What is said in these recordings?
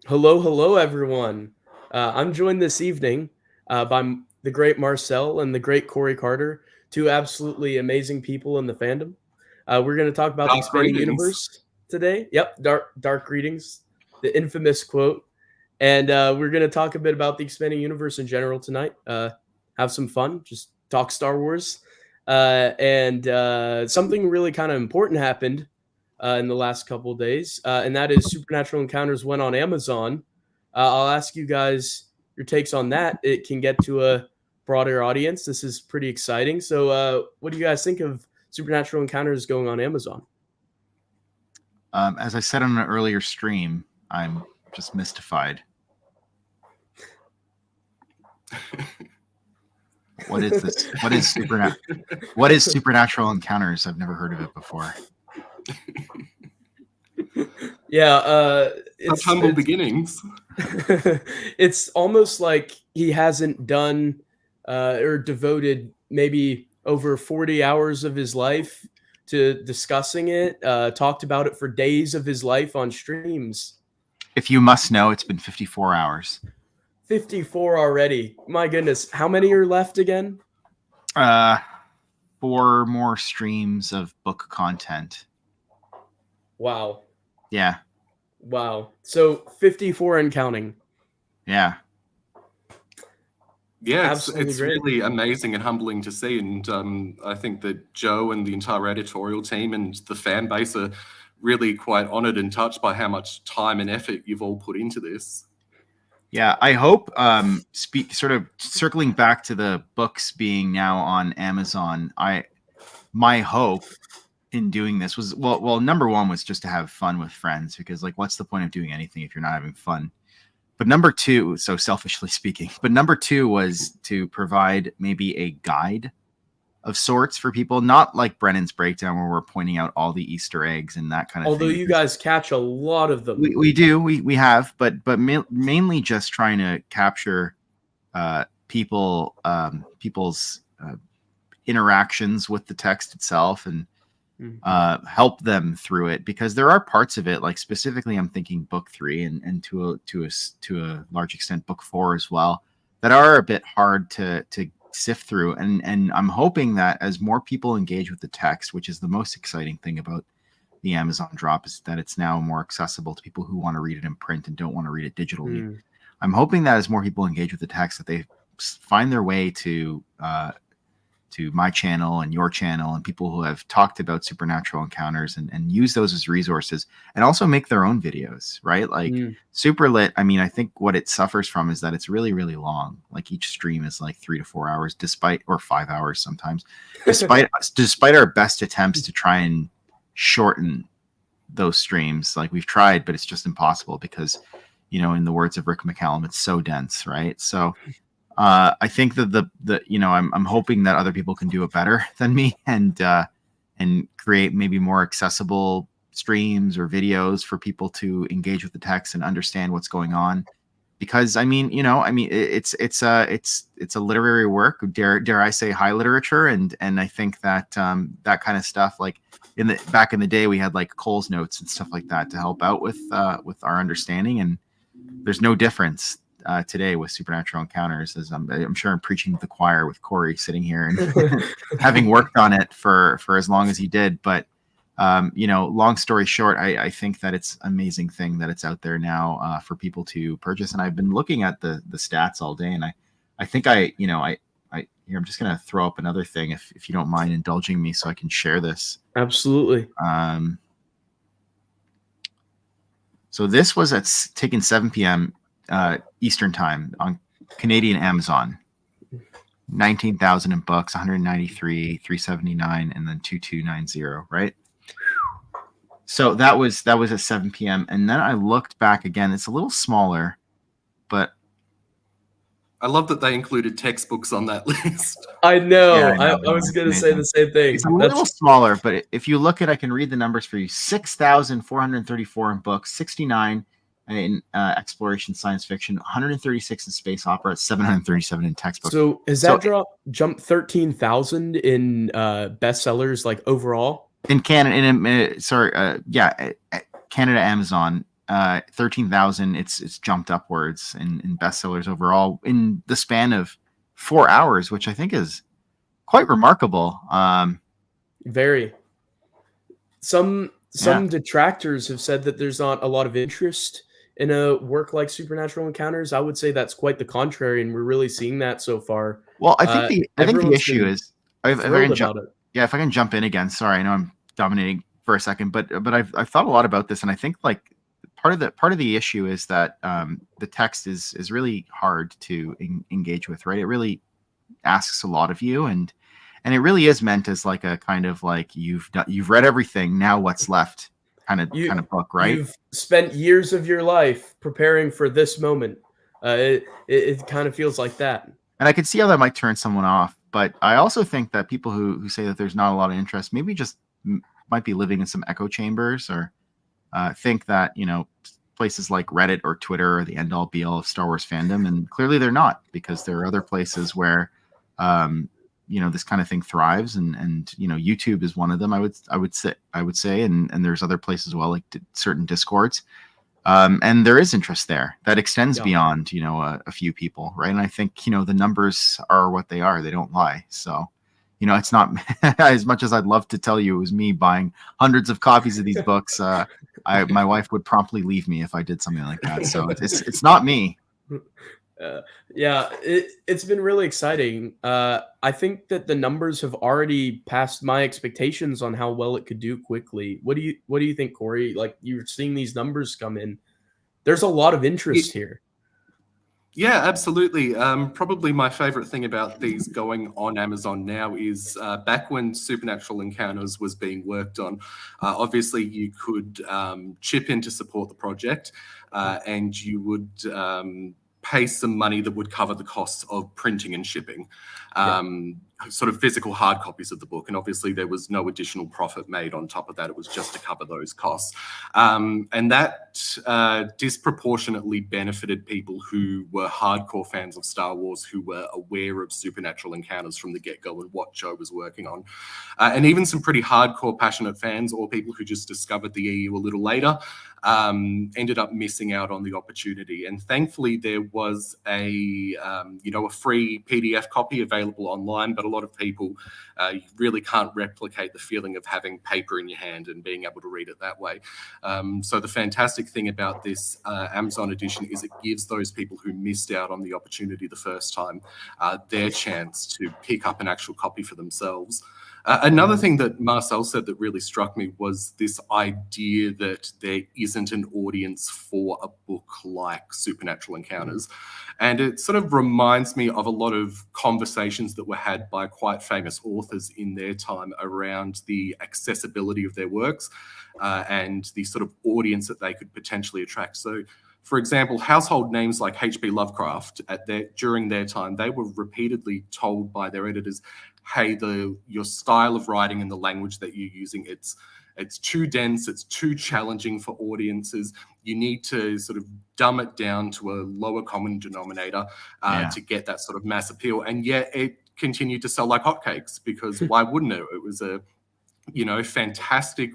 Hello, everyone. I'm joined this evening by the great Marcel and the great Corey Carter, two absolutely amazing people in the fandom. We're going to talk about the Dark expanding greetings. universe today. Yep, dark greetings, the infamous quote, and we're going to talk a bit about the expanding universe in general tonight. Have some fun, just talk Star Wars, and something really kind of important happened in the last couple of days, and that is Supernatural Encounters went on Amazon. I'll ask you guys your takes on that. It can get to a broader audience. This is pretty exciting. So, what do you guys think of Supernatural Encounters going on Amazon? As I said on an earlier stream, I'm just mystified. What is this? What is Supernatural Encounters? I've never heard of it before. Yeah, Such humble beginnings. It's almost like he hasn't done or devoted maybe over 40 hours of his life to discussing it, talked about it for days of his life on streams. If you must know, it's been 54 hours. 54 already. My goodness. How many are left again? 4 more streams of book content. Wow. Yeah. Wow. So 54 and counting. Yeah. Yeah, it's really amazing and humbling to see. And I think that Joe and the entire editorial team and the fan base are really quite honored and touched by how much time and effort you've all put into this. Yeah, I hope, sort of circling back to the books being now on Amazon, my hope in doing this was, well, number one was just to have fun with friends, because like, what's the point of doing anything if you're not having fun? But number two, so selfishly speaking, but number two was to provide maybe a guide of sorts for people, not like Brennan's breakdown where we're pointing out all the Easter eggs and that kind of thing. Although you guys catch a lot of them. We do, we have, but mainly just trying to capture people's interactions with the text itself and help them through it, because there are parts of it, like specifically I'm thinking book 3 and to a large extent book 4 as well, that are a bit hard to sift through, and I'm hoping that as more people engage with the text, which is the most exciting thing about the Amazon drop, is that it's now more accessible to people who want to read it in print and don't want to read it digitally. I'm hoping that as more people engage with the text, that they find their way to my channel and your channel and people who have talked about Supernatural Encounters and use those as resources, and also make their own videos, right? Like Super Lit, I mean, I think what it suffers from is that it's really, really long. Like each stream is like 3 to 4 hours, or 5 hours sometimes, despite our best attempts to try and shorten those streams. Like we've tried, but it's just impossible because, in the words of Rick McCallum, it's so dense, right? So I think that I'm hoping that other people can do it better than me and create maybe more accessible streams or videos for people to engage with the text and understand what's going on. Because it's a literary work, dare I say high literature, and I think that that kind of stuff, like back in the day we had like Cole's notes and stuff like that to help out with our understanding, and there's no difference today with Supernatural Encounters, as I'm sure I'm preaching to the choir with Corey sitting here and having worked on it for as long as he did. But long story short, I think that it's an amazing thing that it's out there now for people to purchase. And I've been looking at the stats all day, and I think I'm just gonna throw up another thing if you don't mind indulging me so I can share this. Absolutely. So this was taken 7 p.m. Eastern time on Canadian Amazon. 19,000 in books, 193, 379, and then 2290, right? So that was at 7 p.m. And then I looked back again. It's a little smaller, but I love that they included textbooks on that list. I know. Yeah, I was going to say the same thing. It's a little smaller, but if you look at, I can read the numbers for you. 6,434 in books, 69 in exploration science fiction, 136 in space opera, 737 in textbooks. So has that jumped 13,000 in bestsellers, like overall? In Canada, Canada Amazon, 13,000. It's jumped upwards in bestsellers overall in the span of 4 hours, which I think is quite remarkable. Very. Some Yeah. detractors have said that there's not a lot of interest in a work like Supernatural Encounters. I would say that's quite the contrary, and we're really seeing that so far. Well, I think the Everyone's issue been is if I thrilled can jump, about it. yeah, if I can jump in again. Sorry, I know I'm dominating for a second, but I've thought a lot about this, and I think like part of the issue is that the text is really hard to engage with, right? It really asks a lot of you, and it really is meant as like a kind of like you've read everything, now what's left kind of book, right? You've spent years of your life preparing for this moment. It kind of feels like that. And I could see how that might turn someone off, but I also think that people who say that there's not a lot of interest maybe just might be living in some echo chambers, or think that, you know, places like Reddit or Twitter are the end all be all of Star Wars fandom, and clearly they're not, because there are other places where you know, this kind of thing thrives, and you know, YouTube is one of them. I would say, and there's other places as well, like certain Discords. And there is interest there that extends beyond, you know, a few people, right? And I think, you know, the numbers are what they are; they don't lie. So, you know, it's not as much as I'd love to tell you it was me buying hundreds of copies of these books. My wife would promptly leave me if I did something like that. So it's not me. Yeah, it's been really exciting. I think that the numbers have already passed my expectations on how well it could do quickly. What do you think, Corey? Like, you're seeing these numbers come in. There's a lot of interest here. Yeah, absolutely. Probably my favorite thing about these going on Amazon now is back when Supernatural Encounters was being worked on, obviously you could chip in to support the project, and you would pay some money that would cover the costs of printing and shipping, sort of physical hard copies of the book. And obviously there was no additional profit made on top of that. It was just to cover those costs. And that disproportionately benefited people who were hardcore fans of Star Wars, who were aware of Supernatural Encounters from the get-go and what Joe was working on. And even some pretty hardcore passionate fans, or people who just discovered the EU a little later, ended up missing out on the opportunity. And thankfully there was a free PDF copy available online, but a lot of people really can't replicate the feeling of having paper in your hand and being able to read it that way. So the fantastic thing about this Amazon edition is it gives those people who missed out on the opportunity the first time their chance to pick up an actual copy for themselves. Another thing that Marcel said that really struck me was this idea that there isn't an audience for a book like Supernatural Encounters. And it sort of reminds me of a lot of conversations that were had by quite famous authors in their time around the accessibility of their works and the sort of audience that they could potentially attract. So, for example, household names like H.P. Lovecraft during their time, they were repeatedly told by their editors, hey, your style of writing and the language that you're using, it's too dense, it's too challenging for audiences. You need to sort of dumb it down to a lower common denominator to get that sort of mass appeal. And yet it continued to sell like hotcakes, because why wouldn't it? It was a, fantastic,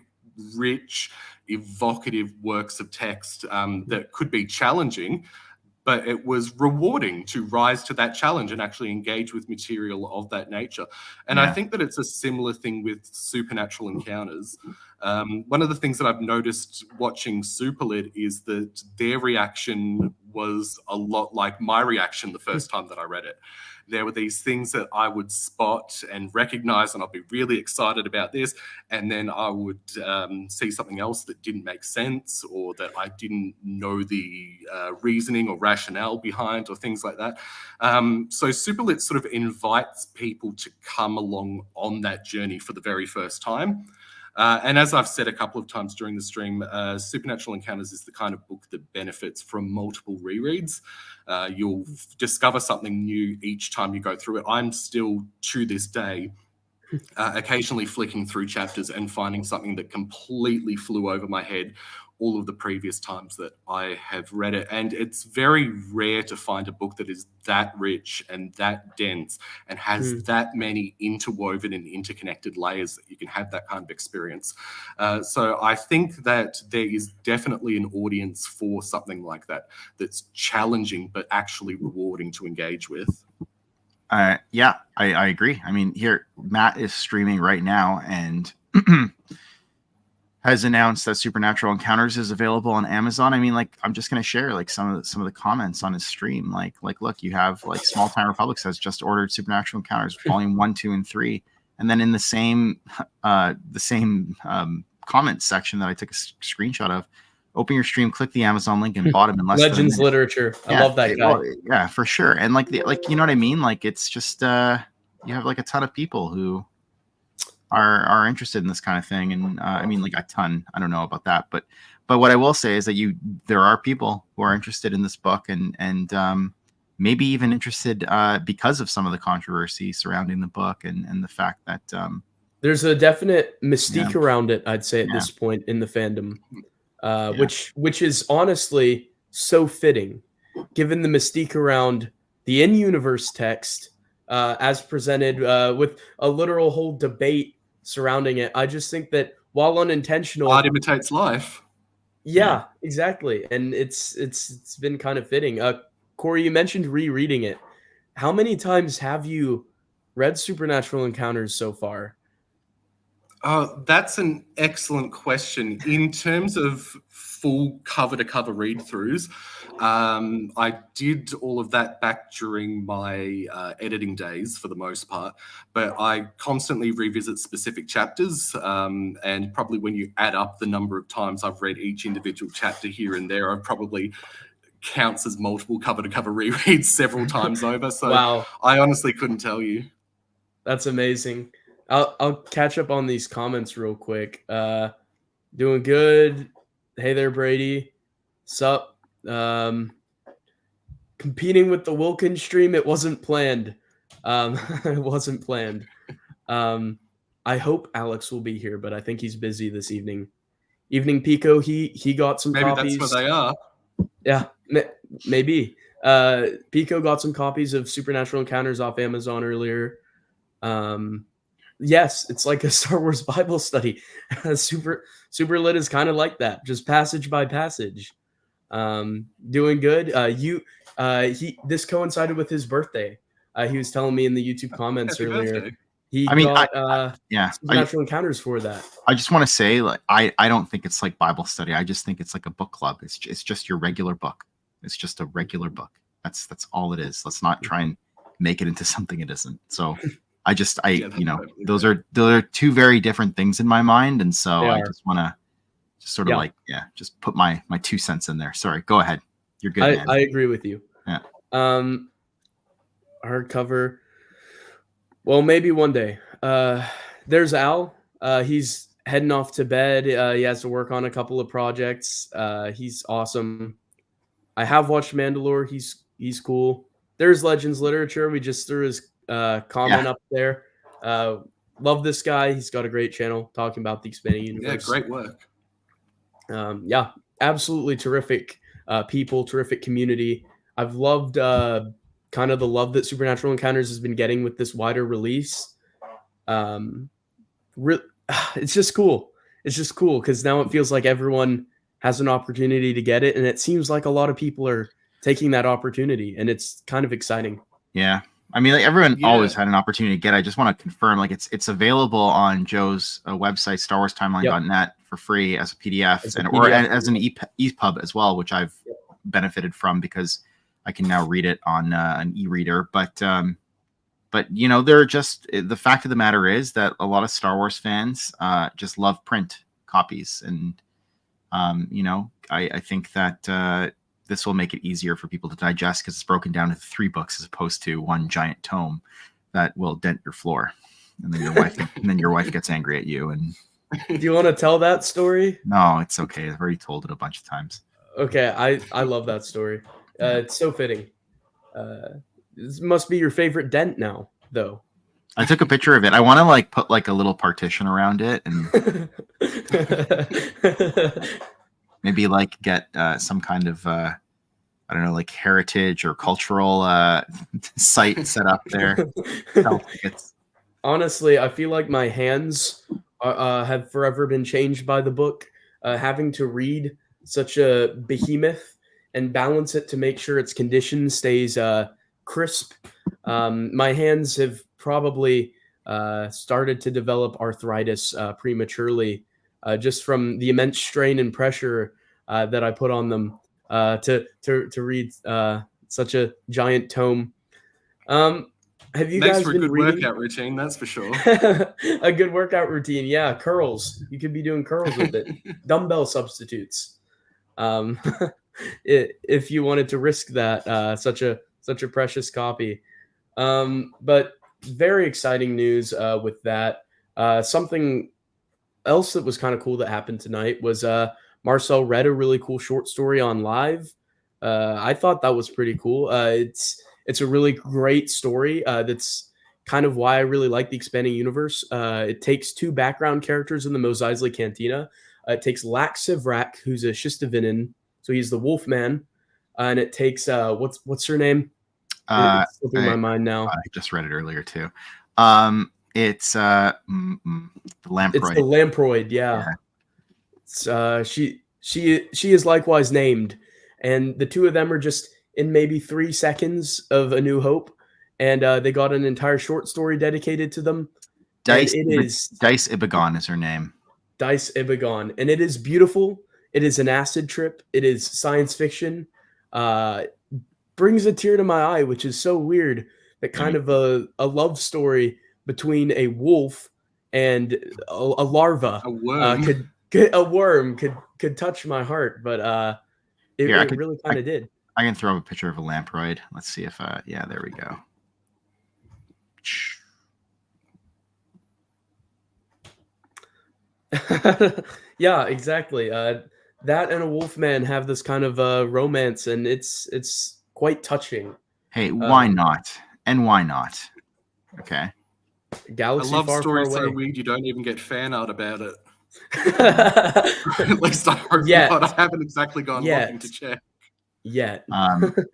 rich, evocative works of text that could be challenging, but it was rewarding to rise to that challenge and actually engage with material of that nature. And I think that it's a similar thing with Supernatural Encounters. One of the things that I've noticed watching Superlit is that their reaction was a lot like my reaction the first time that I read it. There were these things that I would spot and recognize, and I'll be really excited about this. And then I would see something else that didn't make sense, or that I didn't know the reasoning or rationale behind, or things like that. So Superlit sort of invites people to come along on that journey for the very first time. And as I've said a couple of times during the stream, Supernatural Encounters is the kind of book that benefits from multiple rereads. You'll discover something new each time you go through it. I'm still, to this day, occasionally flicking through chapters and finding something that completely flew over my head, all of the previous times that I have read it. And it's very rare to find a book that is that rich and that dense and has that many interwoven and interconnected layers that you can have that kind of experience. So I think that there is definitely an audience for something like that, that's challenging but actually rewarding to engage with. Yeah, I agree. I mean, here Matt is streaming right now and has announced that Supernatural Encounters is available on Amazon. I mean, like, I'm just going to share like some of the comments on his stream. Like, look, you have like Small Time Republic has just ordered Supernatural Encounters Volume 1, 2, and 3, and then in the same comment section that I took a screenshot of, open your stream, click the Amazon link, and bought them in less than a minute. Legends literature. I love that guy. Well, yeah, for sure. And like you know what I mean? Like, it's just you have like a ton of people who are interested in this kind of thing, and I mean, like a ton. I don't know about that, but what I will say is that there are people who are interested in this book, and maybe even interested because of some of the controversy surrounding the book, and the fact that there's a definite mystique around it. I'd say at this point in the fandom, which is honestly so fitting, given the mystique around the in-universe text as presented with a literal whole debate surrounding it. I just think that while unintentional, art imitates life. Yeah, exactly, and it's been kind of fitting. Corey, you mentioned rereading it. How many times have you read Supernatural Encounters so far? That's an excellent question. In terms of full cover-to-cover read-throughs, I did all of that back during my editing days for the most part, but I constantly revisit specific chapters, and probably when you add up the number of times I've read each individual chapter here and there, I've probably counts as multiple cover-to-cover rereads several times over. So wow. I honestly couldn't tell you. That's amazing. I'll catch up on these comments real quick. Doing good. Hey there, Brady. Sup? Competing with the Wilkins stream. It wasn't planned. It wasn't planned. I hope Alex will be here, but I think he's busy this evening. Evening Pico. He got some copies. Maybe that's where they are. Yeah, maybe. Pico got some copies of Supernatural Encounters off Amazon earlier. Yes, it's like a Star Wars Bible study. Super Lit is kind of like that, just passage by passage. Doing good. This coincided with his birthday. He was telling me in the YouTube comments earlier. Birthday. He got Supernatural Encounters for that. I just want to say, like, I don't think it's like Bible study. I just think it's like a book club. It's just your regular book. It's just a regular book. That's all it is. Let's not try and make it into something it isn't. So. Those are two very different things in my mind, and so I just want to sort of just put my 2 cents in there. Sorry, go ahead. You're good. Man. I agree with you. Yeah. Hardcover. Well, maybe one day. There's Al. He's heading off to bed. He has to work on a couple of projects. He's awesome. I have watched Mandalore. He's cool. There's Legends Literature. We just threw his comment up there. Love this guy. He's got a great channel talking about the expanding universe. Yeah, great work. Absolutely terrific people, terrific community. I've loved kind of the love that Supernatural Encounters has been getting with this wider release. It's just cool. It's just cool because now it feels like everyone has an opportunity to get it, and it seems like a lot of people are taking that opportunity, and it's kind of exciting. Yeah. I mean, like, everyone always had an opportunity to get it. I just want to confirm, like, it's available on Joe's website, StarWarsTimeline.net, for free as a PDF, or as an EPUB as well, which I've benefited from because I can now read it on an e-reader. But they're just, the fact of the matter is that a lot of Star Wars fans just love print copies, and I think that. This will make it easier for people to digest because it's broken down into 3 books as opposed to one giant tome that will dent your floor, and then your wife gets angry at you. And do you want to tell that story? No, it's okay. I've already told it a bunch of times. Okay, I love that story. It's so fitting. This must be your favorite dent now, though. I took a picture of it. I want to put a little partition around it and. Maybe like get some kind of I don't know, like heritage or cultural site set up there. Sell tickets. Honestly, I feel like my hands have forever been changed by the book. Having to read such a behemoth and balance it to make sure its condition stays crisp. My hands have probably started to develop arthritis prematurely, just from the immense strain and pressure that I put on them to read such a giant tome. Have you Makes guys for a been good reading? workout routine, that's for sure. A good workout routine, yeah. Curls. You could be doing curls with it. Dumbbell substitutes. Um, if you wanted to risk that, such a precious copy. But very exciting news with that. Something else that was kind of cool that happened tonight was Marcel read a really cool short story on live. I thought that was pretty cool. It's a really great story. That's kind of why I really like the expanding universe. It takes two background characters in the Mos Eisley Cantina. It takes Lax Sivrak, who's a Shistavinin, so he's the Wolfman, and it takes what's her name? It's slipping my mind now. I just read it earlier too. It's the Lamproid. It's the Lamproid, yeah. It's, she is likewise named, and the two of them are just in maybe 3 seconds of A New Hope, and they got an entire short story dedicated to them. Dice Ibagon is her name. Dice Ibagon, and it is beautiful. It is an acid trip. It is science fiction. Brings a tear to my eye, which is so weird. That kind of a love story between a wolf and a larva. A worm. A worm could touch my heart, but it really kind of did. I can throw up a picture of a lamproid. Let's see if yeah, there we go. Yeah, exactly. That and a wolfman have this kind of romance, and it's quite touching. Hey, why not? And why not? Okay. Galaxy I love far, stories far so away. weird you don't even get fan art about it. At least I hope not. I haven't exactly gone looking to check.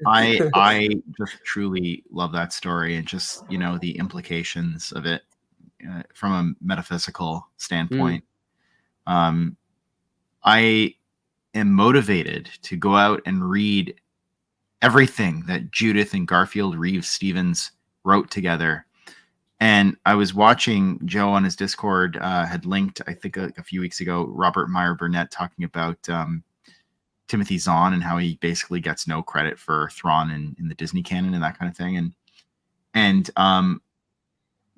I just truly love that story, and just the implications of it from a metaphysical standpoint. I am motivated to go out and read everything that Judith and Garfield Reeves Stevens wrote together. And I was watching Joe on his Discord had linked, I think a few weeks ago, Robert Meyer Burnett talking about Timothy Zahn and how he basically gets no credit for Thrawn in the Disney canon and that kind of thing. And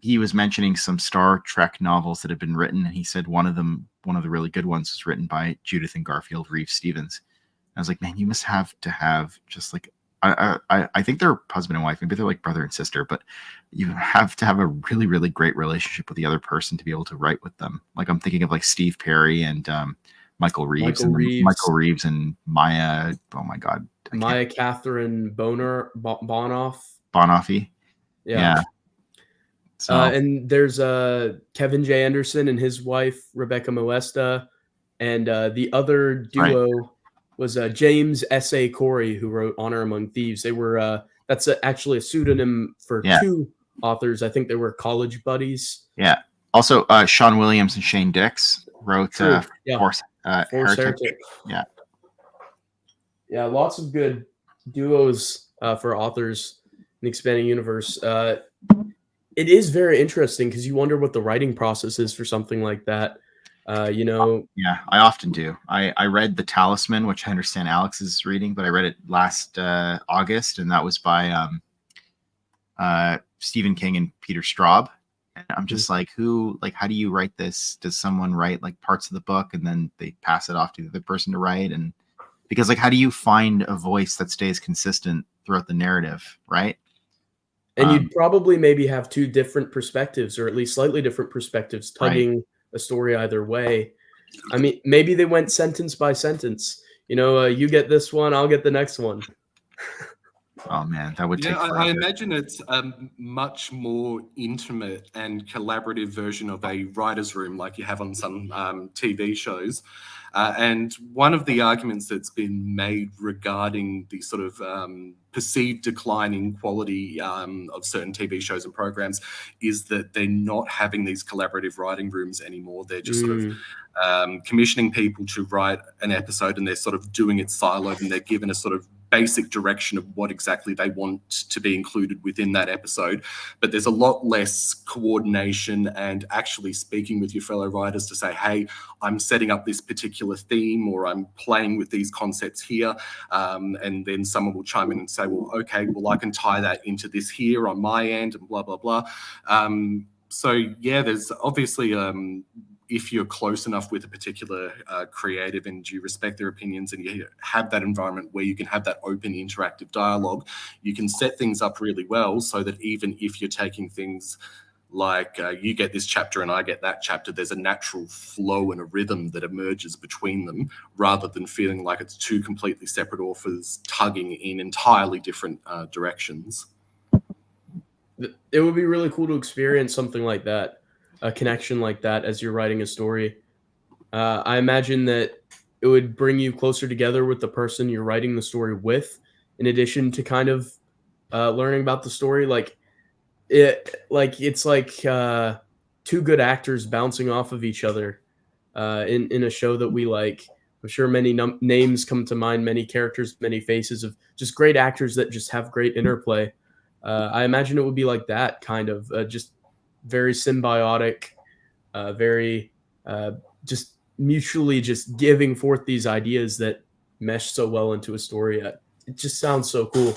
he was mentioning some Star Trek novels that had been written, and he said one of the really good ones was written by Judith and Garfield Reeves Stevens. I was like, man, you must have to have just like, I think they're husband and wife, maybe they're like brother and sister, but you have to have a really, really great relationship with the other person to be able to write with them. Like I'm thinking of like Steve Perry and Michael Reeves and Maya. Oh my God. Maya Catherine Bonoffy. Yeah. So, and there's Kevin J. Anderson and his wife, Rebecca Moesta. And the other duo was James S.A. Corey, who wrote Honor Among Thieves. They were that's actually a pseudonym for two authors. I think they were college buddies. Yeah. Also, Sean Williams and Shane Dix wrote Force Heretic. Yeah. Yeah, lots of good duos for authors in the expanding universe. It is very interesting because you wonder what the writing process is for something like that. Yeah, I often do. I read The Talisman, which I understand Alex is reading, but I read it last August, and that was by Stephen King and Peter Straub. And I'm just like, how do you write this? Does someone write like parts of the book and then they pass it off to the other person to write? And because like, how do you find a voice that stays consistent throughout the narrative, right? And you'd probably maybe have two different perspectives, or at least slightly different perspectives, tugging a story either way. I mean, maybe they went sentence by sentence. You get this one, I'll get the next one. Oh man, that would take forever. I imagine it's a much more intimate and collaborative version of a writer's room like you have on some TV shows. And one of the arguments that's been made regarding the sort of perceived declining quality of certain TV shows and programs is that they're not having these collaborative writing rooms anymore. They're just sort of commissioning people to write an episode, and they're sort of doing it siloed, and they're given a sort of basic direction of what exactly they want to be included within that episode. But there's a lot less coordination and actually speaking with your fellow writers to say, hey, I'm setting up this particular theme, or I'm playing with these concepts here. And then someone will chime in and say, well, okay, well, I can tie that into this here on my end, and blah, blah, blah. So yeah, there's obviously if you're close enough with a particular creative and you respect their opinions and you have that environment where you can have that open interactive dialogue, you can set things up really well so that even if you're taking things like you get this chapter and I get that chapter, there's a natural flow and a rhythm that emerges between them rather than feeling like it's two completely separate authors tugging in entirely different directions. It would be really cool to experience something like that. A connection like that as you're writing a story. I imagine that it would bring you closer together with the person you're writing the story with, in addition to kind of learning about the story. It's like two good actors bouncing off of each other in a show that we like. I'm sure many names come to mind, many characters, many faces of just great actors that just have great interplay. I imagine it would be like that, kind of just very symbiotic, very just mutually just giving forth these ideas that mesh so well into a story. It just sounds so cool.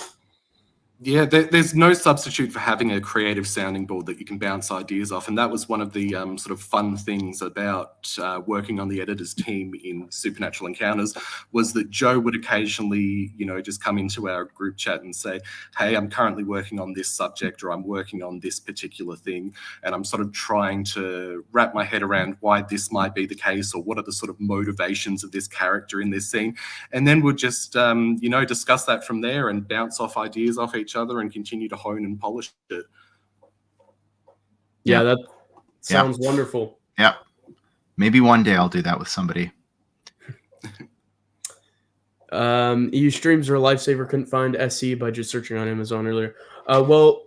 Yeah, there's no substitute for having a creative sounding board that you can bounce ideas off. And that was one of the sort of fun things about working on the editor's team in Supernatural Encounters, was that Joe would occasionally, just come into our group chat and say, hey, I'm currently working on this subject, or I'm working on this particular thing. And I'm sort of trying to wrap my head around why this might be the case, or what are the sort of motivations of this character in this scene. And then we'll just, discuss that from there and bounce off ideas off each other and continue to hone and polish it. Yeah, that sounds wonderful. Yeah. Maybe one day I'll do that with somebody. EU streams are a lifesaver. Couldn't find SE by just searching on Amazon earlier. Well,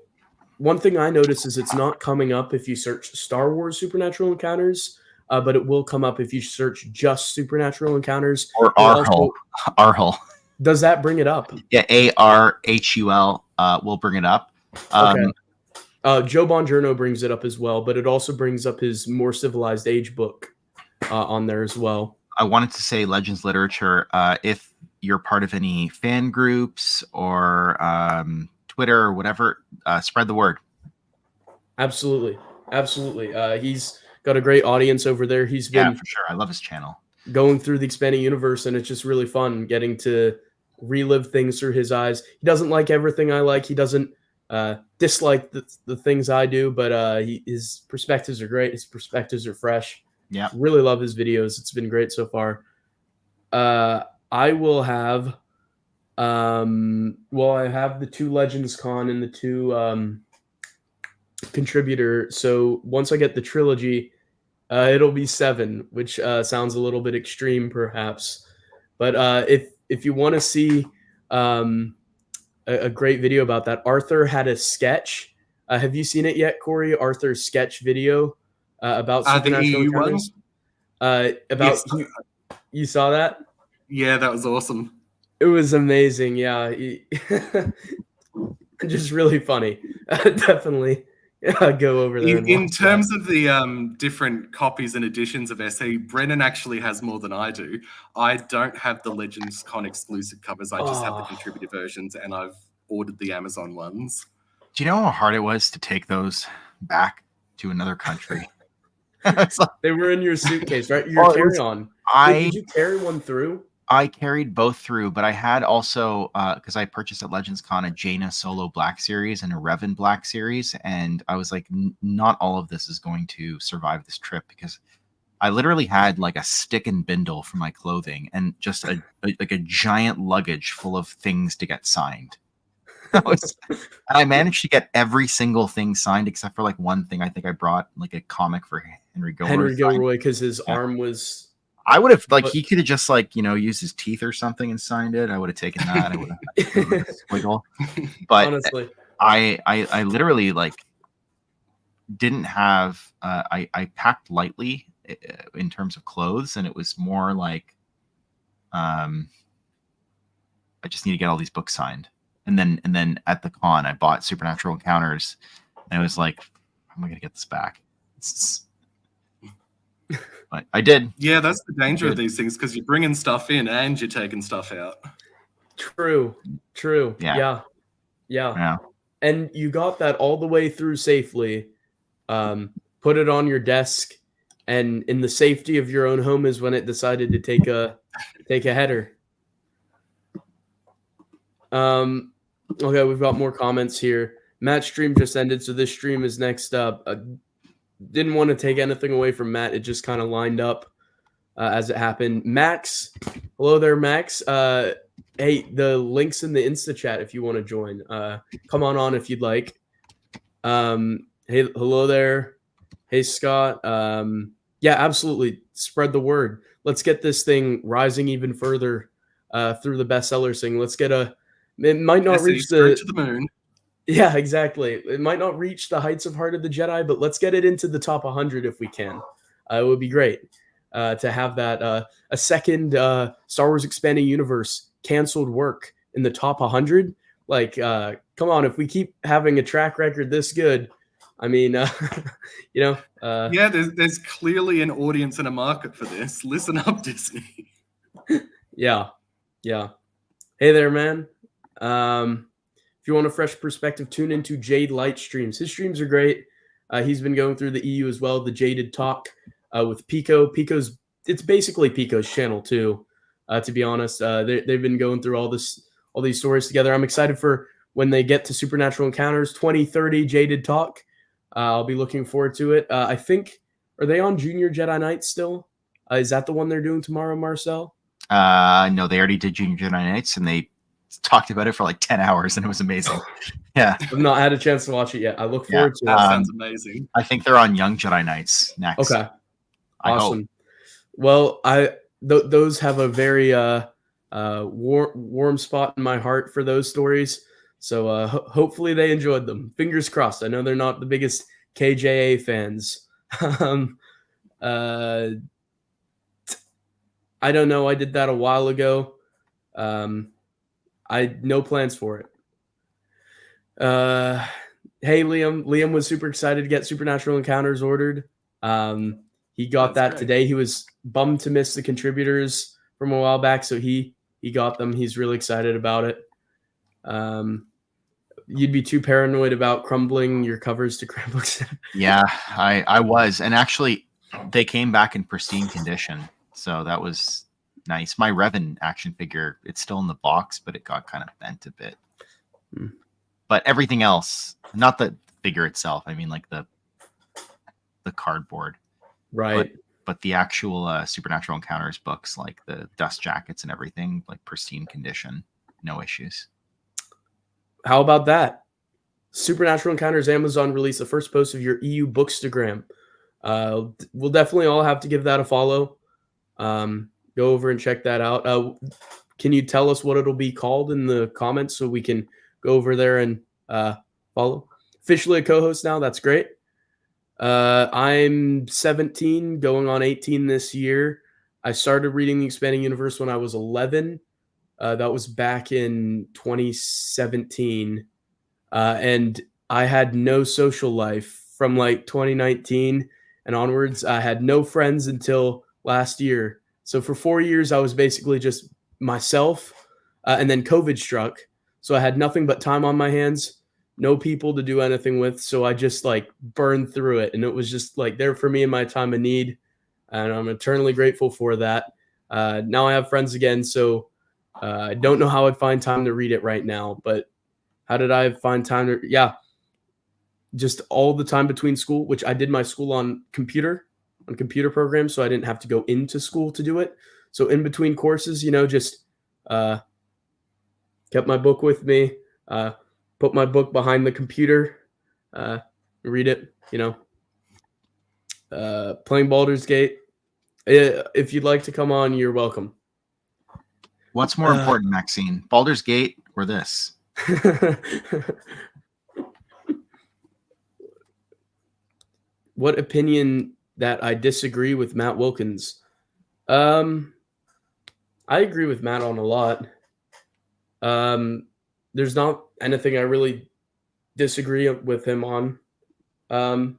one thing I noticed is it's not coming up if you search Star Wars Supernatural Encounters, but it will come up if you search just Supernatural Encounters. Or Arhul. Arhul. Does that bring it up? Yeah, ARHUL will bring it up. Okay. Joe Bongiorno brings it up as well, but it also brings up his More Civilized Age book on there as well. I wanted to say Legends Literature, if you're part of any fan groups or Twitter or whatever, spread the word. Absolutely. He's got a great audience over there. He's been for sure. I love his channel. Going through the expanding universe, and it's just really fun getting to relive things through his eyes. He doesn't like everything I like. He doesn't dislike the things I do, but his perspectives are great. His perspectives are fresh. Yeah, really love his videos. It's been great so far. I will have I have the 2 Legends Con and the 2 contributor. So once I get the trilogy, it'll be 7, which sounds a little bit extreme perhaps. But if you want to see a great video about that, Arthur had a sketch. Have you seen it yet, Corey? Arthur's sketch video about Supernatural Encounters. Yes. You saw that? Yeah, that was awesome. It was amazing. Yeah, just really funny. Definitely. Go over there. In terms of the different copies and editions of SE, Brennan actually has more than I do. I don't have the Legends Con exclusive covers. I just have the contributor versions, and I've ordered the Amazon ones. Do you know how hard it was to take those back to another country? They were in your suitcase, right? Your carry-on. Did you carry one through? I carried both through, but I had also, because I purchased at Legends Con a Jaina Solo Black Series and a Revan Black Series, and I was like, not all of this is going to survive this trip, because I literally had like a stick and bindle for my clothing and just a giant luggage full of things to get signed. And I managed to get every single thing signed except for like one thing. I think I brought like a comic for Henry Gilroy. Because his arm was... I would have he could have just used his teeth or something and signed it. I would have taken that. I would have squiggle. But honestly, I literally didn't have I packed lightly in terms of clothes, and it was more I just need to get all these books signed. And then at the con I bought Supernatural Encounters, and I was like, how am I gonna get this back? But I did. Yeah, that's the danger of these things, because you're bringing stuff in and you're taking stuff out. True. Yeah. And you got that all the way through safely. Put it on your desk, and in the safety of your own home is when it decided to take a header. Okay, we've got more comments here. Matt's stream just ended, so this stream is next up. Didn't want to take anything away from Matt. It just kind of lined up as it happened. Max, hello there, Max. Hey, the link's in the Insta chat if you want to join. Come on if you'd like. Hey, hello there. Hey, Scott. Yeah, absolutely. Spread the word. Let's get this thing rising even further through the bestsellers thing. Let's get it might not reach to the moon. Yeah, exactly. It might not reach the heights of Heart of the Jedi, but let's get it into the top 100 if we can. It would be great to have that a second Star Wars Expanding Universe canceled work in the top 100. Come on, if we keep having a track record this good, I mean, yeah, there's clearly an audience and a market for this. Listen up, Disney. Yeah. Hey there, man. If you want a fresh perspective, tune into Jade Light streams. His streams are great. He's been going through the EU as well, the Jaded Talk with Pico. It's basically Pico's channel too, to be honest. They've been going through all these stories together. I'm excited for when they get to Supernatural Encounters 2030 Jaded Talk. I'll be looking forward to it. I think, are they on Junior Jedi Knights still? Is that the one they're doing tomorrow, Marcel? No, they already did Junior Jedi Knights, and they talked about it for 10 hours, and it was amazing. Yeah. I've not had a chance to watch it yet. I look forward to it. That sounds amazing. I think they're on Young Jedi Knights next. Okay. Awesome. Well, those have a very warm spot in my heart for those stories. So hopefully they enjoyed them. Fingers crossed. I know they're not the biggest KJA fans. I don't know. I did that a while ago. I no plans for it. Hey, Liam was super excited to get Supernatural Encounters ordered. He got that today. He was bummed to miss the contributors from a while back, so he got them. He's really excited about it. You'd be too paranoid about crumbling your covers to cram books. Yeah, I was. And actually, they came back in pristine condition. So that was nice. My Revan action figure, it's still in the box, but it got kind of bent a bit. But everything else, not the figure itself. I mean, the cardboard. Right. But the actual Supernatural Encounters books, the dust jackets and everything, pristine condition. No issues. How about that? Supernatural Encounters Amazon released the first post of your EU Bookstagram. We'll definitely all have to give that a follow. Go over and check that out. Can you tell us what it'll be called in the comments so we can go over there and follow? Officially a co-host now. That's great. I'm 17, going on 18 this year. I started reading the Expanding Universe when I was 11. That was back in 2017. And I had no social life from 2019 and onwards. I had no friends until last year. So for 4 years, I was basically just myself. And then COVID struck. So I had nothing but time on my hands, no people to do anything with. So I just burned through it. And it was just there for me in my time of need. And I'm eternally grateful for that. Now I have friends again. So I don't know how I'd find time to read it right now, but how did I find time to? Yeah, just all the time between school, which I did my school on computer programs, so I didn't have to go into school to do it. So in between courses, just kept my book with me, put my book behind the computer, read it. Playing Baldur's Gate. If you'd like to come on, you're welcome. What's more important, Maxine? Baldur's Gate or this? What opinion that I disagree with Matt Wilkins? I agree with Matt on a lot. There's not anything I really disagree with him on. I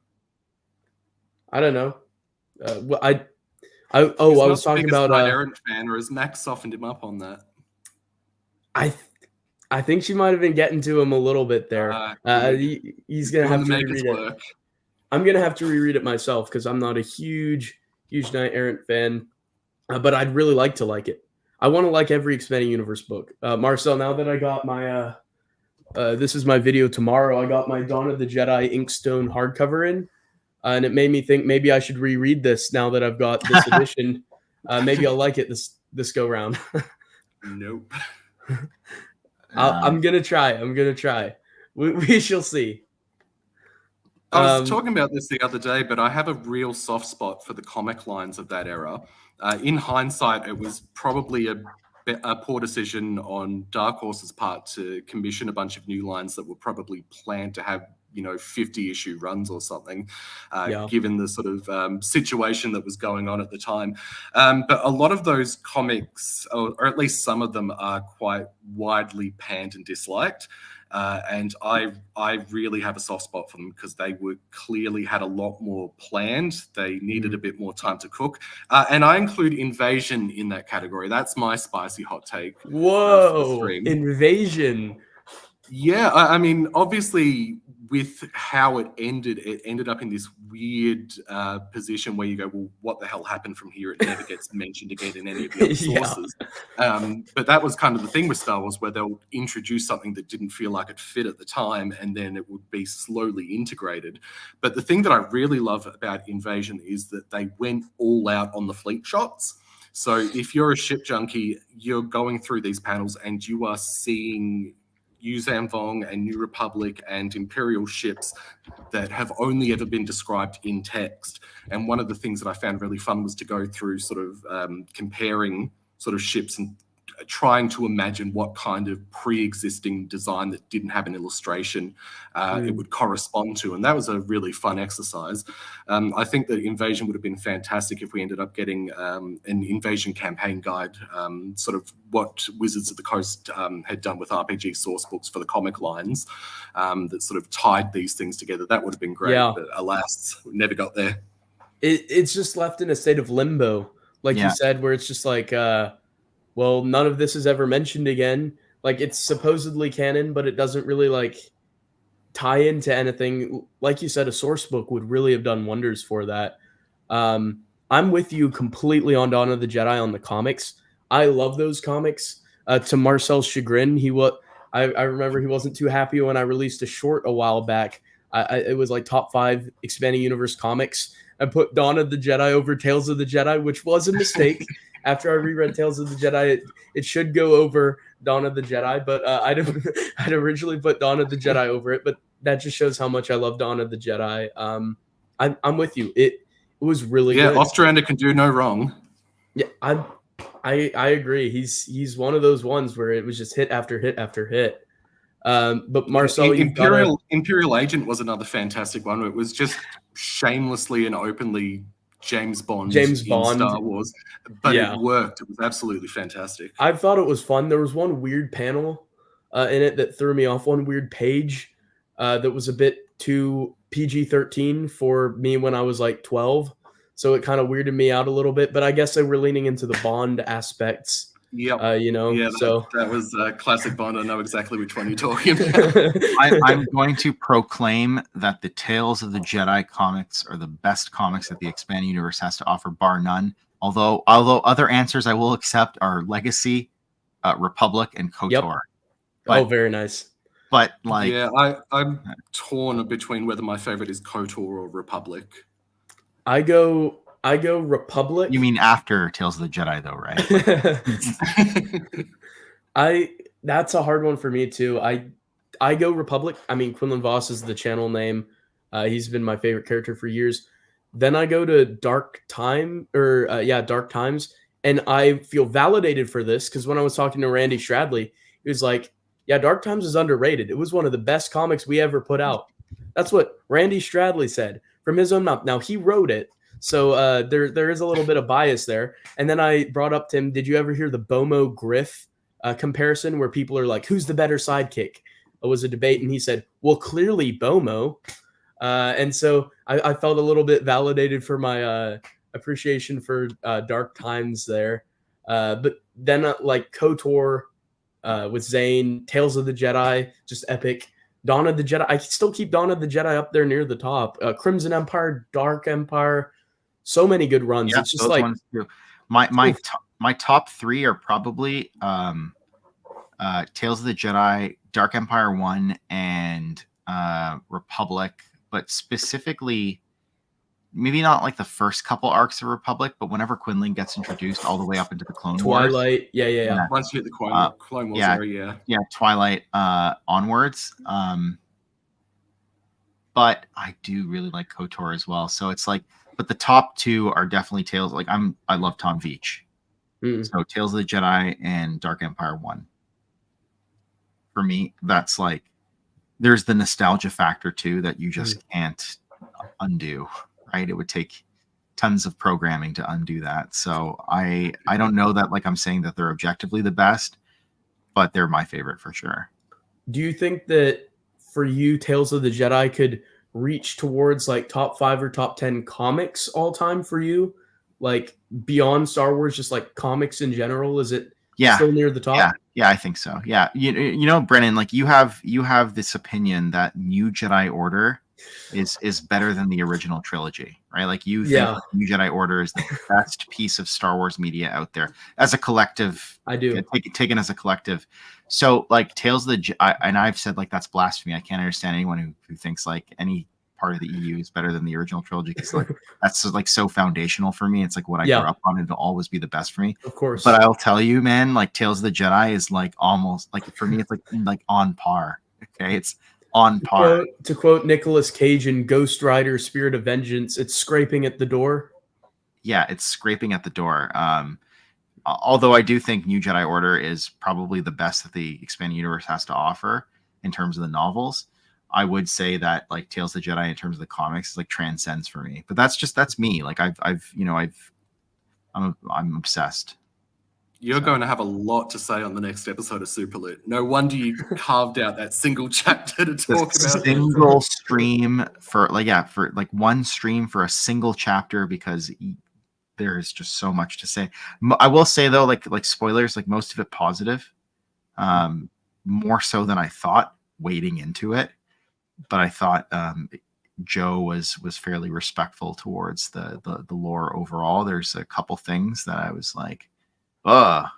don't know. I was talking about errant fan, or has Max softened him up on that? I think she might have been getting to him a little bit there. He's gonna have to reread it. I'm gonna have to reread it myself because I'm not a huge Knight Errant fan, but I'd really like to like it. I want to like every Expanding Universe book. Marcel, now that I got my this is my video tomorrow, I got my Dawn of the Jedi Inkstone hardcover in, and it made me think maybe I should reread this now that I've got this edition. Maybe I'll like it this go round. Nope. I'm gonna try. We shall see. I was talking about this the other day, but I have a real soft spot for the comic lines of that era. In hindsight, it was probably a poor decision on Dark Horse's part to commission a bunch of new lines that were probably planned to have 50-issue runs or something, given the sort of situation that was going on at the time. But a lot of those comics, or at least some of them, are quite widely panned and disliked. And I really have a soft spot for them because they were clearly had a lot more planned. They needed a bit more time to cook. And I include Invasion in that category. That's my spicy hot take. Whoa, Invasion. Yeah, I mean, obviously, with how it ended up in this weird position where you go, well, what the hell happened from here? It never gets mentioned again in any of the other sources. But that was kind of the thing with Star Wars, where they'll introduce something that didn't feel like it fit at the time, and then it would be slowly integrated. But the thing that I really love about Invasion is that they went all out on the fleet shots. So if you're a ship junkie, you're going through these panels and you are seeing Yuuzhan Vong and New Republic and Imperial ships that have only ever been described in text. And one of the things that I found really fun was to go through sort of comparing sort of ships and trying to imagine what kind of pre-existing design that didn't have an illustration it would correspond to. And that was a really fun exercise. I think that Invasion would have been fantastic if we ended up getting an Invasion campaign guide, sort of what Wizards of the Coast had done with RPG source books for the comic lines, that sort of tied these things together. That would have been great, but alas, we never got there. It's just left in a state of limbo, like you said, where it's just like, well, none of this is ever mentioned again. Like, it's supposedly canon, but it doesn't really like tie into anything. Like you said, a source book would really have done wonders for that. I'm with you completely on Dawn of the Jedi on the comics. I love those comics. To Marcel's chagrin, I remember he wasn't too happy when I released a short a while back. It was like top 5 Expanding Universe comics. I put Dawn of the Jedi over Tales of the Jedi, which was a mistake. After I reread Tales of the Jedi, it should go over Dawn of the Jedi, but I'd originally put Dawn of the Jedi over it, but that just shows how much I love Dawn of the Jedi. I'm with you. It was really good. Ostrander can do no wrong. Yeah, I agree. He's one of those ones where it was just hit after hit after hit. But Marcel, Imperial Agent was another fantastic one. It was just shamelessly and openly James Bond in Star Wars, but it worked. It was absolutely fantastic. I thought it was fun. There was one weird panel in it that threw me off, one weird page that was a bit too PG-13 for me when I was like 12, so it kind of weirded me out a little bit, but I guess they were leaning into the Bond aspects. That was classic Bond. I know exactly which one you're talking about. I'm going to proclaim that the Tales of the Jedi comics are the best comics that the Expanding Universe has to offer, bar none. Although other answers I will accept are Legacy, Republic, and KOTOR. But, very nice. But like, I'm torn between whether my favorite is KOTOR or Republic. I go Republic. You mean after Tales of the Jedi, though, right? That's a hard one for me too. I go Republic. I mean, Quinlan Voss is the channel name. He's been my favorite character for years. then I go to Dark Times, and I feel validated for this because when I was talking to Randy Stradley, he was like, "Yeah, Dark Times is underrated. It was one of the best comics we ever put out." That's what Randy Stradley said from his own mouth. Now he wrote it, so there is a little bit of bias there. And then I brought up to him, "Did you ever hear the Bomo Griff comparison where people are like, who's the better sidekick?" It was a debate, and he said, "Well, clearly Bomo." And so I felt a little bit validated for my appreciation for Dark Times there. But then like KOTOR with Zane, Tales of the Jedi, just epic. Dawn of the Jedi. I still keep Dawn of the Jedi up there near the top. Crimson Empire, Dark Empire, so many good runs. Yeah, it's just those like ones too. My top three are probably Tales of the Jedi, Dark Empire 1, and Republic, but specifically maybe not like the first couple arcs of Republic, but whenever Quinlan gets introduced all the way up into the Clone Wars. Twilight. Yeah. Once you hit the Clone Wars area. Yeah, Twilight onwards. But I do really like KOTOR as well. So it's like, but the top two are definitely Tales. Like I love Tom Veitch. So Tales of the Jedi and Dark Empire 1. For me, that's like, there's the nostalgia factor too that you just can't undo, right? It would take tons of programming to undo that. So I don't know that like I'm saying that they're objectively the best, but they're my favorite for sure. Do you think that for you, Tales of the Jedi could reach towards like top 5 or top 10 comics all time for you? Like beyond Star Wars, just like comics in general? Is it still near the top? Yeah, I think so. Yeah. You know, Brennan, like you have this opinion that New Jedi Order is better than the original trilogy, right? Like you think like New Jedi Order is the best piece of Star Wars media out there as a collective. I do. Taken as a collective. So like Tales of the Jedi, and I've said like that's blasphemy. I can't understand anyone who thinks like any part of the EU is better than the original trilogy, because like that's like so foundational for me. It's like what I grew up on, and it'll always be the best for me. Of course. But I'll tell you, man, like Tales of the Jedi is like almost like, for me, it's like on par. Okay, it's on par. To quote Nicolas Cage in Ghost Rider: Spirit of Vengeance, it's scraping at the door. Yeah, it's scraping at the door. Although I do think New Jedi Order is probably the best that the expanded universe has to offer in terms of the novels. I would say that like Tales of the Jedi in terms of the comics is like transcends for me. But that's me. Like I'm obsessed. You're going to have a lot to say on the next episode of Superlit. No wonder you carved out that single chapter to talk about. Single stream for one stream for a single chapter, because there is just so much to say. I will say though, like spoilers, like most of it positive, more so than I thought wading into it. But I thought Joe was fairly respectful towards the lore overall. There's a couple things that I was like, but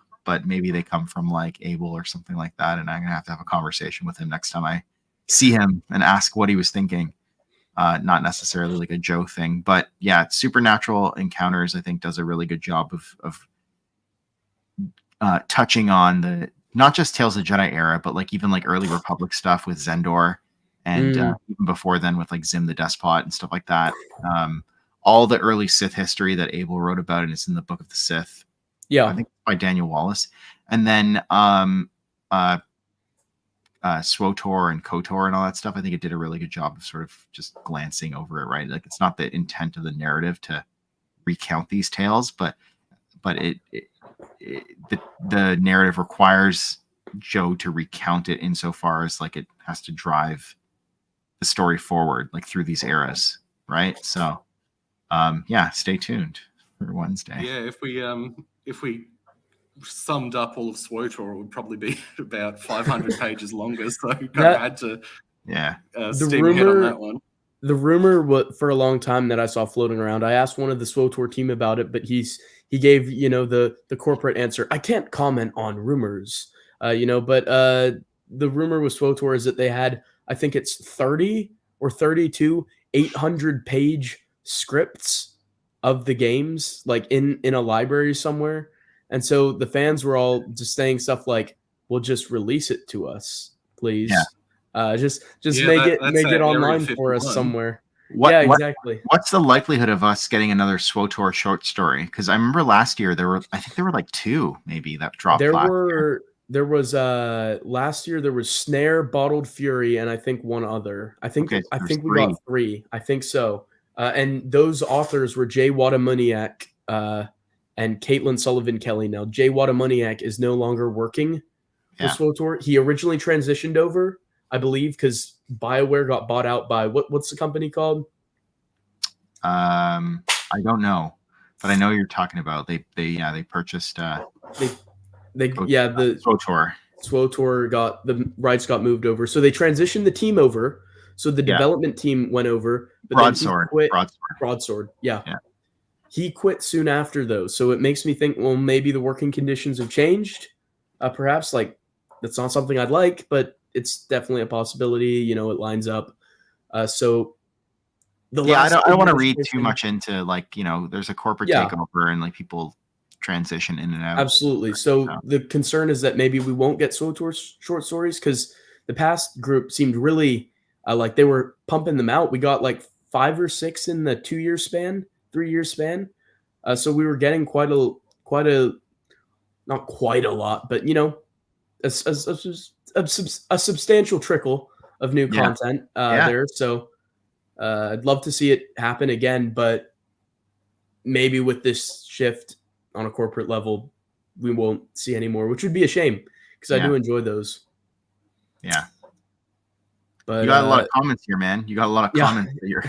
maybe they come from like Abel or something like that, and I'm gonna have to have a conversation with him next time I see him and ask what he was thinking. Not necessarily like a Joe thing, but yeah, Supernatural Encounters I think does a really good job of touching on the not just Tales of the Jedi era, but like even like early Republic stuff with Zendor. And even before then with like Zim the Despot and stuff like that. All the early Sith history that Abel wrote about, and it's in the Book of the Sith. Yeah. I think by Daniel Wallace. And then SWOTOR and KOTOR and all that stuff. I think it did a really good job of sort of just glancing over it, right? Like it's not the intent of the narrative to recount these tales, but the narrative requires Joe to recount it insofar as like it has to drive the story forward, like through these eras, right? So stay tuned for Wednesday. Yeah, if we summed up all of SWOTOR, it would probably be about 500 pages longer, so you kind of had to steam ahead on that one. The rumor for a long time that I saw floating around, I asked one of the SWOTOR team about it, but he gave the corporate answer, I can't comment on rumors. But the rumor with SWOTOR is that they had, I think it's 30 or 32 800-page scripts of the games, like in a library somewhere. And so the fans were all just saying stuff like, well, just release it to us, please. Yeah. Just make it online for us somewhere. Exactly. What's the likelihood of us getting another SWTOR short story? Because I remember last year I think there were like 2 maybe that dropped. There was last year there was Snare, Bottled Fury, and I think one other. I think we got 3. I think so. And those authors were Jay Wadamuniak and Caitlin Sullivan Kelly. Now Jay Wadamuniak is no longer working with SWTOR. He originally transitioned over, I believe, because BioWare got bought out by what's the company called? I don't know, but I know you're talking about. They purchased. The SWTOR. SWTOR got the rights got moved over, so they transitioned the team over. So the development team went over, but Broadsword. Then he quit. Broadsword. Yeah. He quit soon after, though, so it makes me think, well, maybe the working conditions have changed. Perhaps, like, that's not something I'd like, but it's definitely a possibility. You know, it lines up. So I don't want to read too much into, like, you know, there's a corporate takeover and like people transition in and out. Absolutely. So the concern is that maybe we won't get SWTOR short stories because the past group seemed really like they were pumping them out. We got like 5 or 6 in the 2-year span, 3-year span. So we were getting quite a not quite a lot, but you know, a substantial trickle of new content there. So I'd love to see it happen again, but maybe with this shift on a corporate level, we won't see anymore, which would be a shame because I do enjoy those. Yeah. But you got a lot of comments here, man. You got a lot of comments here.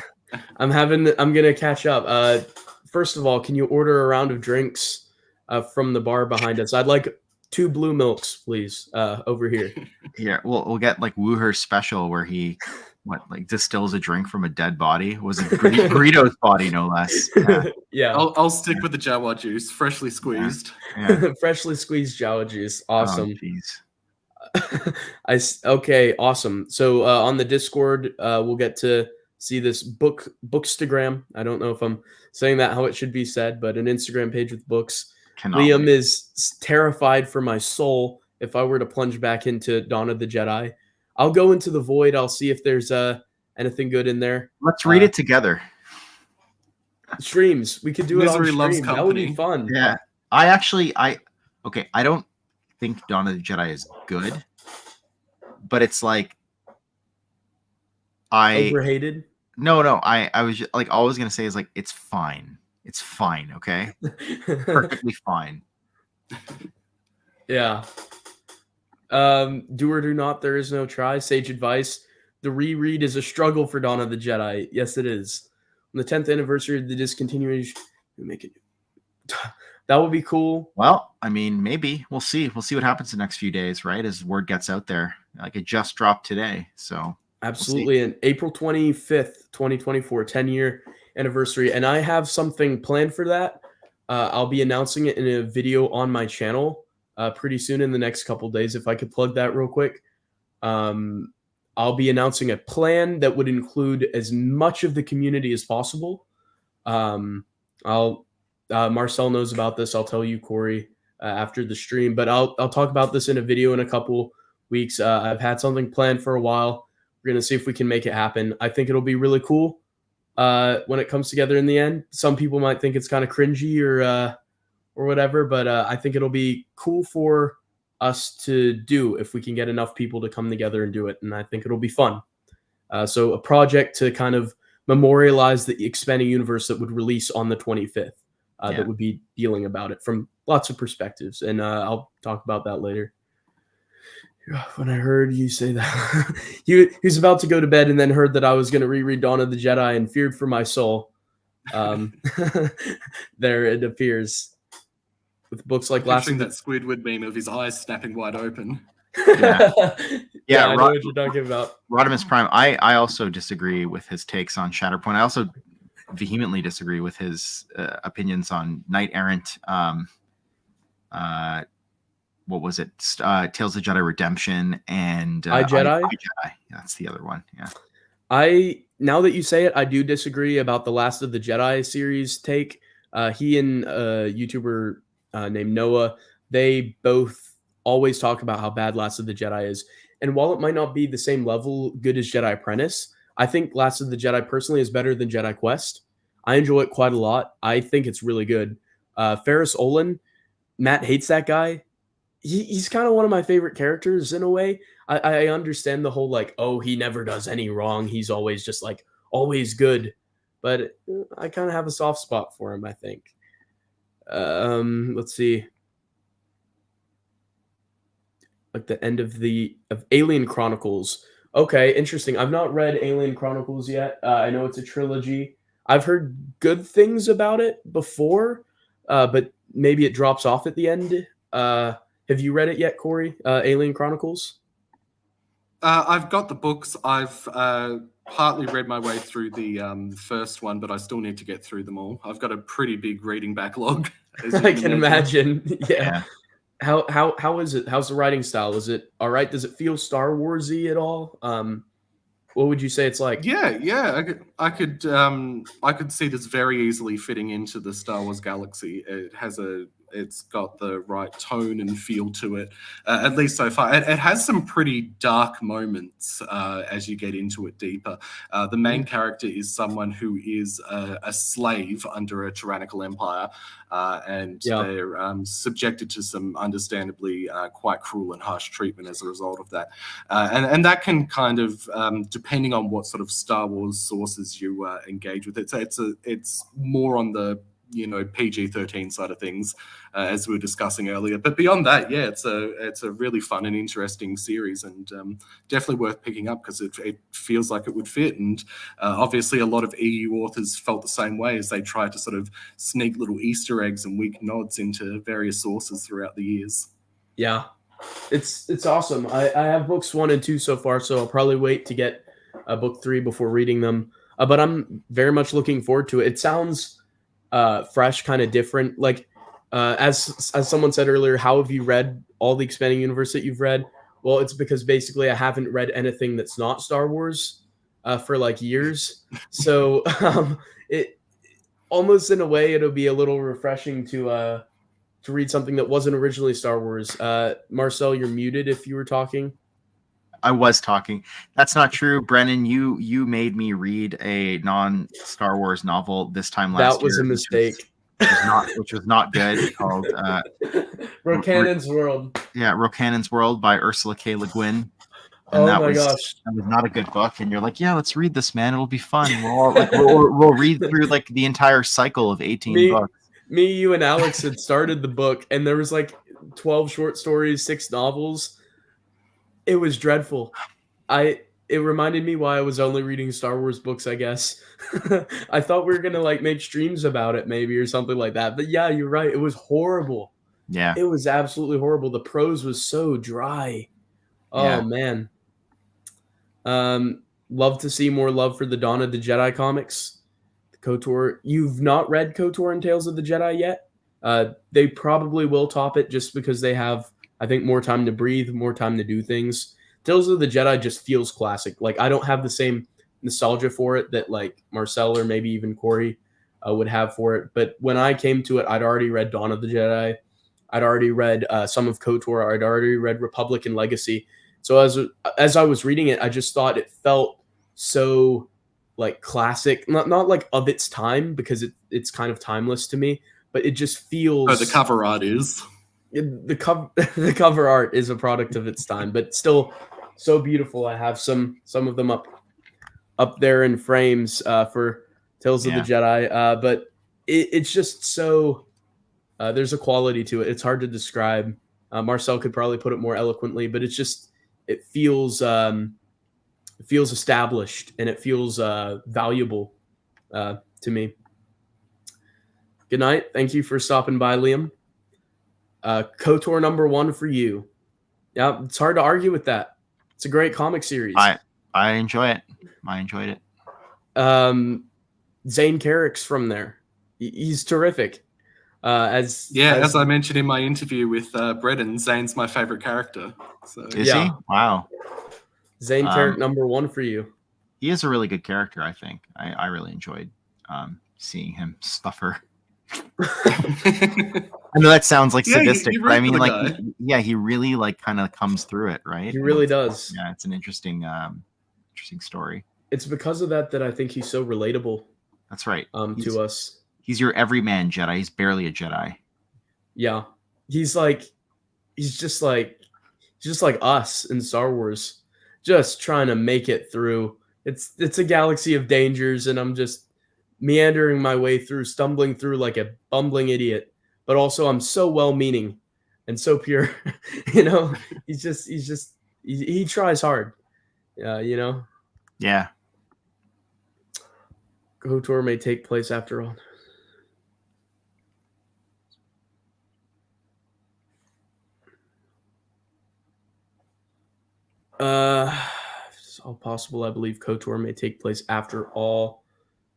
I'm going to catch up. First of all, can you order a round of drinks from the bar behind us? I'd like 2 blue milks, please, over here. Yeah, we'll get like Wooher's special where he distills a drink from a dead body. Was it Burrito's body, no less? Yeah. I'll stick with the Jawa juice, freshly squeezed. Yeah. Freshly squeezed Jawa juice. Awesome. Oh, okay, awesome. So on the Discord, we'll get to see this bookstagram. I don't know if I'm saying that how it should be said, but an Instagram page with books. Liam is terrified for my soul if I were to plunge back into Dawn of the Jedi. I'll go into the void. I'll see if there's anything good in there. Let's read it together. Streams. We could do Misery it on loves stream. company. That would be fun. Yeah. I don't think Dawn of the Jedi is good, but it's like overhated. No. I was just, like, all I was gonna say is like it's fine. It's fine. Okay. Perfectly fine. Yeah. Do or do not, there is no try. Sage advice. The reread is a struggle for Dawn of the Jedi. Yes, it is. On the 10th anniversary of the discontinuation, we make it. That would be cool. Well, I mean, maybe we'll see. We'll see what happens the next few days, right? As word gets out there. Like, it just dropped today, so absolutely. And April 25th, 2024, 10-year anniversary, and I have something planned for that. I'll be announcing it in a video on my channel pretty soon in the next couple days. If I could plug that real quick, I'll be announcing a plan that would include as much of the community as possible. Marcel knows about this. I'll tell you, Corey, after the stream, but I'll talk about this in a video in a couple weeks. I've had something planned for a while. We're going to see if we can make it happen. I think it'll be really cool when it comes together in the end. Some people might think it's kind of cringy or whatever, but I think it'll be cool for us to do if we can get enough people to come together and do it. And I think it'll be fun. So a project to kind of memorialize the expanding universe that would release on the 25th. That would be dealing about it from lots of perspectives. And I'll talk about that later. When I heard you say that, he was about to go to bed and then heard that I was going to reread Dawn of the Jedi and feared for my soul. There it appears. With books like that Squidward meme of his eyes snapping wide open. Yeah, I know what you're talking about. Rodimus Prime, I also disagree with his takes on Shatterpoint. I also vehemently disagree with his opinions on Knight Errant. What was it? Tales of Jedi Redemption and I Jedi. Yeah, that's the other one. Yeah. Now that you say it, I do disagree about the Last of the Jedi series take. He and a YouTuber named Noah, they both always talk about how bad Last of the Jedi is. And while it might not be the same level good as Jedi Apprentice, I think Last of the Jedi personally is better than Jedi Quest. I enjoy it quite a lot. I think it's really good. Ferris Olin, Matt hates that guy. He's kind of one of my favorite characters in a way. I understand the whole like, oh, he never does any wrong. He's always just like always good. But I kind of have a soft spot for him, I think. Let's see. Like the end of Alien Chronicles. Okay, interesting. I've not read Alien Chronicles yet. I know it's a trilogy. I've heard good things about it before, but maybe it drops off at the end. Have you read it yet, Corey? Alien Chronicles? I've got the books. I've partly read my way through the first one, but I still need to get through them all. I've got a pretty big reading backlog. I can imagine. Yeah. How is it? How's the writing style? Is it all right? Does it feel Star Warsy at all? What would you say it's like? Yeah. I could see this very easily fitting into the Star Wars galaxy. It's got the right tone and feel to it, at least so far. It has some pretty dark moments as you get into it deeper. The main character is someone who is a slave under a tyrannical empire, and they're subjected to some understandably quite cruel and harsh treatment as a result of that. And that can kind of, depending on what sort of Star Wars sources you engage with, it's more on the PG-13 side of things, as we were discussing earlier. But beyond that, yeah, it's a really fun and interesting series, and definitely worth picking up because it feels like it would fit. And obviously, a lot of EU authors felt the same way as they tried to sort of sneak little Easter eggs and wink nods into various sources throughout the years. Yeah, it's awesome. I have books 1 and 2 so far, so I'll probably wait to get book 3 before reading them. But I'm very much looking forward to it. It sounds fresh, kind of different. Like as someone said earlier, how have you read all the expanding universe that you've read? Well, it's because basically I haven't read anything that's not Star Wars for like years. So it almost in a way it'll be a little refreshing to read something that wasn't originally Star Wars. Marcel, you're muted if you were talking. I was talking. That's not true, Brennan. You made me read a non-Star Wars novel this time last year. That was a mistake. Which was not good. Called Rocannon's World. Yeah, Rocannon's World by Ursula K. Le Guin. And that was not a good book. And you're like, yeah, let's read this, man. It'll be fun. We'll read through like the entire cycle of 18 books. Me, you, and Alex had started the book, and there was like 12 short stories, 6 novels. It was dreadful. It reminded me why I was only reading Star Wars books, I guess. I thought we were going to like make streams about it maybe or something like that. But yeah, you're right. It was horrible. Yeah. It was absolutely horrible. The prose was so dry. Oh, man. Love to see more love for the Dawn of the Jedi comics. KOTOR. You've not read KOTOR and Tales of the Jedi yet? They probably will top it just because they have, I think, more time to breathe, more time to do things. Tales of the Jedi just feels classic. Like, I don't have the same nostalgia for it that, like, Marcel or maybe even Corey would have for it. But when I came to it, I'd already read Dawn of the Jedi. I'd already read some of KOTOR. I'd already read Republic and Legacy. So as I was reading it, I just thought it felt so, like, classic. Not like of its time, because it's kind of timeless to me. But it just feels... Oh, the cover art is... The cover art is a product of its time, but still so beautiful. I have some of them up there in frames for Tales of the Jedi, but it's just so there's a quality to it. It's hard to describe. Marcel could probably put it more eloquently, but it feels established and it feels valuable to me. Good night. Thank you for stopping by, Liam. KOTOR #1 for you. Yeah, it's hard to argue with that. It's a great comic series. I enjoy it. I enjoyed it. Zane Carrick's from there. He's terrific. As I mentioned in my interview with Brennan, Zane's my favorite character. So is he? Wow. Zane Carrick #1 for you. He is a really good character, I think. I really enjoyed seeing him suffer. I know that sounds like sadistic, but I mean, like, he really like kind of comes through it, right? He really does. Yeah, it's an interesting story. it's because of that I think he's so relatable. That's right. To us. He's your everyman Jedi. He's barely a Jedi. Yeah. He's just like us in Star Wars, just trying to make it through. It's a galaxy of dangers, and I'm just meandering my way through, stumbling through like a bumbling idiot. But also, I'm so well-meaning and so pure. He tries hard. Yeah. KOTOR may take place after all. It's all possible. I believe KOTOR may take place after all.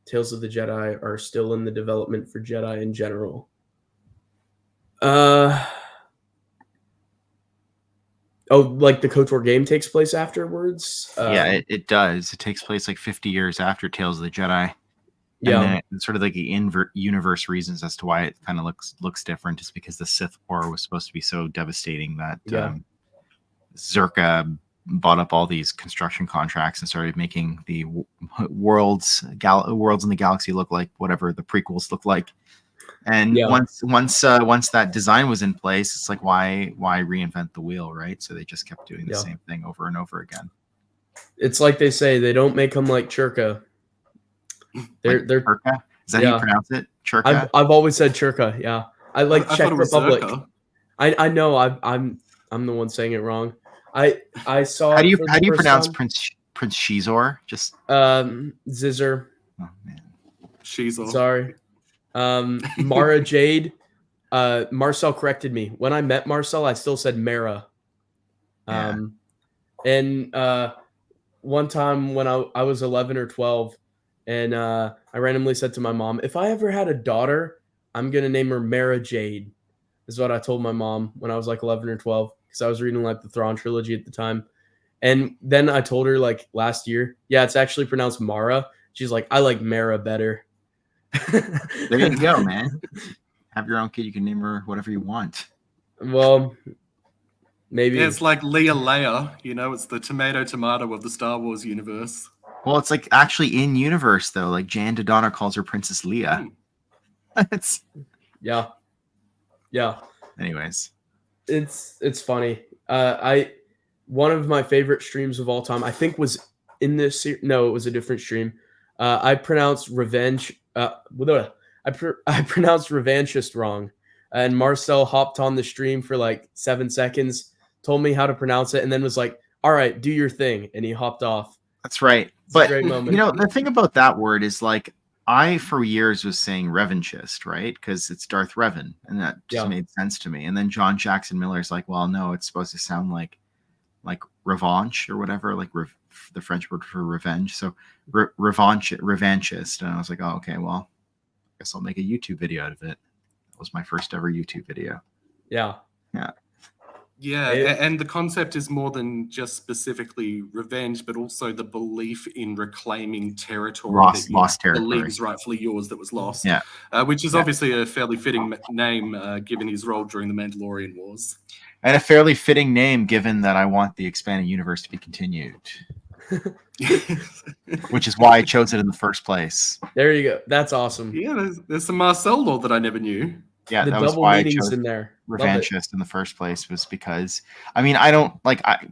Tales of the Jedi are still in the development for Jedi in general. Like the KOTOR game takes place afterwards? Yeah, it does. It takes place like 50 years after Tales of the Jedi. Yeah. And sort of like the universe reasons as to why it kind of looks different is because the Sith War was supposed to be so devastating that Zerka bought up all these construction contracts and started making the worlds in the galaxy look like whatever the prequels look like. And once that design was in place, it's like why reinvent the wheel, right? So they just kept doing the same thing over and over again. It's like they say, they don't make them like Churka. They're Churka? Is that how you pronounce it? Churka? I've always said Churka. Yeah, I like Czech Republic. I know I'm the one saying it wrong. I saw. How do you pronounce Prince Shizor? Just Zizzer. Oh man, Shizor. Sorry. Mara Jade. Marcel corrected me. When I met Marcel, I still said Mara. And one time when I was 11 or 12, and I randomly said to my mom, if I ever had a daughter, I'm going to name her Mara Jade, is what I told my mom when I was like 11 or 12, because I was reading like the Thrawn trilogy at the time. And then I told her like last year, yeah, it's actually pronounced Mara. She's like, I like Mara better. There you go, man. Have your own kid. You can name her whatever you want. Well, maybe. Yeah, it's like Leia. It's the tomato of the Star Wars universe. Well, it's like actually in universe though. Like Jan Dodonna calls her Princess Leia. It's yeah. Anyways, it's funny. One of my favorite streams of all time, I think, was in this. No, it was a different stream. I pronounced revenge. I pronounced Revanchist wrong, and Marcel hopped on the stream for like 7 seconds, told me how to pronounce it, and then was like, "All right, do your thing," and he hopped off. That's right. It's but a great moment. The thing about that word is like I for years was saying Revanchist, right? Because it's Darth Revan, and that just made sense to me. And then John Jackson Miller is like, well, no, it's supposed to sound like revanche or whatever, like the French word for revenge. So revanchist. And I was like, oh, okay, well, I guess I'll make a YouTube video out of it. That was my first ever YouTube video. Yeah. Yeah, and the concept is more than just specifically revenge, but also the belief in reclaiming territory lost territory. Believe is rightfully yours that was lost. Yeah, which is obviously a fairly fitting name given his role during the Mandalorian Wars. And a fairly fitting name given that I want the expanded universe to be continued. Which is why I chose it in the first place. There you go. That's awesome. Yeah, there's some Marcel lore that I never knew. Yeah, the that was why I chose in there. Revanchist in the first place, was because I don't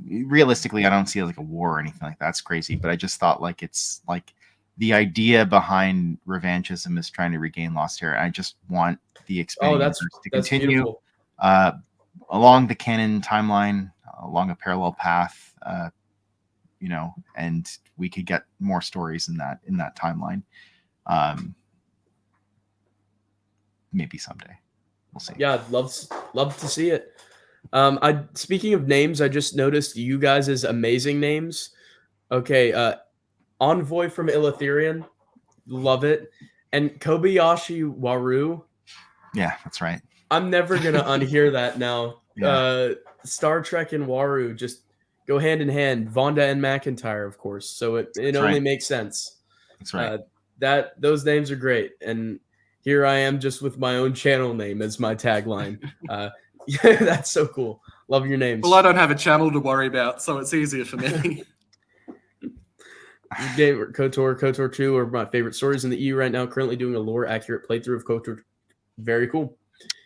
realistically I don't see it like a war or anything like that. That's crazy, but I just thought like it's like the idea behind revanchism is trying to regain lost territory. I just want the expanded universe to continue along the canon timeline, along a parallel path, and we could get more stories in that timeline. Maybe someday. We'll see. Yeah, I'd love to see it. Speaking of names, I just noticed you guys' amazing names. Okay, Envoy from Illitherion, love it, and Kobayashi Waru. Yeah, that's right. I'm never gonna unhear that now. Yeah. Star Trek and Waru just go hand in hand. Vonda and McIntyre, of course. So it only makes sense. That's right. Those names are great, and here I am just with my own channel name as my tagline. Yeah, that's so cool. Love your names. Well, I don't have a channel to worry about, so it's easier for me. game KOTOR 2 are my favorite stories in the EU right now. Currently doing a lore accurate playthrough of KOTOR. Very cool.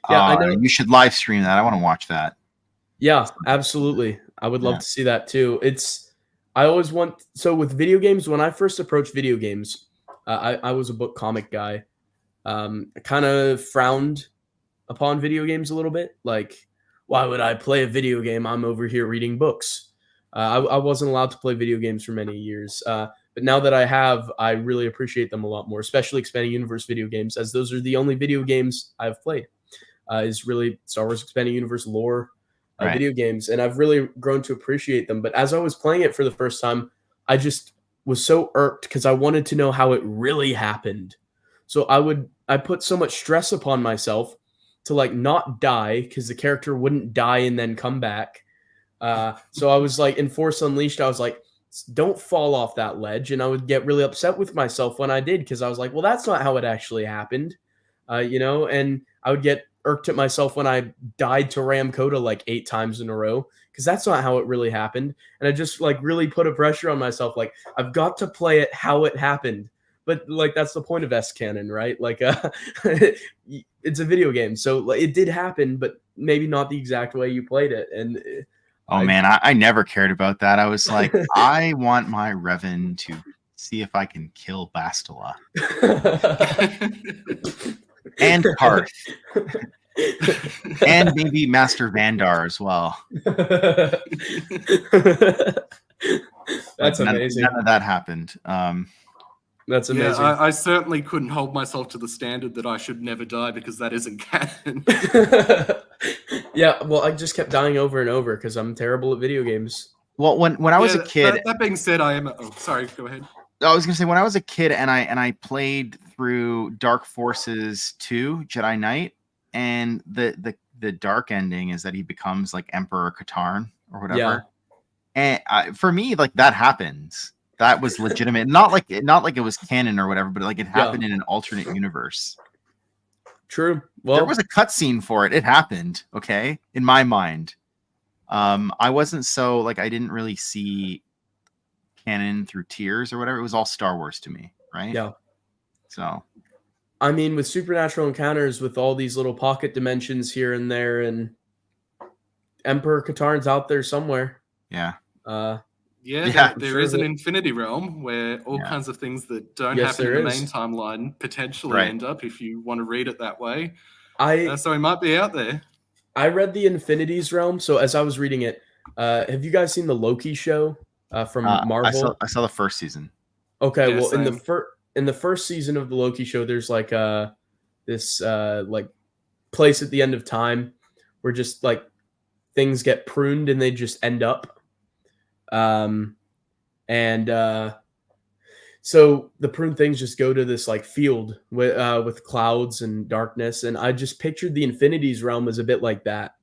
Yeah, I know. You should live stream that. I want to watch that. Yeah, absolutely. I would love to see that too. I always want, so with video games, when I first approached video games, I was a book comic guy. I kind of frowned upon video games a little bit. Like, why would I play a video game? I'm over here reading books. I wasn't allowed to play video games for many years. But now that I have, I really appreciate them a lot more, especially Expanding Universe video games, as those are the only video games I've played. Is really Star Wars Expanding Universe lore video games, and I've really grown to appreciate them. But as I was playing it for the first time, I just was so irked because I wanted to know how it really happened. So I put so much stress upon myself to like not die because the character wouldn't die and then come back. So I was like in Force Unleashed, I was like, don't fall off that ledge, and I would get really upset with myself when I did because I was like, well, that's not how it actually happened, and I would get irked at myself when I died to Ram Coda like 8 times in a row because that's not how it really happened. And I just like really put a pressure on myself. Like, I've got to play it how it happened. But like, that's the point of S-Canon, right? Like, it's a video game. So like, it did happen, but maybe not the exact way you played it. And I never cared about that. I was like, I want my Revan to see if I can kill Bastila. And Parth. And maybe Master Vandar as well. That's amazing. None of that happened. That's amazing. Yeah, I certainly couldn't hold myself to the standard that I should never die because that isn't canon. Yeah, well, I just kept dying over and over because I'm terrible at video games. Well, when I was a kid. That being said, I am. Oh, sorry. Go ahead. I was gonna say, when I was a kid and I played through Dark Forces 2, Jedi Knight, and the dark ending is that he becomes like Emperor Katarn or whatever. Yeah. And for me, like, that happens. That was legitimate. Not like it was canon or whatever, but like it happened in an alternate universe. True. Well, there was a cutscene for it. It happened. Okay, in my mind, I wasn't so like I didn't really see canon through tears or whatever. It was all Star Wars to me, right? Yeah. So, I mean, with supernatural encounters, with all these little pocket dimensions here and there, and Emperor Katarn's out there somewhere. Yeah. There is an infinity realm where all kinds of things that don't happen in the main timeline potentially end up, if you want to read it that way. So he might be out there. I read the Infinities realm. So as I was reading it, have you guys seen the Loki show from Marvel? I saw the first season. Okay, well, in the first season of the Loki show, there's like this like place at the end of time where just like things get pruned and they just end up. So the prune things just go to this like field with clouds and darkness, and I just pictured the Infinities realm as a bit like that.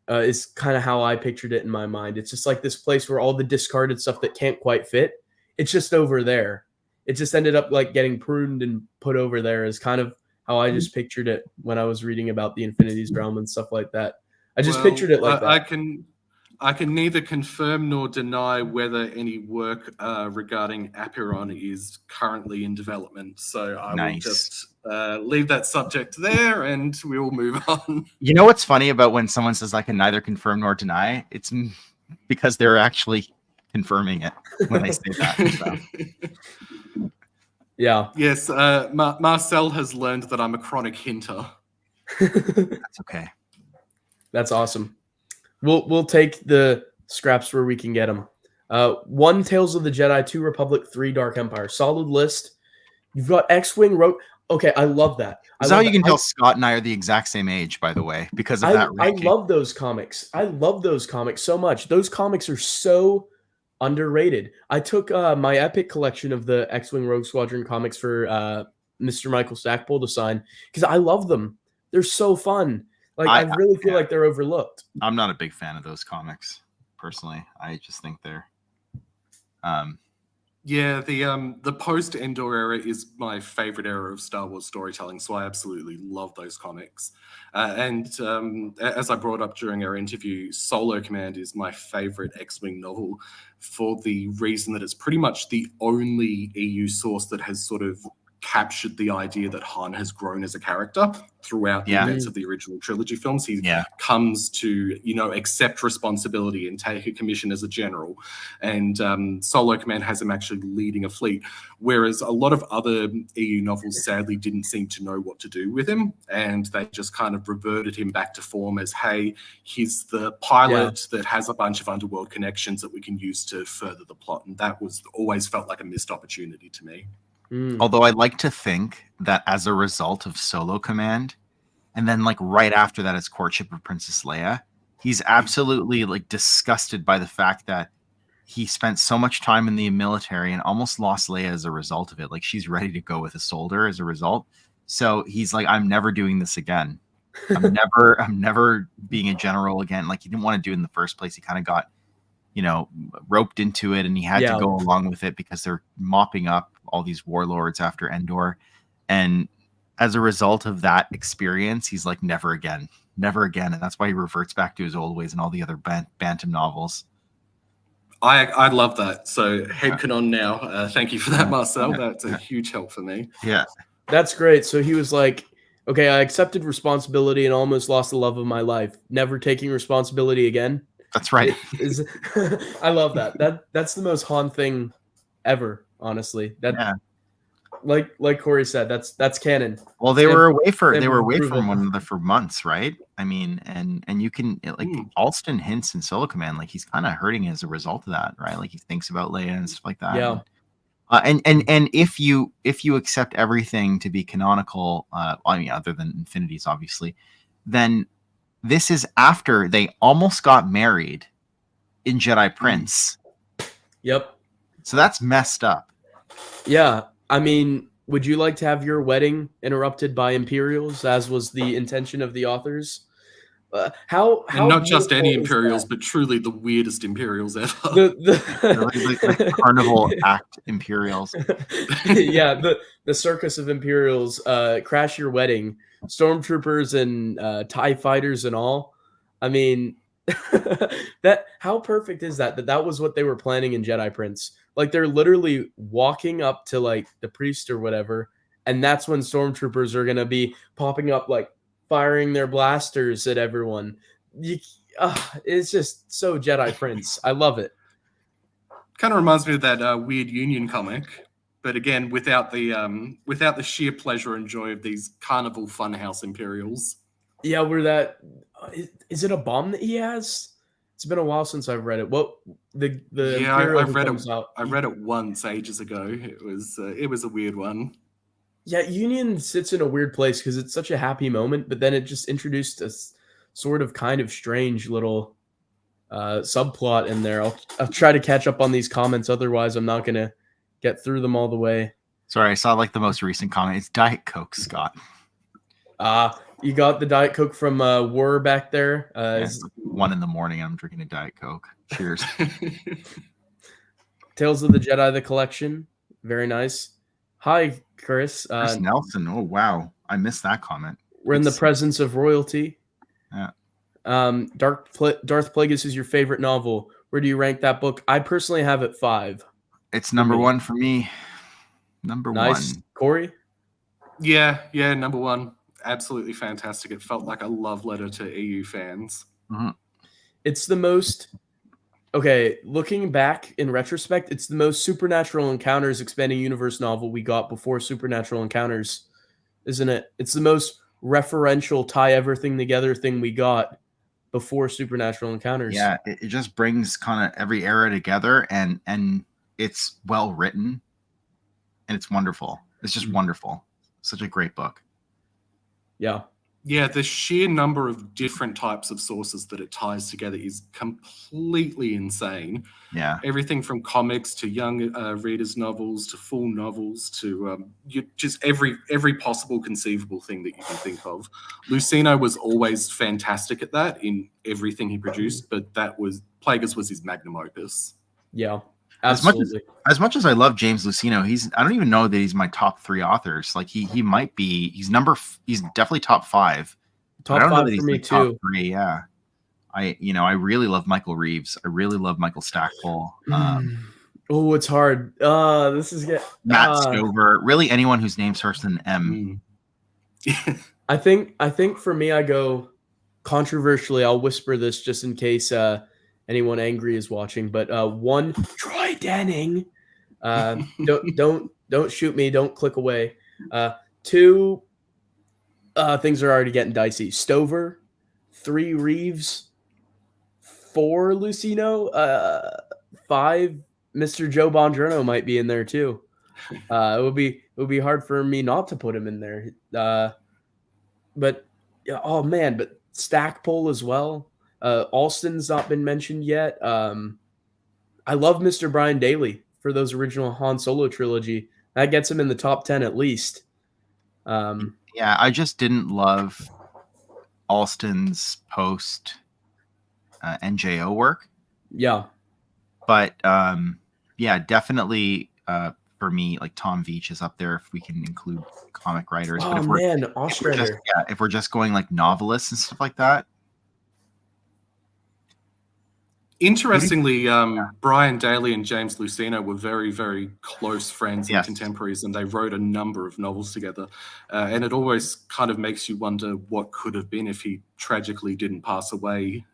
Is kind of how I pictured it in my mind. It's just like this place where all the discarded stuff that can't quite fit, it's just over there. It just ended up like getting pruned and put over there, is kind of how I just pictured it when I was reading about the Infinities realm and stuff like that. I just pictured it like that. I can neither confirm nor deny whether any work regarding Apiron is currently in development. So I will just leave that subject there and we will move on. You know what's funny about when someone says I can neither confirm nor deny? It's because they're actually confirming it when they say that. So. Yeah. Yes, Marcel has learned that I'm a chronic hinter. That's okay. That's awesome. We'll take the scraps where we can get them. 1, Tales of the Jedi. 2, Republic. 3, Dark Empire. Solid list. You've got X-Wing Rogue. Okay, I love that. That's how you can tell Scott and I are the exact same age, by the way, because of that ranking. I love those comics. I love those comics so much. Those comics are so underrated. I took my Epic collection of the X-Wing Rogue Squadron comics for Mr. Michael Stackpole to sign because I love them. They're so fun. Like, I really feel like they're overlooked. I'm not a big fan of those comics, personally. I just think they're Yeah, the post Endor era is my favorite era of Star Wars storytelling, so I absolutely love those comics. As I brought up during our interview, Solo Command is my favorite X-Wing novel for the reason that it's pretty much the only EU source that has sort of captured the idea that Han has grown as a character throughout the events of the original trilogy films. He comes to, accept responsibility and take a commission as a general. And Solo Command has him actually leading a fleet, whereas a lot of other EU novels sadly didn't seem to know what to do with him. And they just kind of reverted him back to form as, hey, he's the pilot that has a bunch of underworld connections that we can use to further the plot. And that was always felt like a missed opportunity to me. Although I like to think that as a result of Solo Command, and then like right after that, his courtship of Princess Leia, he's absolutely like disgusted by the fact that he spent so much time in the military and almost lost Leia as a result of it. Like she's ready to go with a soldier as a result. So he's like, I'm never doing this again. I'm never being a general again. Like he didn't want to do it in the first place. He kind of got, roped into it, and he had to go along with it because they're mopping up all these warlords after Endor. And as a result of that experience, he's like, never again. And that's why he reverts back to his old ways in all the other Bantam novels. I love that. So headcanon now. Thank you for that, Marcel. That's a huge help for me. Yeah. That's great. So he was like, okay, I accepted responsibility and almost lost the love of my life. Never taking responsibility again. That's right. I love that. That's the most Han thing ever, honestly. Like Corey said, that's canon. Well, they were away from one another for months, right? I mean, and you can Alston hints in Solo Command, like he's kind of hurting as a result of that, right? Like he thinks about Leia and stuff like that. Yeah. And if you accept everything to be canonical, other than Infinities, obviously, then this is after they almost got married in Jedi Prince. Yep. So that's messed up. Yeah. I mean, would you like to have your wedding interrupted by Imperials, as was the intention of the authors? How and not just any Imperials, but truly the weirdest Imperials ever. The Carnival Act Imperials. Yeah, the circus of Imperials crash your wedding. Stormtroopers and TIE fighters and all. I mean, how perfect is that was what they were planning in Jedi Prince. Like they're literally walking up to like the priest or whatever, and that's when stormtroopers are gonna be popping up, like firing their blasters at everyone. It's just so Jedi Prince. I love it. Kind of reminds me of that Weird Union comic, but again without the sheer pleasure and joy of these carnival funhouse Imperials. Yeah, where that is it a bomb that he has? It's been a while since I've read it. I've read it. I read it once ages ago. It was a weird one. Yeah, Union sits in a weird place because it's such a happy moment, but then it just introduced a sort of kind of strange little subplot in there. I'll try to catch up on these comments, otherwise I'm not gonna get through them all the way. Sorry, I saw like the most recent comment. It's Diet Coke, Scott. You got the Diet Coke from War back there. It's like 1 a.m. and I'm drinking a Diet Coke. Cheers. Tales of the Jedi, the collection. Very nice. Hi, Chris. Chris Nelson. Oh, wow. I missed that comment. We're in the presence of royalty. Yeah. Darth Plagueis is your favorite novel. Where do you rank that book? I personally have it 5. It's number 1 for me. Number 1. Corey? Yeah, number 1. Absolutely fantastic. It felt like a love letter to EU fans. Mm-hmm. It's the most... Okay, looking back in retrospect, it's the most Supernatural Encounters expanding universe novel we got before Supernatural Encounters, isn't it? It's the most referential tie everything together thing we got before Supernatural Encounters. Yeah, it just brings kind of every era together, and it's well written, and it's wonderful. It's just wonderful. Such a great book. Yeah, the sheer number of different types of sources that it ties together is completely insane. Yeah. Everything from comics to young readers' novels to full novels to just every possible conceivable thing that you can think of. Lucino was always fantastic at that in everything he produced, but Plagueis was his magnum opus. Yeah. Absolutely. As much as I love James Luceno, I don't even know that he's my top 3 authors. Like he might be. He's definitely top 5. Top I don't know 5 that for he's me like top too. 3. Yeah. I really love Michael Reeves. I really love Michael Stackpole. Oh, it's hard. This is Matt Stover. Really, anyone whose name starts with an M. I think for me, I go controversially. I'll whisper this just in case anyone angry is watching. But 1, Troy Denning. Don't shoot me. Don't click away. 2, things are already getting dicey. Stover. 3, Reeves. 4, Luceno. 5, Mr. Joe Bongiorno might be in there too. It would be hard for me not to put him in there. But oh man, but Stackpole as well. Alston's not been mentioned yet. I love Mr. Brian Daley for those original Han Solo trilogy. That gets him in the top 10 at least. Yeah, I just didn't love Alston's post NJO work. Yeah. But yeah, definitely for me, like Tom Veitch is up there if we can include comic writers. Oh but if we're just going like novelists and stuff like that. Interestingly, Brian Daley and James Luceno were very, very close friends and contemporaries, and they wrote a number of novels together. And it always kind of makes you wonder what could have been if he tragically didn't pass away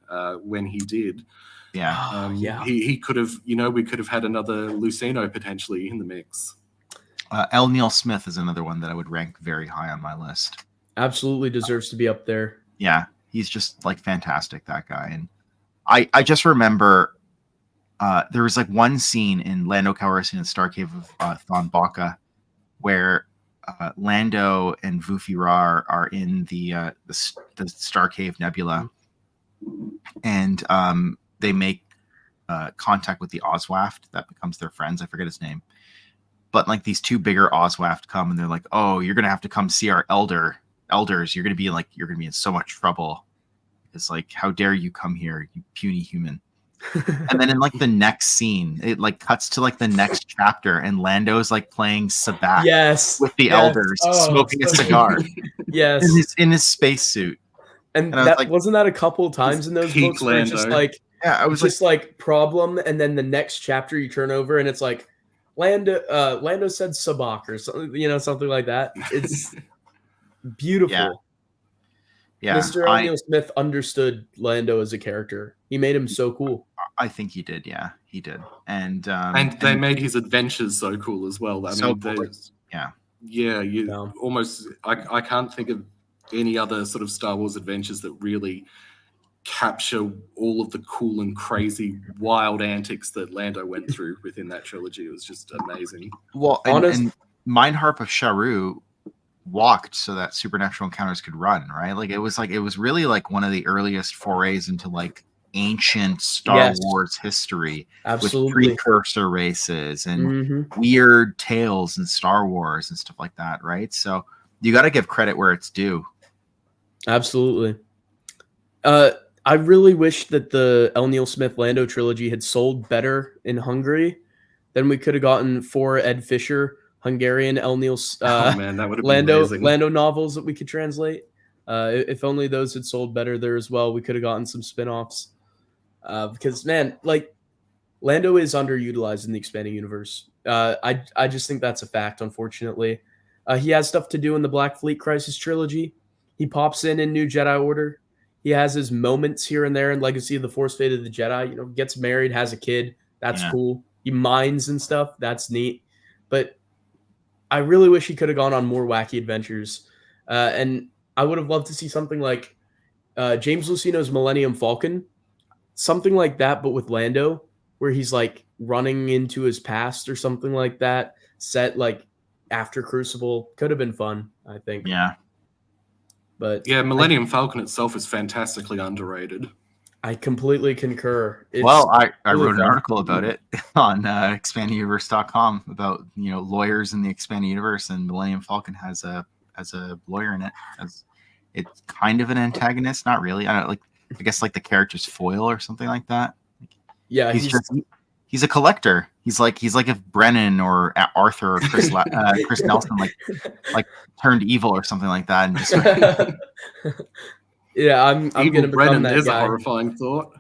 when he did. Yeah. He could have, we could have had another Luceno potentially in the mix. L. Neil Smith is another one that I would rank very high on my list. Absolutely deserves to be up there. Yeah, he's just like fantastic, that guy. And I just remember there was like one scene in Lando Calrissian and Star Cave of Thon Baka where Lando and Vufi Ra are in the Star Cave Nebula, and they make contact with the Oswaft that becomes their friends. I forget his name, but like these 2 bigger Oswaft come and they're like, "Oh, you're gonna have to come see our elders. You're gonna be in so much trouble. It's like, how dare you come here, you puny human." And then in like the next scene, it like cuts to like the next chapter, and Lando's like playing Sabacc with the elders, smoking a cigar. Yes, in his spacesuit. And that like, wasn't that a couple times in those books where it's just like, I was just like problem, and then the next chapter you turn over and it's like Lando said Sabacc or something, something like that. It's beautiful. Yeah. Mr. O'Neill Smith understood Lando as a character. He made him so cool. I think he did. Yeah, he did. And they made his adventures so cool as well. I mean, cool. Almost. I can't think of any other sort of Star Wars adventures that really capture all of the cool and crazy, wild antics that Lando went through within that trilogy. It was just amazing. Well, and Mindharp of Sharu walked so that supernatural encounters could run, right? Like it was really like one of the earliest forays into like ancient Star Wars history. Absolutely. With precursor races and weird tales in Star Wars and stuff like that, right? So you got to give credit where it's due. Absolutely. I really wish that the L. Neil Smith Lando trilogy had sold better in Hungary. Then we could have gotten 4 Ed Fisher Hungarian L. Neil that would have been amazing. Lando novels that we could translate. If only those had sold better there as well, we could have gotten some spin-offs. Because man, like Lando is underutilized in the expanding universe. I just think that's a fact, unfortunately. He has stuff to do in the Black Fleet Crisis trilogy. He pops in New Jedi Order. He has his moments here and there in Legacy of the Force, Fate of the Jedi. Gets married, has a kid. That's cool. He mines and stuff. That's neat. But I really wish he could have gone on more wacky adventures. And I would have loved to see something like James Luceno's Millennium Falcon. Something like that, but with Lando, where he's like running into his past or something like that. Set like after Crucible. Could have been fun, I think. Yeah. But yeah, Millennium Falcon itself is fantastically underrated. I completely concur. I wrote an article about it on expandeduniverse.com about lawyers in the expanded universe, and Millennium Falcon has a lawyer in it. It's kind of an antagonist, not really. I guess like the character's foil or something like that. Yeah, he's a collector. He's like if Brennan or Arthur or Chris Nelson like turned evil or something like that, and just yeah, I'm gonna become that is guy. a horrifying thought.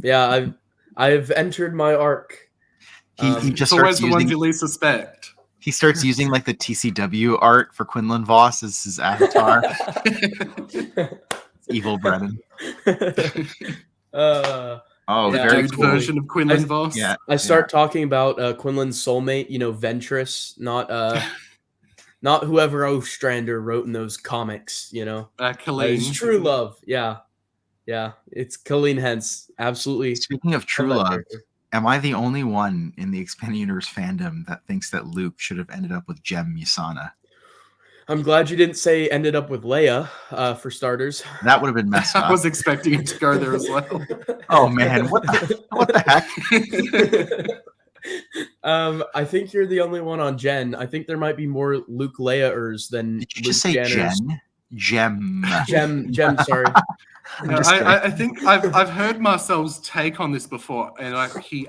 Yeah, I've entered my arc. He just It's always starts the ones using. you least suspect. He starts using like the TCW art for Quinlan Voss as his avatar. Evil Brennan. Yeah, very Dude cool. version of Quinlan Voss. Yeah, I start talking about Quinlan's soulmate, Ventress, not whoever Ostrander wrote in those comics, Colleen. It's true love. Yeah, it's Colleen Hence. Absolutely. Speaking of true love that love, character. am I the only one in the Expanded Universe fandom that thinks that Luke should have ended up with Jem Musana? I'm glad you didn't say ended up with Leia, for starters. That would have been messed up. I was expecting him to go there as well. Oh man, what the heck? I think you're the only one on Jen. I think there might be more Luke Leia-ers than Did you Luke just say Jenners. Jen? Jem, sorry. I think I've heard Marcel's take on this before, and he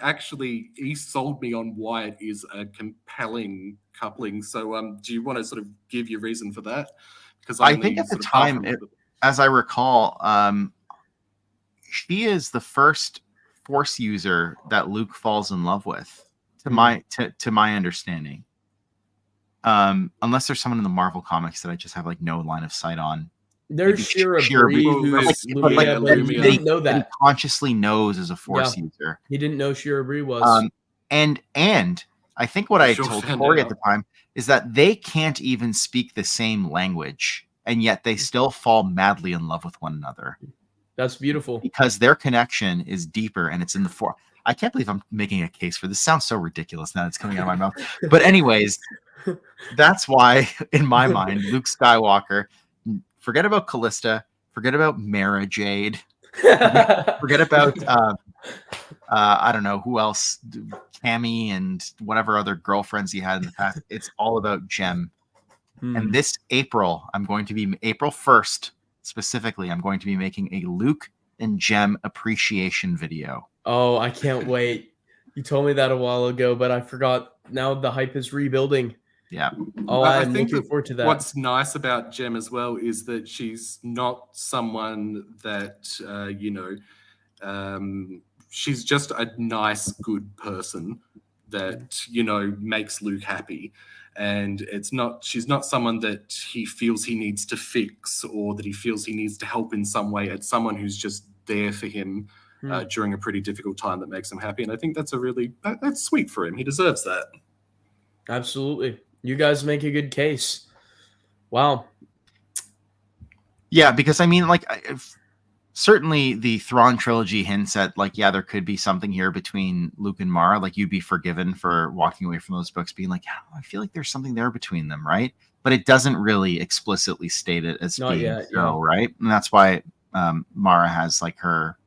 sold me on why it is a compelling coupling. So do you want to sort of give your reason for that? Because I think at the time, as I recall, she is the first Force user that Luke falls in love with, to my understanding. Unless there's someone in the Marvel comics that I just have like no line of sight on. There's Shira Bree, who's Lumia, but he didn't know that. He consciously knows as a Force user. He didn't know Shira Bree was. And I think what I told Corey at the time is that they can't even speak the same language, and yet they still fall madly in love with one another. That's beautiful. Because their connection is deeper, and it's in the Force. I can't believe I'm making a case for this. Sounds so ridiculous now it's coming out of my mouth. But anyways, that's why, in my mind, Luke Skywalker, forget about Callista, forget about Mara Jade, forget about I don't know who else, Cammy and whatever other girlfriends he had in the past. It's all about Jem. And this April, April 1st specifically, I'm going to be making a Luke and Jem appreciation video. Oh, I can't wait. You told me that a while ago, but I forgot. Now the hype is rebuilding. Yeah. Oh, I'm looking forward to that. What's nice about Jem as well is that she's not someone that, she's just a nice, good person that, makes Luke happy. And she's not someone that he feels he needs to fix or that he feels he needs to help in some way. It's someone who's just there for him during a pretty difficult time that makes him happy. And I think that's that's sweet for him. He deserves that. Absolutely. You guys make a good case. Wow. Yeah, because I mean, like, certainly the Thrawn trilogy hints at, like, yeah, there could be something here between Luke and Mara. Like, you'd be forgiven for walking away from those books being like, yeah, I feel like there's something there between them, right? But it doesn't really explicitly state it as Not being yet, so, yeah. right? And that's why Mara has, like, her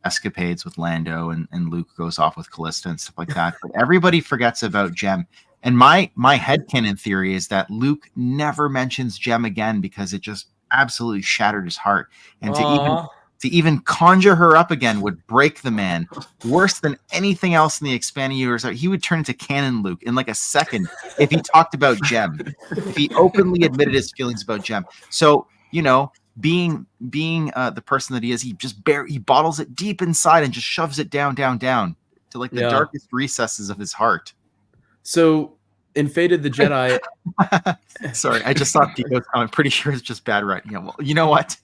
escapades with Lando and Luke goes off with Callista and stuff like that. But everybody forgets about Jem. And my headcanon theory is that Luke never mentions Jem again because it just absolutely shattered his heart. And to even conjure her up again would break the man. Worse than anything else in the expanded universe. He would turn into canon Luke in like a second if he talked about Jem. If he openly admitted his feelings about Jem. So, being the person that he is, he bottles it deep inside and just shoves it down to like the darkest recesses of his heart. So in Fate of the Jedi, sorry, I just saw Pico's comment. Pretty sure it's just bad writing. Yeah, well, you know what?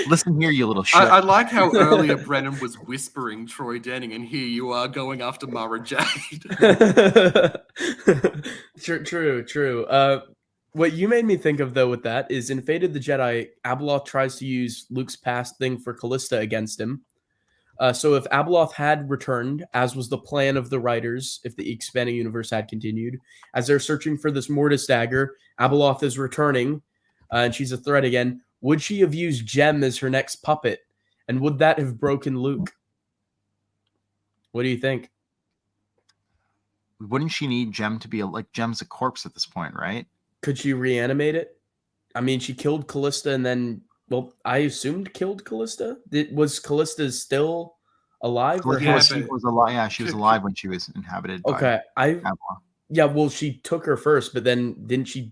Listen here, you little shit. I like how earlier Brennan was whispering Troy Denning, and here you are going after Mara Jade. True. What you made me think of, though, with that is in Fate of the Jedi, Abeloth tries to use Luke's past thing for Callista against him. So if Abeloth had returned, as was the plan of the writers, if the expanding universe had continued, as they're searching for this Mortis dagger, Abeloth is returning, and she's a threat again. Would she have used Jem as her next puppet? And would that have broken Luke? What do you think? Wouldn't she need Jem to be Jem's a corpse at this point, right? Could she reanimate it? I mean, she killed Callista and then, well, I assumed killed Callista. Was Callista still alive? Well, Or Yeah, she but- was alive. Yeah, she was alive when she was inhabited. okay, By Abeloth. yeah. Well, she took her first, but then didn't she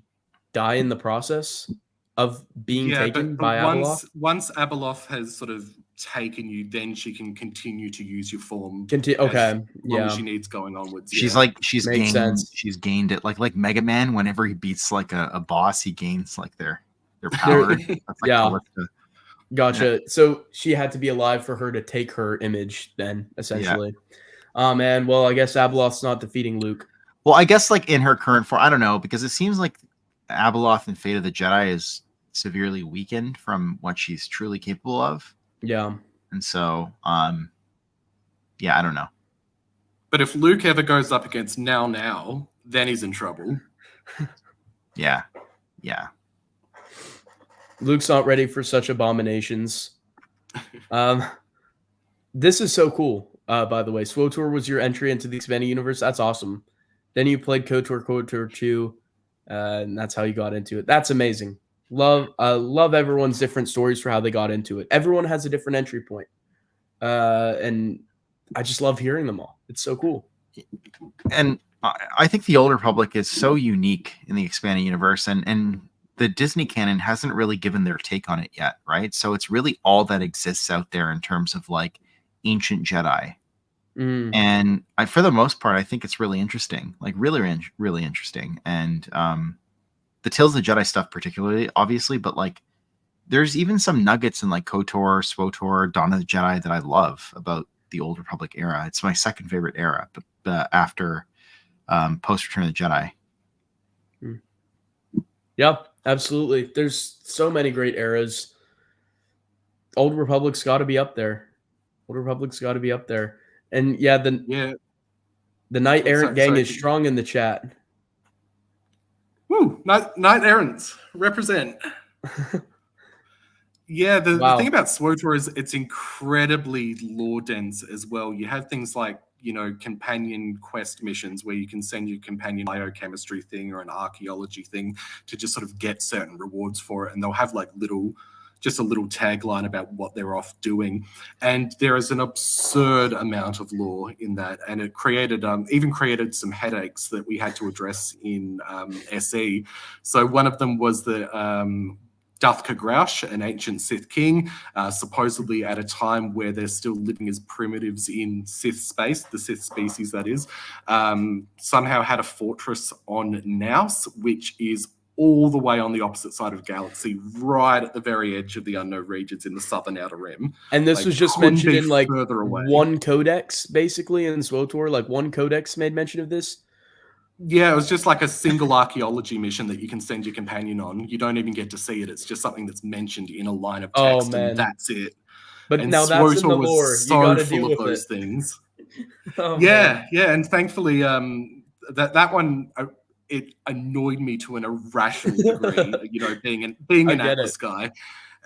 die in the process of being taken but by Abeloth? once Abeloth has sort of taken you, then she can continue to use your form. Okay, as long yeah. as she needs going onwards. She's yeah. like she's Makes gained sense. she's gained it like Mega Man. Whenever he beats like a boss, he gains like their power. That's like Yeah. Callista. Gotcha. So she had to be alive for her to take her image, then essentially. Oh man. Well, I guess Abeloth's not defeating Luke. Well, I guess like in her current form, I don't know, because it seems like Abeloth in Fate of the Jedi is severely weakened from what she's truly capable of. Yeah. And so, yeah, I don't know. But if Luke ever goes up against now, then he's in trouble. Yeah. Luke's not ready for such abominations. This is so cool. By the way, SWOTOR was your entry into the expanded universe. That's awesome. Then you played KOTOR 2, and that's how you got into it. That's amazing. Love everyone's different stories for how they got into it. Everyone has a different entry point. And I just love hearing them all. It's so cool. And I think the Old Republic is so unique in the expanded universe, and the Disney canon hasn't really given their take on it yet, right? So it's really all that exists out there in terms of like ancient Jedi. And for the most part, I think it's really interesting, like really interesting. And the Tales of the Jedi stuff particularly, obviously, but like there's even some nuggets in like KOTOR, SWOTOR, Dawn of the Jedi that I love about the Old Republic era. It's my second favorite era, but after post Return of the Jedi. Yep, absolutely. There's so many great eras. Old Republic's got to be up there. Old Republic's got to be up there. And yeah, the Knight Errant gang is strong in the chat. Woo! Knight Errants represent. Yeah, the thing about SWOTOR is it's incredibly lore dense as well. You have things like, companion quest missions where you can send your companion biochemistry thing or an archaeology thing to just sort of get certain rewards for it. And they'll have like just a little tagline about what they're off doing. And there is an absurd amount of lore in that. And it even created some headaches that we had to address in SE. So one of them was the Duthka Grouch, an ancient Sith king, supposedly at a time where they're still living as primitives in Sith space, the Sith species that is, somehow had a fortress on Naus, which is all the way on the opposite side of the galaxy, right at the very edge of the unknown regions in the southern outer rim. And this was just mentioned in like away. One codex, basically, in SWOTOR. Like one codex made mention of this. Yeah, it was just like a single archaeology mission that you can send your companion on. You don't even get to see it. It's just something that's mentioned in a line of text, and that's it. But and now that's in the lore. So you got to full deal of with those it. things. Man. And thankfully, that one it annoyed me to an irrational degree. Being an Atlas guy,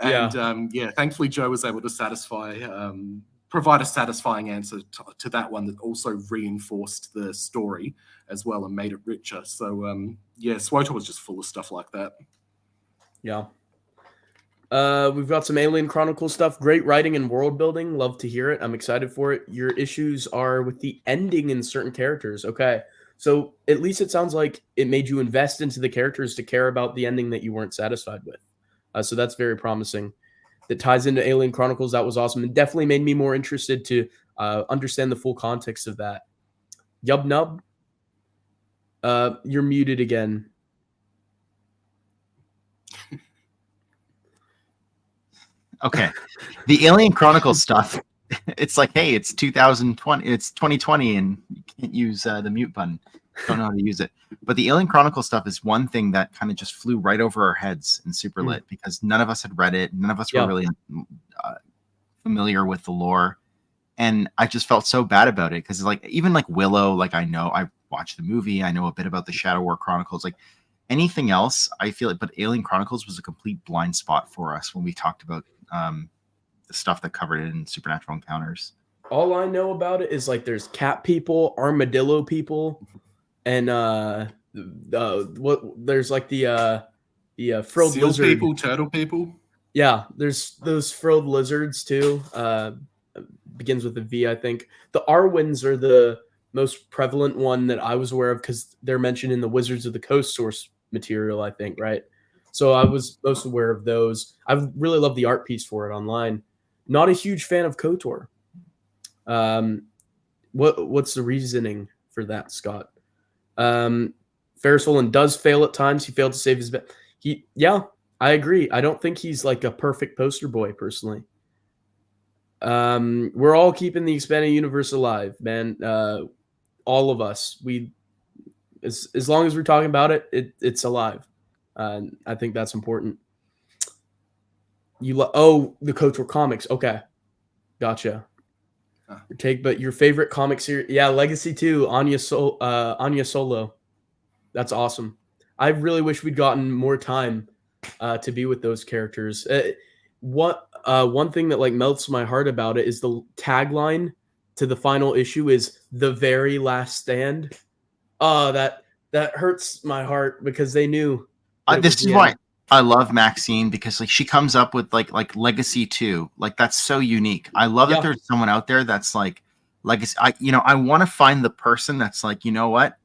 and thankfully Joe was able to provide a satisfying answer to that one that also reinforced the story as well and made it richer. So SWOTOR was just full of stuff like that. Yeah. We've got some Alien Chronicles stuff. Great writing and world building. Love to hear it. I'm excited for it. Your issues are with the ending in certain characters. Okay. So at least it sounds like it made you invest into the characters to care about the ending that you weren't satisfied with. So that's very promising. That ties into Alien Chronicles. That was awesome. And definitely made me more interested to understand the full context of that. Yub Nub, you're muted again. Okay. The Alien Chronicles stuff, it's like, hey, it's 2020, it's 2020, and you can't use the mute button. Don't know how to use it. But the Alien Chronicles stuff is one thing that kind of just flew right over our heads in Super Lit because none of us had read it. None of us were really familiar with the lore. And I just felt so bad about it because even like Willow, like I watched the movie. I know a bit about the Shadow War Chronicles. Like anything else, I feel like, but Alien Chronicles was a complete blind spot for us when we talked about the stuff that covered it in Supernatural Encounters. All I know about it is like there's cat people, armadillo people, and there's like the frilled Seal lizard people, turtle people. Yeah, there's those frilled lizards too. begins with a V, I think. The Arwyns are the most prevalent one that I was aware of because they're mentioned in the Wizards of the Coast source material, I think, right? So I was most aware of those. I really love the art piece for it online. Not a huge fan of KOTOR. What's the reasoning for that, Scott? Ferris Olin does fail at times. He failed to save his yeah, I agree. I don't think he's like a perfect poster boy, personally. We're all keeping the expanded universe alive, man. All of us. As long as we're talking about it, it's alive. I think that's important. The KOTOR comics. Okay, gotcha. But your favorite comic series? Yeah, Legacy 2, Anya Solo. That's awesome. I really wish we'd gotten more time to be with those characters. One thing that like melts my heart about it is the tagline to the final issue is "The Very Last Stand." Oh, that hurts my heart because they knew. This is why I love Maxine, because like she comes up with like Legacy 2. Like that's so unique. I love that there's someone out there that's like Legacy. I want to find the person that's like, you know what?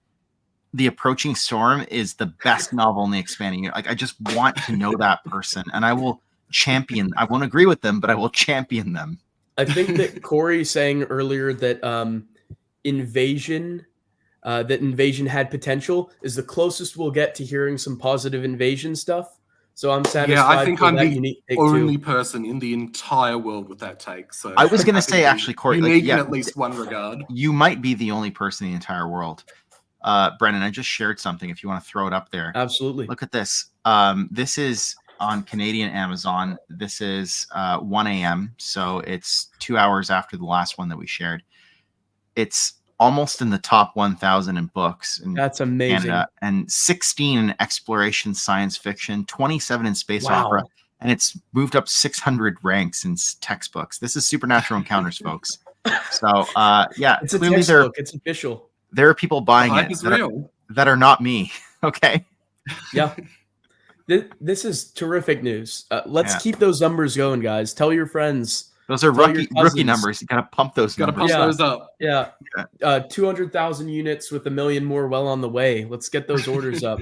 The Approaching Storm is the best novel in the expanding universe. Like I just want to know that person, and I will champion. I won't agree with them, but I will champion them. I think that Corey saying earlier that Invasion had potential is the closest we'll get to hearing some positive Invasion stuff. So I'm satisfied. Yeah, I think I'm the only person in the entire world with that take. So I was going to say, actually, Corey, unique in at least one regard. You might be the only person in the entire world. Brennan, I just shared something. If you want to throw it up there, absolutely. Look at this. This is on Canadian Amazon. This is 1 a.m. So it's 2 hours after the last one that we shared. It's almost in the top 1,000 in books in That's amazing. Canada, and 16 in exploration science fiction, 27 in space opera, and it's moved up 600 ranks in textbooks. This is Supernatural Encounters, folks. So yeah, it's a textbook. It's official. There are people buying it that are not me. Okay. Yeah. This is terrific news. Let's keep those numbers going, guys. Tell your friends. Those are rookie numbers. You gotta pump those numbers. Pump those up. Yeah. 200,000 units with 1 million more well on the way. Let's get those orders up.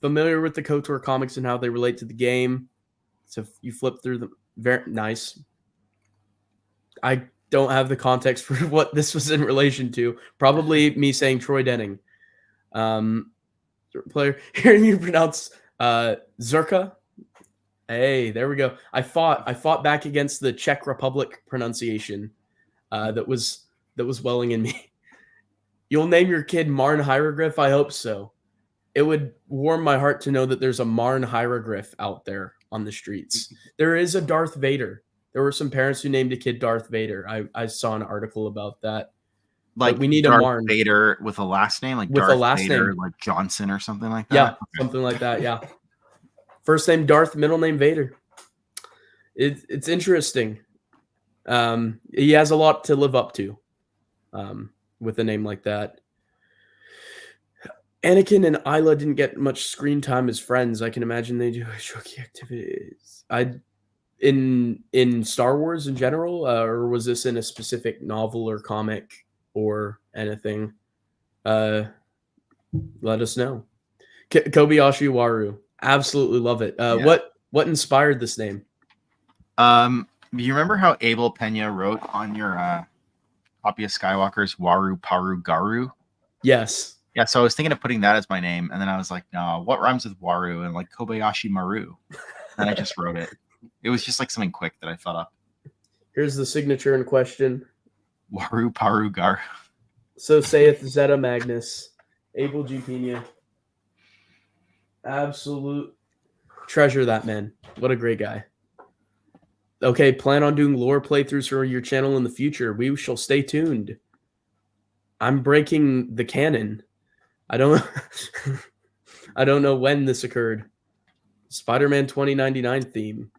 Familiar with the KOTOR comics and how they relate to the game. So if you flip through them, very nice. I don't have the context for what this was in relation to. Probably me saying Troy Denning. Player, hearing you pronounce Zerka. Hey, there we go. I fought back against the Czech Republic pronunciation that was welling in me. You'll name your kid Marn Hieroglyph? I hope so. It would warm my heart to know that there's a Marn Hieroglyph out there on the streets. There is a Darth Vader. There were some parents who named a kid Darth Vader. I saw an article about that. Like we need Darth a Marn Vader with a last name, like with Darth a last Vader, name, like Johnson or something like that. Yeah, something like that. Yeah. First name Darth, middle name Vader. It's interesting. He has a lot to live up to with a name like that. Anakin and Isla didn't get much screen time as friends. I can imagine they do Wookiee activities. In Star Wars in general, or was this in a specific novel or comic or anything? Let us know. Kobayashi Waru. Absolutely love it. What inspired this name? You remember how Abel Pena wrote on your copy of Skywalker's Waru Paru Garu? Yes. Yeah, so I was thinking of putting that as my name, and then I was like, no, what rhymes with Waru? And like Kobayashi Maru. And I just wrote it. It was just like something quick that I thought up. Here's the signature in question. Waru Paru Garu. So saith Zeta Magnus. Abel G. Pena. Absolute treasure, that man. What a great guy. Okay, plan on doing lore playthroughs for your channel in the future. We shall stay tuned. I'm breaking the canon. I don't know when this occurred. Spider-Man 2099 theme.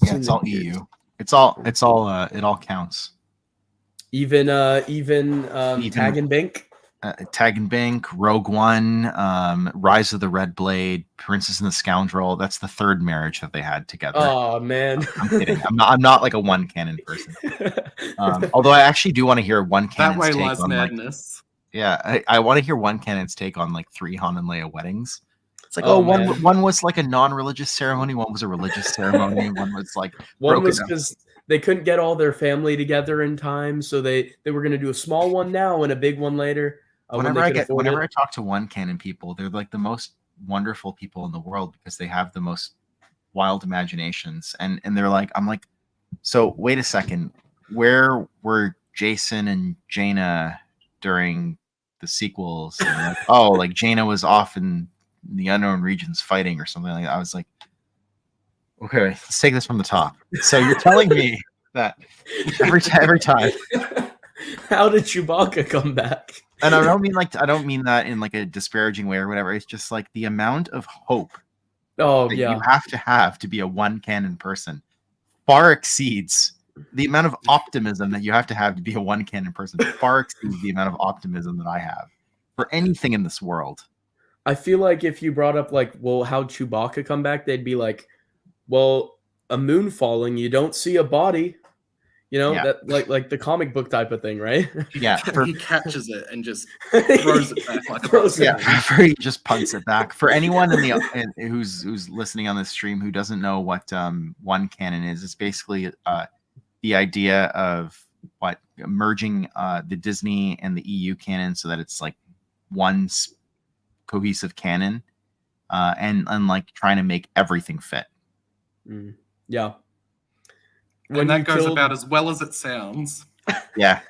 Yeah, it's all EU. It all counts. Even Tag and Bank. Tag and Bank, Rogue One, Rise of the Red Blade, Princess and the Scoundrel. That's the third marriage that they had together. Oh man, I'm kidding. I'm not like a one canon person. Although I actually do want to hear one canon's That way take lies on madness. I want to hear one canon's take on like 3 Han and Leia weddings. It's like, man. one was like a non-religious ceremony, one was a religious ceremony, one was like one was because they couldn't get all their family together in time, so they were going to do a small one now and a big one later. Whenever I talk to one canon people, they're like the most wonderful people in the world because they have the most wild imaginations, and they're like, I'm like, so wait a second, where were Jason and Jaina during the sequels? And like, oh, like Jaina was off in the unknown regions fighting or something like that. I was like, okay, let's take this from the top. So you're telling me that every time. How did Chewbacca come back? And I don't mean that in like a disparaging way or whatever. It's just like the amount of hope you have to be a one canon person far exceeds the amount of optimism that you have to be a one canon person. Far exceeds the amount of optimism that I have for anything in this world. I feel like if you brought up like, well, how'd Chewbacca come back? They'd be like, well, a moon falling, you don't see a body. That like the comic book type of thing, right? Yeah. He catches it and just throws it back like he just punts it back. For anyone who's listening on this stream who doesn't know what one canon is, it's basically the idea of merging the Disney and the EU canon so that it's like one cohesive canon, and like trying to make everything fit. Yeah. And that goes about as well as it sounds. Yeah.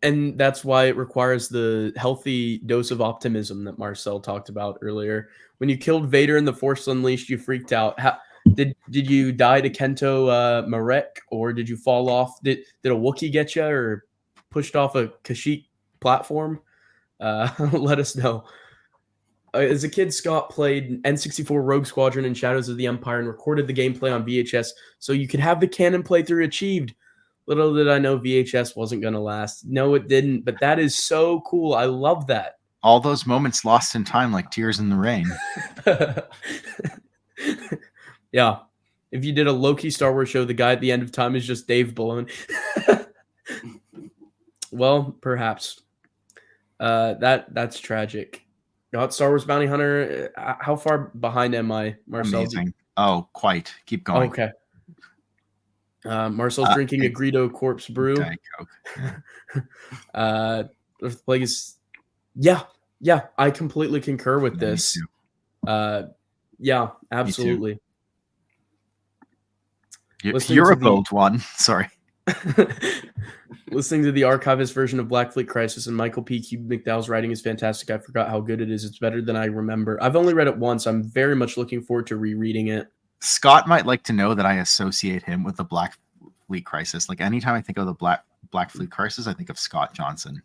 And that's why it requires the healthy dose of optimism that Marcel talked about earlier. When you killed Vader in The Force Unleashed, you freaked out. Did you die to Kento Marek, or did you fall off? Did a Wookiee get you, or pushed off a Kashyyyk platform? Let us know. As a kid, Scott played N64 Rogue Squadron and Shadows of the Empire and recorded the gameplay on VHS so you could have the canon playthrough achieved. Little did I know VHS wasn't going to last. No, it didn't, but that is so cool. I love that. All those moments lost in time like tears in the rain. Yeah. If you did a Loki Star Wars show, the guy at the end of time is just Dave Balone. Well, perhaps. That's tragic. Star Wars Bounty Hunter. How far behind am I, Marcel? Amazing. Oh, quite. Keep going. Okay. Marcel's drinking a Greedo Corpse Brew. Diet Coke. Earth Plague is. Yeah. I completely concur with this. Yeah, absolutely. You're a bold one. Sorry. Listening to the archivist version of Black Fleet Crisis and Michael P. Q. McDowell's writing is fantastic. I forgot how good it is. It's better than I remember. I've only read it once. I'm very much looking forward to rereading it. Scott might like to know that I associate him with the Black Fleet Crisis. Like anytime I think of the Black Fleet Crisis, I think of Scott Johnson.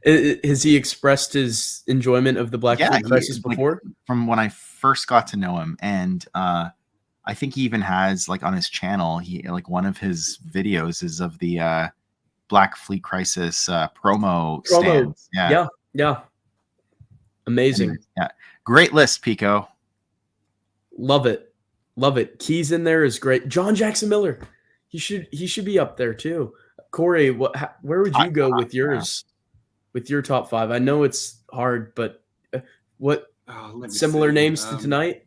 Has he expressed his enjoyment of the Black Fleet Crisis before? Like, from when I first got to know him, and I think he even has like on his channel, he like one of his videos is of the Black Fleet Crisis promo stands. Yeah. Amazing. And, yeah. Great list, Pico. Love it. Keys in there is great. John Jackson Miller. He should be up there too. Corey, where would you go with yours? With your top 5? I know it's hard, but what similar names to tonight?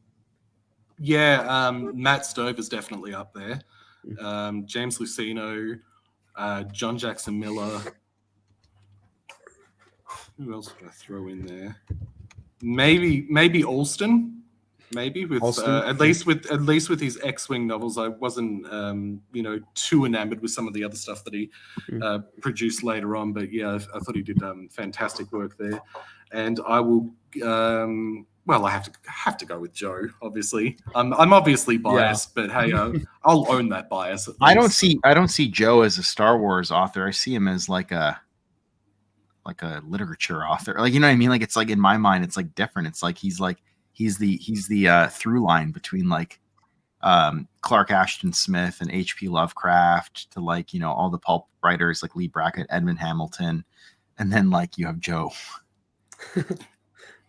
Yeah, Matt Stove is definitely up there. James Luceno, John Jackson Miller. Who else would I throw in there? Maybe Alston. Maybe with at least with his X-Wing novels, I wasn't too enamored with some of the other stuff that he produced later on. But yeah, I thought he did fantastic work there. And I will. Well, I have to go with Joe. Obviously, I'm obviously biased, but hey, I'll own that bias. I don't see Joe as a Star Wars author. I see him as like a literature author. Like, you know what I mean? Like, it's like in my mind, it's like different. It's like he's the through line between like Clark Ashton Smith and H.P. Lovecraft to like all the pulp writers like Lee Brackett, Edmund Hamilton. and then like you have Joe.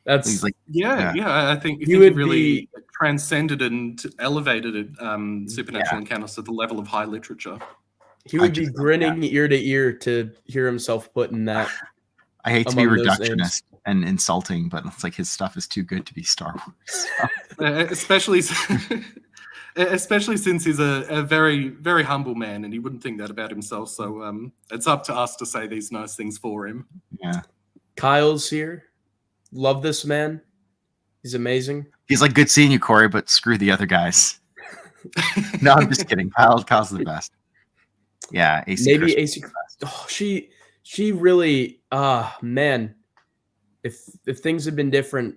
That's He's like, yeah. I think You he would really transcended and elevated it, supernatural Yeah. encounters to the level of high literature. he would be grinning ear to ear to hear himself put in that. I hate to be among those names. reductionist and insulting, but it's like his stuff is too good to be Star Wars. Especially since he's a very, very humble man, and he wouldn't think that about himself. So it's up to us to say these nice things for him. Yeah. Kyle's here. Love this man. He's amazing. He's like, good seeing you, Corey, but screw the other guys. No, I'm just kidding. Kyle's the best. Yeah, AC. Maybe Christmas AC. Oh, she really. Man. If things had been different,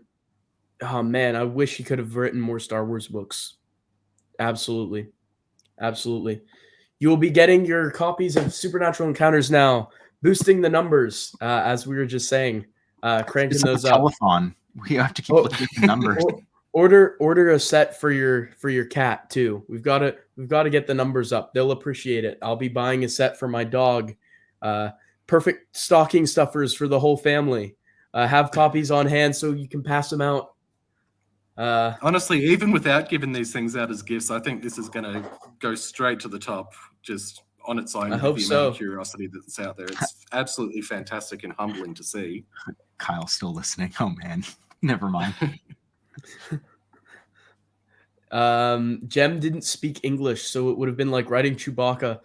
oh man, I wish he could have written more Star Wars books. Absolutely. You will be getting your copies of Supernatural Encounters now, boosting the numbers, as we were just saying, cranking It's like those a up. telethon. We have to keep looking at the numbers. Order a set for your cat too. We've got to get the numbers up. They'll appreciate it. I'll be buying a set for my dog. Perfect stocking stuffers for the whole family. Have copies on hand so you can pass them out. Honestly, even without giving these things out as gifts, I think this is going to go straight to the top, just on its own. I hope the so. amount of curiosity that's out there. It's absolutely fantastic and humbling to see. Kyle's still listening. Oh man, never mind. Jem didn't speak English, so it would have been like writing Chewbacca.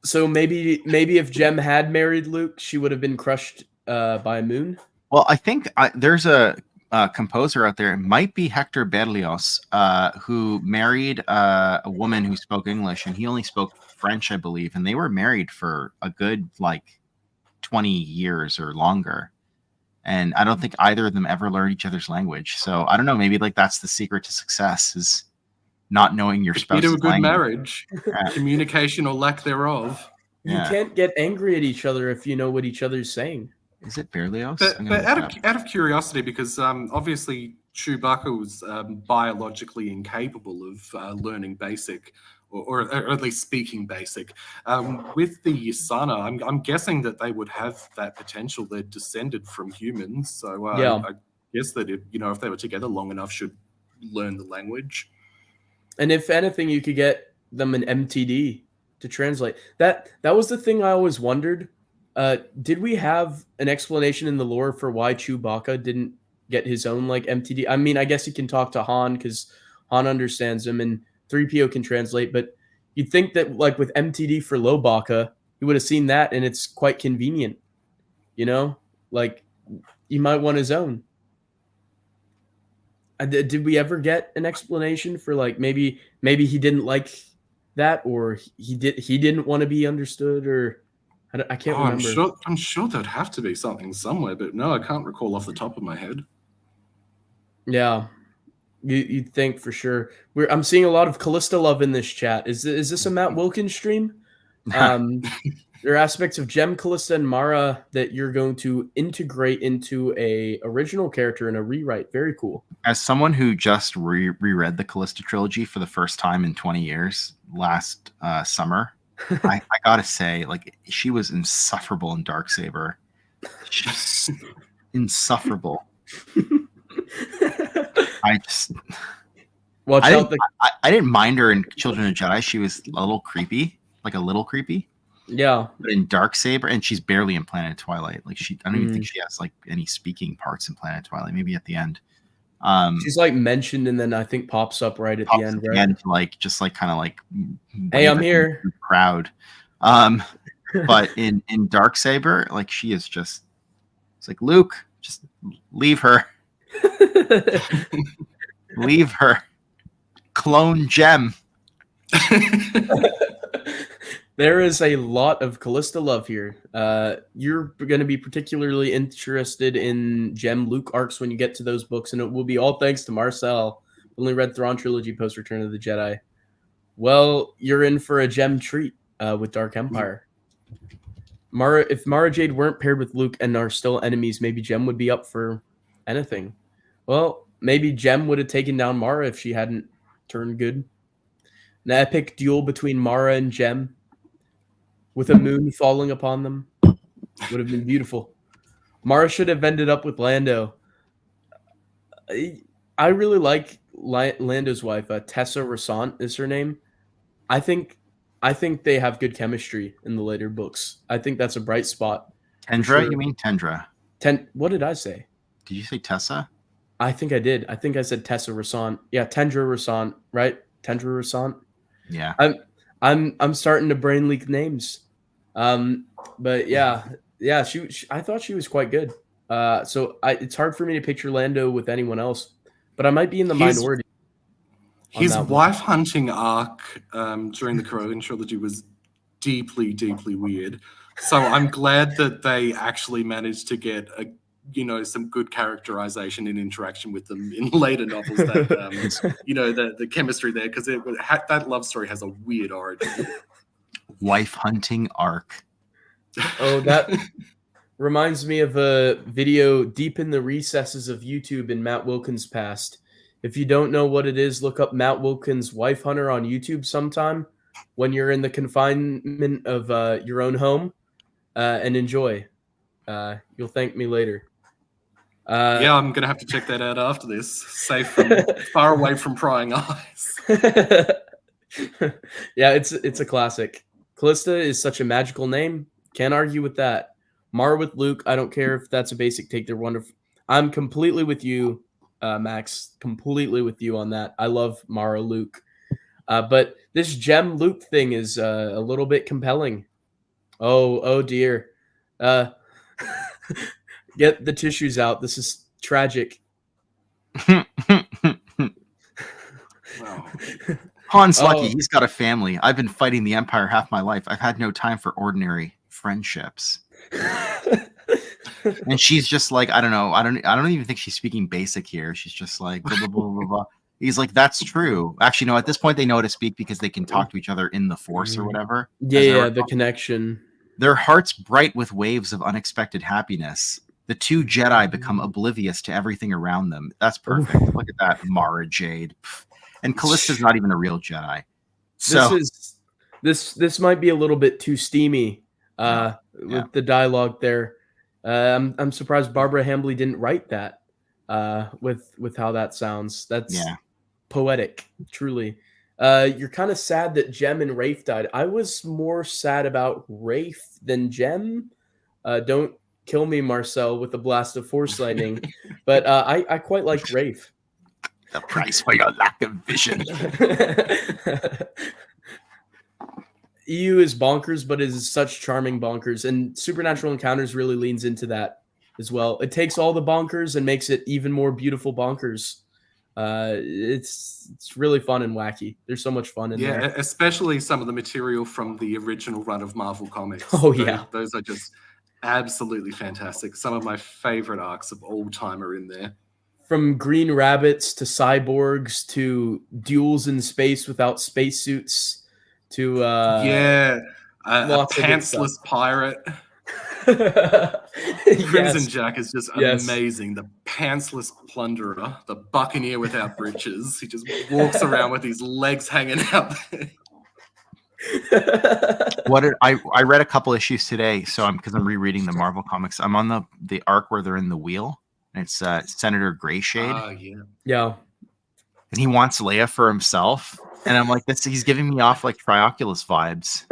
So maybe if Jem had married Luke, she would have been crushed by a moon. Well, I think there's a composer out there. It might be Hector Berlioz, who married a woman who spoke English, and he only spoke French, I believe. And they were married for a good 20 years or longer. And I don't think either of them ever learned each other's language. So I don't know. Maybe that's the secret to success is not knowing your spouse's language. You do a good language. marriage, communication or lack thereof. You can't get angry at each other if you know what each other's saying. Is it Berlioz? But out of curiosity, because obviously Chewbacca was biologically incapable of learning basic, or at least speaking basic. With the Yasana, I'm guessing that they would have that potential. They're descended from humans, so I guess that if they were together long enough, should learn the language. And if anything, you could get them an MTD to translate. That was the thing I always wondered. Did we have an explanation in the lore for why Chewbacca didn't get his own MTD? I mean, I guess he can talk to Han because Han understands him and 3PO can translate, but you'd think that with MTD for Lobaka, he would have seen that and it's quite convenient. He might want his own. Did we ever get an explanation for maybe he didn't like that, or he didn't want to be understood, or I can't remember. I'm sure there'd have to be something somewhere, but no, I can't recall off the top of my head. Yeah, you'd think for sure. I'm seeing a lot of Callista love in this chat. Is this a Matt Wilkins stream? There are aspects of Jem, Callista, and Mara that you're going to integrate into a original character in a rewrite. Very cool. As someone who just reread the Callista trilogy for the first time in 20 years last summer, I gotta say, she was insufferable in Darksaber. Just insufferable. I didn't mind her in Children of Jedi. She was a little creepy. Yeah. But in Darksaber, and she's barely in Planet Twilight. I don't even think she has any speaking parts in Planet Twilight. Maybe at the end. She's mentioned and then I think pops up right at the end, right? Hey, I'm here. Crowd. But in Darksaber, she is just, it's Luke, just leave her. Leave her. Clone Jem. There is a lot of Callista love here. You're going to be particularly interested in Jem Luke arcs when you get to those books, and it will be all thanks to Marcel. Only read Thrawn trilogy post Return of the Jedi. Well, you're in for a Jem treat with Dark Empire. If Mara Jade weren't paired with Luke and are still enemies, maybe Jem would be up for anything. Well, maybe Jem would have taken down Mara if she hadn't turned good. An epic duel between Mara and Jem, with a moon falling upon them. Would have been beautiful. Mara should have ended up with Lando. I really like Lando's wife. Tessa Rasant is her name. I think they have good chemistry in the later books. I think that's a bright spot. Tendra? Sure. You mean Tendra? What did I say? Did you say Tessa? I think I did. I think I said Tessa Rasant. Yeah, Tendra Rasant, right? Tendra Rasant. Yeah. I'm starting to brain leak names. But yeah, she I thought she was quite good. So it's hard for me to picture Lando with anyone else, but I might be in the minority. His wife hunting arc during the Corellian trilogy was deeply, deeply weird. So I'm glad that they actually managed to get some good characterization and interaction with them in later novels. That the chemistry there, because that love story has a weird origin. Wife hunting arc. Oh, that reminds me of a video deep in the recesses of YouTube in Matt Wilkins' past. If you don't know what it is, look up Matt Wilkins' Wife Hunter on YouTube sometime when you're in the confinement of your own home, and enjoy. You'll thank me later. Yeah, I'm going to have to check that out after this. Far away from prying eyes. Yeah, it's a classic. Callista is such a magical name. Can't argue with that. Mara with Luke, I don't care if that's a basic take. They're wonderful. I'm completely with you, Max. Completely with you on that. I love Mara Luke. But this Gem Luke thing is a little bit compelling. Oh dear. Get the tissues out. This is tragic. Wow. Han's lucky. He's got a family. I've been fighting the Empire half my life. I've had no time for ordinary friendships. And she's just like, I don't know. I don't even think she's speaking basic here. She's just like, blah, blah, blah, blah, blah. He's like, that's true. Actually, no, at this point, they know how to speak because they can talk to each other in the Force or whatever. Yeah, the connection. Their hearts bright with waves of unexpected happiness. The two Jedi become oblivious to everything around them. That's perfect. Look at that, Mara Jade. And Callista's not even a real Jedi. So this might be a little bit too steamy with the dialogue there. I'm surprised Barbara Hambly didn't write that with how that sounds. That's poetic, truly. You're kind of sad that Jem and Rafe died. I was more sad about Rafe than Jem. Don't kill me, Marcel, with a blast of Force lightning. But I quite like Rafe. The price for your lack of vision. EU is bonkers, but it is such charming bonkers. And Supernatural Encounters really leans into that as well. It takes all the bonkers and makes it even more beautiful bonkers. It's really fun and wacky. There's so much fun in there. Yeah, especially some of the material from the original run of Marvel Comics. Oh, yeah. Those are just absolutely fantastic. Some of my favorite arcs of all time are in there. From Green Rabbits to cyborgs to duels in space without spacesuits to a pantsless pirate. Crimson Jack is just amazing. The pantsless plunderer, the buccaneer without breeches. He just walks around with his legs hanging out there. I read a couple issues today, so because I'm rereading the Marvel comics. I'm on the arc where they're in the wheel. And it's Senator Greyshade. Yeah. And he wants Leia for himself. And I'm like, he's giving me off like Trioculus vibes.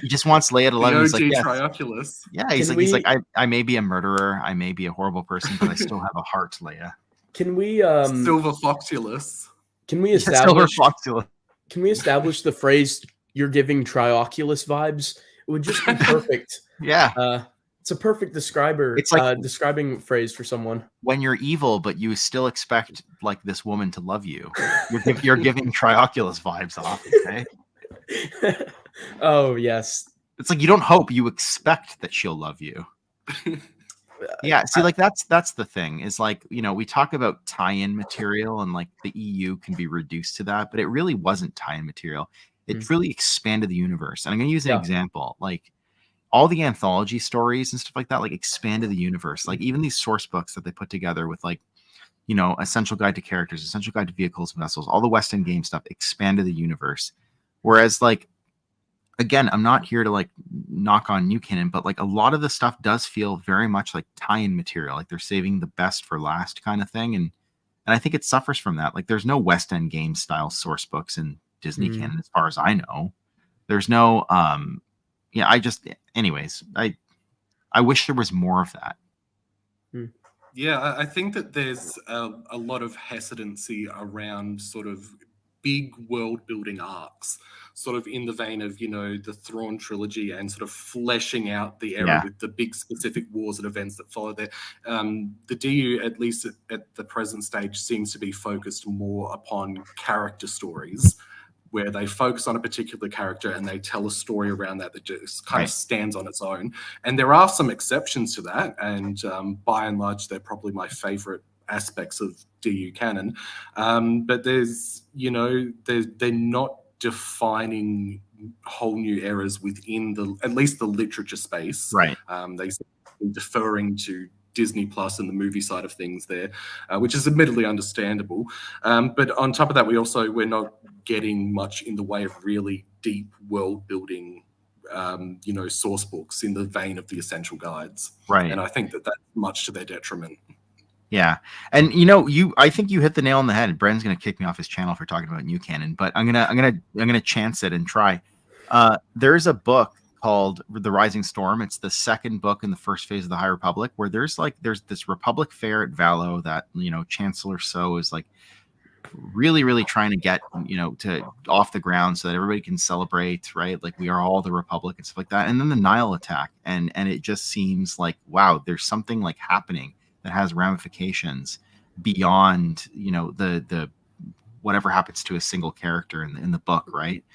He just wants Leia to love him. He's like, Trioculus. Yeah, he's like, I may be a murderer, I may be a horrible person, but I still have a heart, Leia. Can we Silver Foxulus? Can we establish Silver Foxulus. Can we establish the phrase "you're giving Trioculus vibes"? It would just be perfect. Yeah. It's a perfect describer. It's like describing phrase for someone. When you're evil, but you still expect like this woman to love you. You're giving Trioculus vibes off. Okay. Oh yes. It's like you don't hope, you expect that she'll love you. Yeah. See, like that's the thing. Is like, we talk about tie-in material and like the EU can be reduced to that, but it really wasn't tie-in material. It really expanded the universe. And I'm going to use an example, like. All the anthology stories and stuff like that, like expanded the universe. Like even these source books that they put together with like, Essential Guide to Characters, Essential Guide to Vehicles and Vessels, all the West End game stuff expanded the universe. Whereas like, again, I'm not here to like knock on new canon, but like a lot of the stuff does feel very much like tie-in material, like they're saving the best for last kind of thing, and I think it suffers from that. Like there's no West End game style source books in Disney canon as far as I know. There's no anyways, I wish there was more of that. Yeah, I think that there's a lot of hesitancy around sort of big world building arcs, sort of in the vein of, the Thrawn trilogy and sort of fleshing out the era with the big specific wars and events that follow there. The DU, at least at the present stage, seems to be focused more upon character stories, where they focus on a particular character and they tell a story around that just kind of stands on its own. And there are some exceptions to that, and by and large, they're probably my favorite aspects of DU canon. But there's, they're not defining whole new eras within at least the literature space. Right. They seem to be deferring to Disney Plus and the movie side of things there, which is admittedly understandable. But on top of that, we're not getting much in the way of really deep world building, source books in the vein of the essential guides. Right. And I think that that's much to their detriment. Yeah. And I think you hit the nail on the head. Bren's going to kick me off his channel for talking about new canon, but I'm going to chance it and try. There's a book called The Rising Storm. It's the second book in the first phase of the High Republic, where there's this Republic fair at Valo that, Chancellor So is like really, really trying to get, to off the ground so that everybody can celebrate, right? Like we are all the Republic and stuff like that. And then the Nile attack. And it just seems like, wow, there's something like happening that has ramifications beyond, the whatever happens to a single character in the book, right?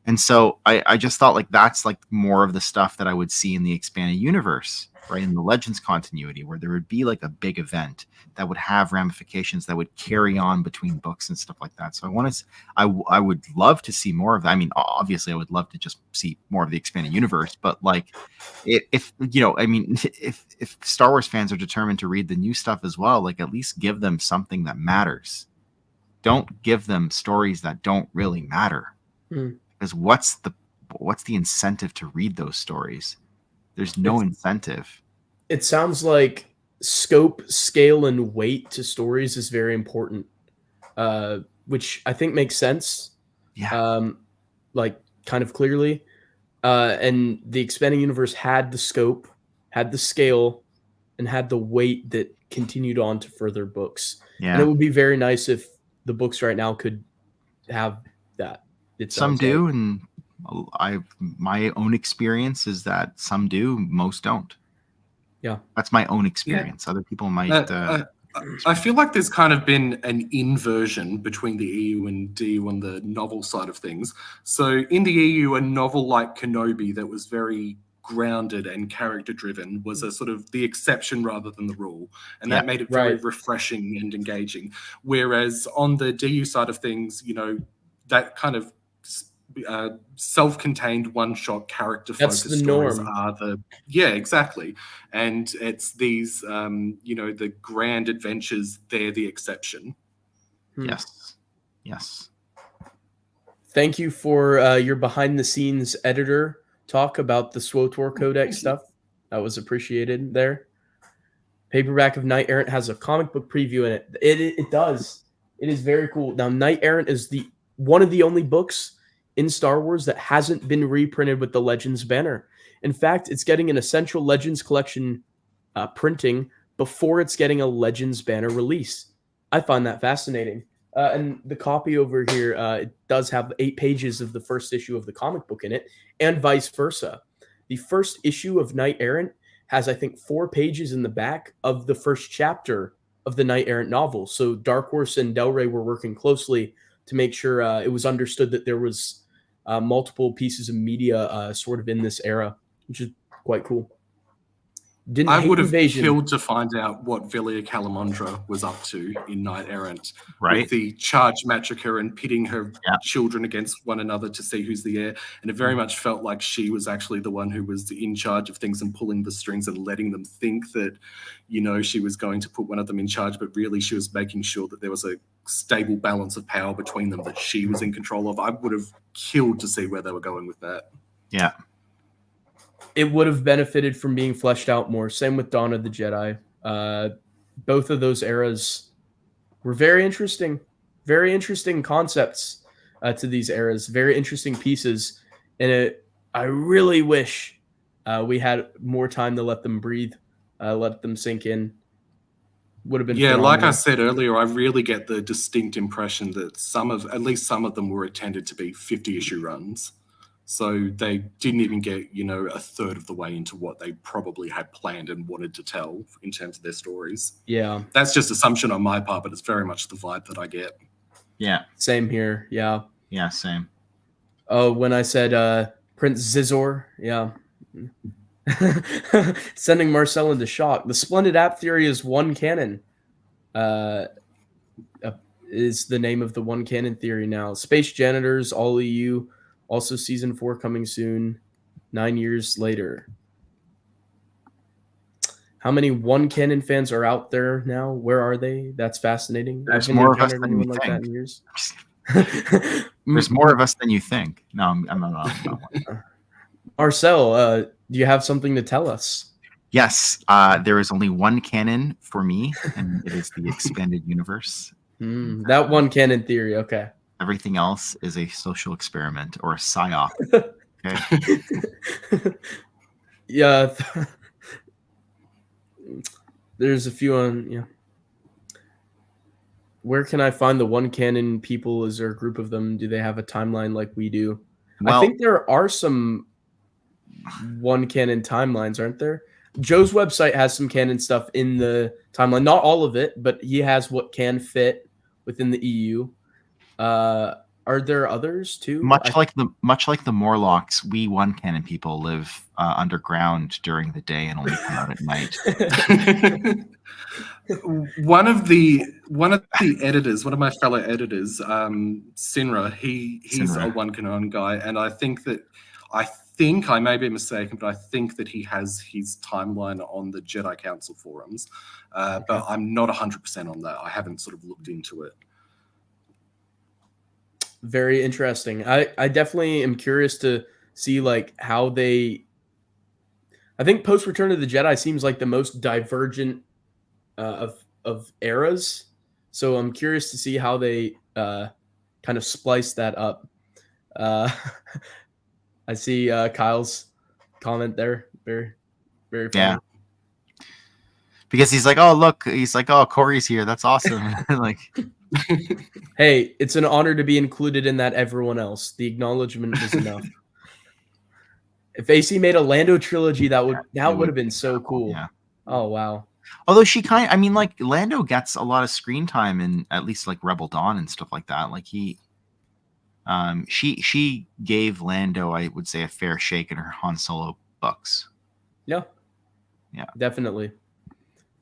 And so I just thought like that's like more of the stuff that I would see in the expanded universe, right? In the Legends continuity, where there would be like a big event that would have ramifications that would carry on between books and stuff like that. So I would love to see more of that. I mean, obviously I would love to just see more of the expanded universe, but like if Star Wars fans are determined to read the new stuff as well, like at least give them something that matters. Don't give them stories that don't really matter. Because what's the incentive to read those stories? There's no incentive. It sounds like scope, scale, and weight to stories is very important, which I think makes sense. Yeah. Like kind of clearly. And the expanding universe had the scope, had the scale, and had the weight that continued on to further books. Yeah. And it would be very nice if the books right now could have that. Some do, and my own experience is that some do, most don't. Yeah, that's my own experience. Other people might. I feel like there's kind of been an inversion between the EU and DU on the novel side of things. So in the EU, a novel like Kenobi that was very grounded and character driven was a sort of the exception rather than the rule, and that made it very refreshing and engaging. Whereas on the DU side of things, that kind of self-contained one-shot character-focused stories are exactly. And it's these, the grand adventures, they're the exception. Yes. Thank you for your behind-the-scenes editor talk about the SWTOR Codex stuff. That was appreciated there. Paperback of Knight Errant has a comic book preview in it. It does. It is very cool. Now, Knight Errant is one of the only books in Star Wars that hasn't been reprinted with the Legends banner. In fact, it's getting an Essential Legends Collection printing before it's getting a Legends banner release. I find that fascinating. And the copy over here, it does have 8 pages of the first issue of the comic book in it, and vice versa. The first issue of Knight Errant has, I think, 4 pages in the back of the first chapter of the Knight Errant novel. So Dark Horse and Del Rey were working closely to make sure it was understood that there was multiple pieces of media sort of in this era, which is quite cool. I would have killed to find out what Velia Calamondra was up to in Knight Errant, with the charge massacre and pitting her children against one another to see who's the heir. And it very much felt like she was actually the one who was in charge of things and pulling the strings and letting them think that, she was going to put one of them in charge, but really she was making sure that there was a stable balance of power between them that she was in control of. I would have killed to see where they were going with that. Yeah. it would have benefited from being fleshed out more. Same with Dawn of the Jedi. Both of those eras were very interesting concepts to these eras, very interesting pieces. And I really wish we had more time to let them breathe, let them sink in. Would have been phenomenal. Like I said earlier, I really get the distinct impression that at least some of them were intended to be 50-issue runs. So they didn't even get, a third of the way into what they probably had planned and wanted to tell in terms of their stories. Yeah. That's just assumption on my part, but it's very much the vibe that I get. Yeah. Same here. Yeah. Yeah, same. Oh, when I said Prince Zizor, yeah. Sending Marcel into shock. The Splendid App Theory is one canon. Is the name of the one canon theory now. Space Janitors, All EU, also season 4 coming soon. 9 years later. How many one canon fans are out there now? Where are they? That's fascinating. There's more of us than you think. That in years. There's more of us than you think. No, I'm not. Marcel, do you have something to tell us? Yes, there is only one canon for me, and it is the expanded universe. That one canon theory, okay. Everything else is a social experiment or a psyop. Okay. Yeah. There's a few on, yeah. Where can I find the one canon people? Is there a group of them? Do they have a timeline like we do? Well, I think there are some one canon timelines, aren't there? Joe's website has some canon stuff in the timeline. Not all of it, but he has what can fit within the EU. Are there others too? Much like the Morlocks, we one canon people live underground during the day and only come out at night. One of the editors, one of my fellow editors, Sinra, he's a one canon guy, and I think I may be mistaken, but I think that he has his timeline on the Jedi Council forums, but I'm not 100% on that. I haven't sort of looked into it. Very interesting. I definitely am curious to see like how they. I think post Return of the Jedi seems like the most divergent of eras, so I'm curious to see how they kind of splice that up. I see Kyle's comment there. Very, very funny. Yeah. Because he's like, oh look, Corey's here. That's awesome. Like. Hey, it's an honor to be included in that. Everyone else, the acknowledgement is enough. If AC made a Lando trilogy, that would have been so cool. Yeah. Oh wow. Although Lando gets a lot of screen time in at least like Rebel Dawn and stuff like that. Like she gave Lando, I would say, a fair shake in her Han Solo books. Yeah, definitely.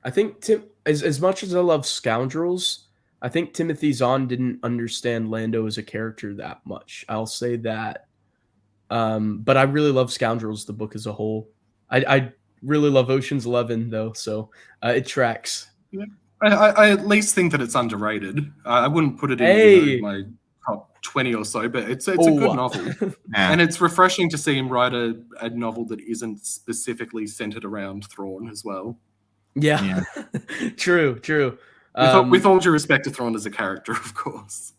I think as much as I love Scoundrels, I think Timothy Zahn didn't understand Lando as a character that much. I'll say that. But I really love Scoundrels, the book as a whole. I really love Ocean's 11, though, so it tracks. Yeah. I at least think that it's underrated. I wouldn't put it in my top 20 or so, but it's a good novel. Yeah. And it's refreshing to see him write a novel that isn't specifically centered around Thrawn as well. Yeah. True. With all due respect to Thrawn as a character, of course.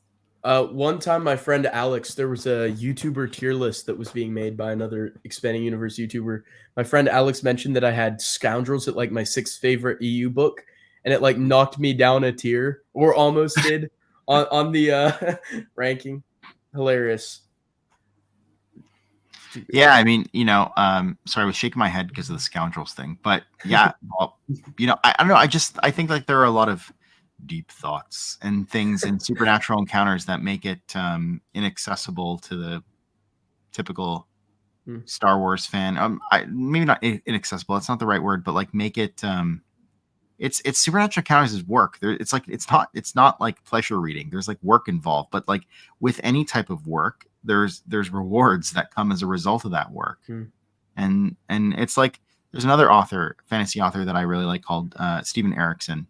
One time, my friend Alex, there was a YouTuber tier list that was being made by another Expanding Universe YouTuber. My friend Alex mentioned that I had Scoundrels at like my 6th favorite EU book, and it like knocked me down a tier, or almost did, on the ranking. Hilarious. Yeah, I mean, sorry, I was shaking my head because of the Scoundrels thing, but yeah, well, I don't know. I think like there are a lot of deep thoughts and things in supernatural encounters that make it inaccessible to the typical Star Wars fan. Maybe not inaccessible. That's not the right word, but like make it. It's supernatural encounters is work. It's not like pleasure reading. There's like work involved, but like with any type of work, there's rewards that come as a result of that work. And it's like there's another fantasy author that I really like called Stephen Erickson,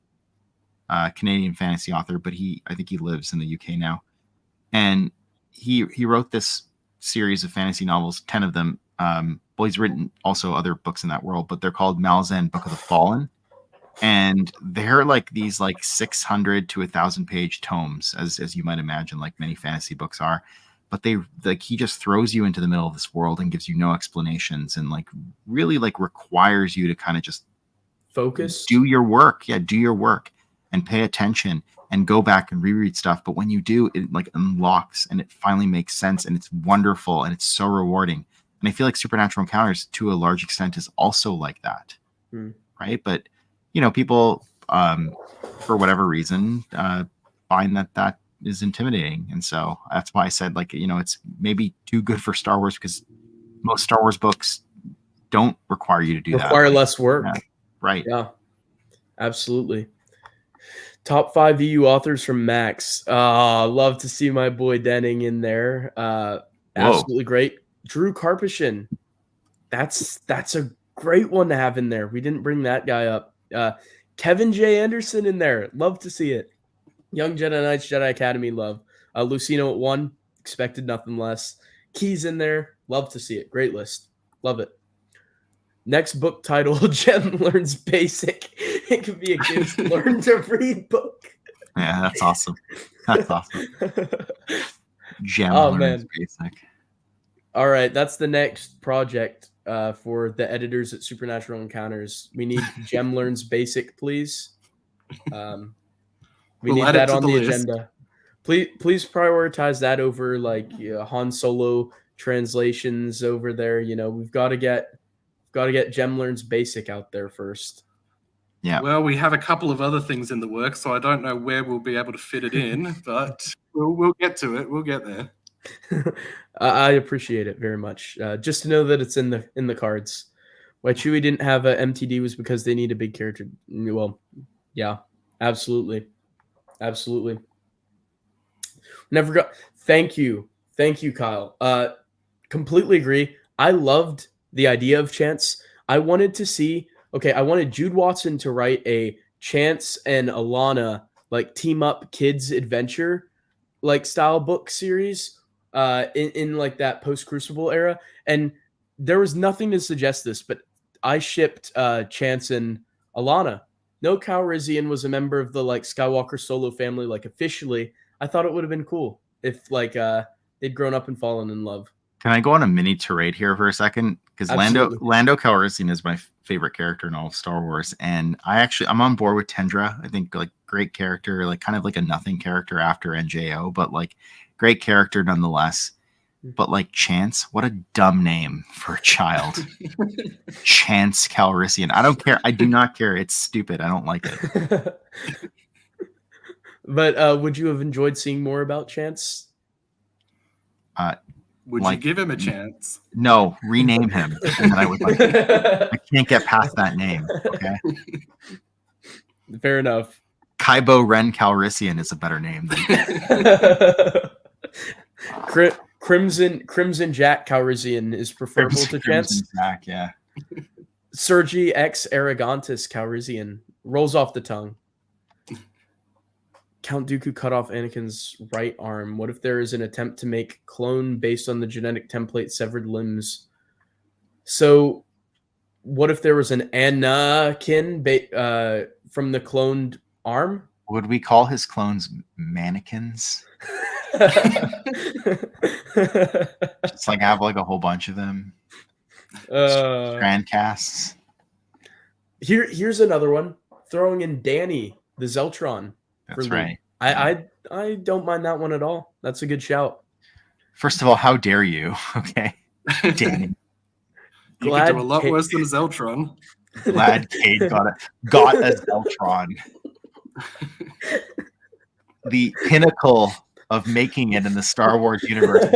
Canadian fantasy author, but I think he lives in the UK now. And he wrote this series of fantasy novels, 10 of them, Well, he's written also other books in that world, but they're called Malazan Book of the Fallen. And they're like these like 600 to 1,000 page tomes, as you might imagine, like many fantasy books are. But he just throws you into the middle of this world and gives you no explanations, and like really like requires you to kind of just focus, do your work. Yeah, do your work and pay attention and go back and reread stuff. But when you do, it like unlocks and it finally makes sense, and it's wonderful and it's so rewarding. And I feel like Supernatural Encounters to a large extent is also like that. Right? But people, for whatever reason, find that is intimidating. And so that's why I said, like, it's maybe too good for Star Wars, because most Star Wars books don't require you to do that. Require less work. Yeah. Right. Yeah, absolutely. Top 5 EU authors from Max. Love to see my boy Denning in there. Absolutely great. Drew Karpyshyn. That's a great one to have in there. We didn't bring that guy up. Kevin J. Anderson in there. Love to see it. Young Jedi Knights, Jedi Academy, love. Lucino at 1. Expected nothing less. Keys in there. Love to see it. Great list. Love it. Next book title, Jem Learns Basic. It could be a kid's learn to read book. Yeah, that's awesome. That's awesome. Jem Learns Basic. All right, that's the next project for the editors at Supernatural Encounters. We need Jem Learns Basic, please. We need that on the agenda. Please prioritize that over like Han Solo translations over there. We've got to get Jem Learns Basic out there first. Yeah. Well, we have a couple of other things in the works, so I don't know where we'll be able to fit it in, but we'll get to it. We'll get there. I appreciate it very much. Just to know that it's in the cards. Why Chewie didn't have a MTD was because they need a big character. Well, yeah, absolutely. Never got. Thank you, Kyle. Completely agree. I loved the idea of Chance. I wanted Jude Watson to write a Chance and Alana like team up kids adventure like style book series in like that post Crucible era, and there was nothing to suggest this, but I shipped Chance and Alana. No Calrissian was a member of the like Skywalker solo family like officially. I thought it would have been cool if like they'd grown up and fallen in love. Can I go on a mini tirade here for a second? Because Lando Calrissian is my favorite character in all of Star Wars, and I'm on board with Tendra. I think like great character, like kind of like a nothing character after NJO, but like great character nonetheless. But like Chance, what a dumb name for a child. Chance Calrissian. I don't care. I do not care. It's stupid. I don't like it. But would you have enjoyed seeing more about Chance? Would you give him a chance? No, rename him. And then I would like it. I can't get past that name. Okay. Fair enough. Kybo Ren Calrissian is a better name than Crimson Jack Calrissian is preferable to Chance. Jack, yeah. Sergi X Aragontis Calrissian rolls off the tongue. Count Dooku cut off Anakin's right arm. What if there is an attempt to make clone based on the genetic template severed limbs? So, what if there was an Anakin from the cloned arm? Would we call his clones mannequins? Just like have like a whole bunch of them. Strand casts. Here's another one. Throwing in Danny, the Zeltron. That's right. I don't mind that one at all. That's a good shout. First of all, how dare you? Okay. Danny. You could do a lot worse than a Zeltron. Glad Cade got a Zeltron. The pinnacle of making it in the Star Wars universe.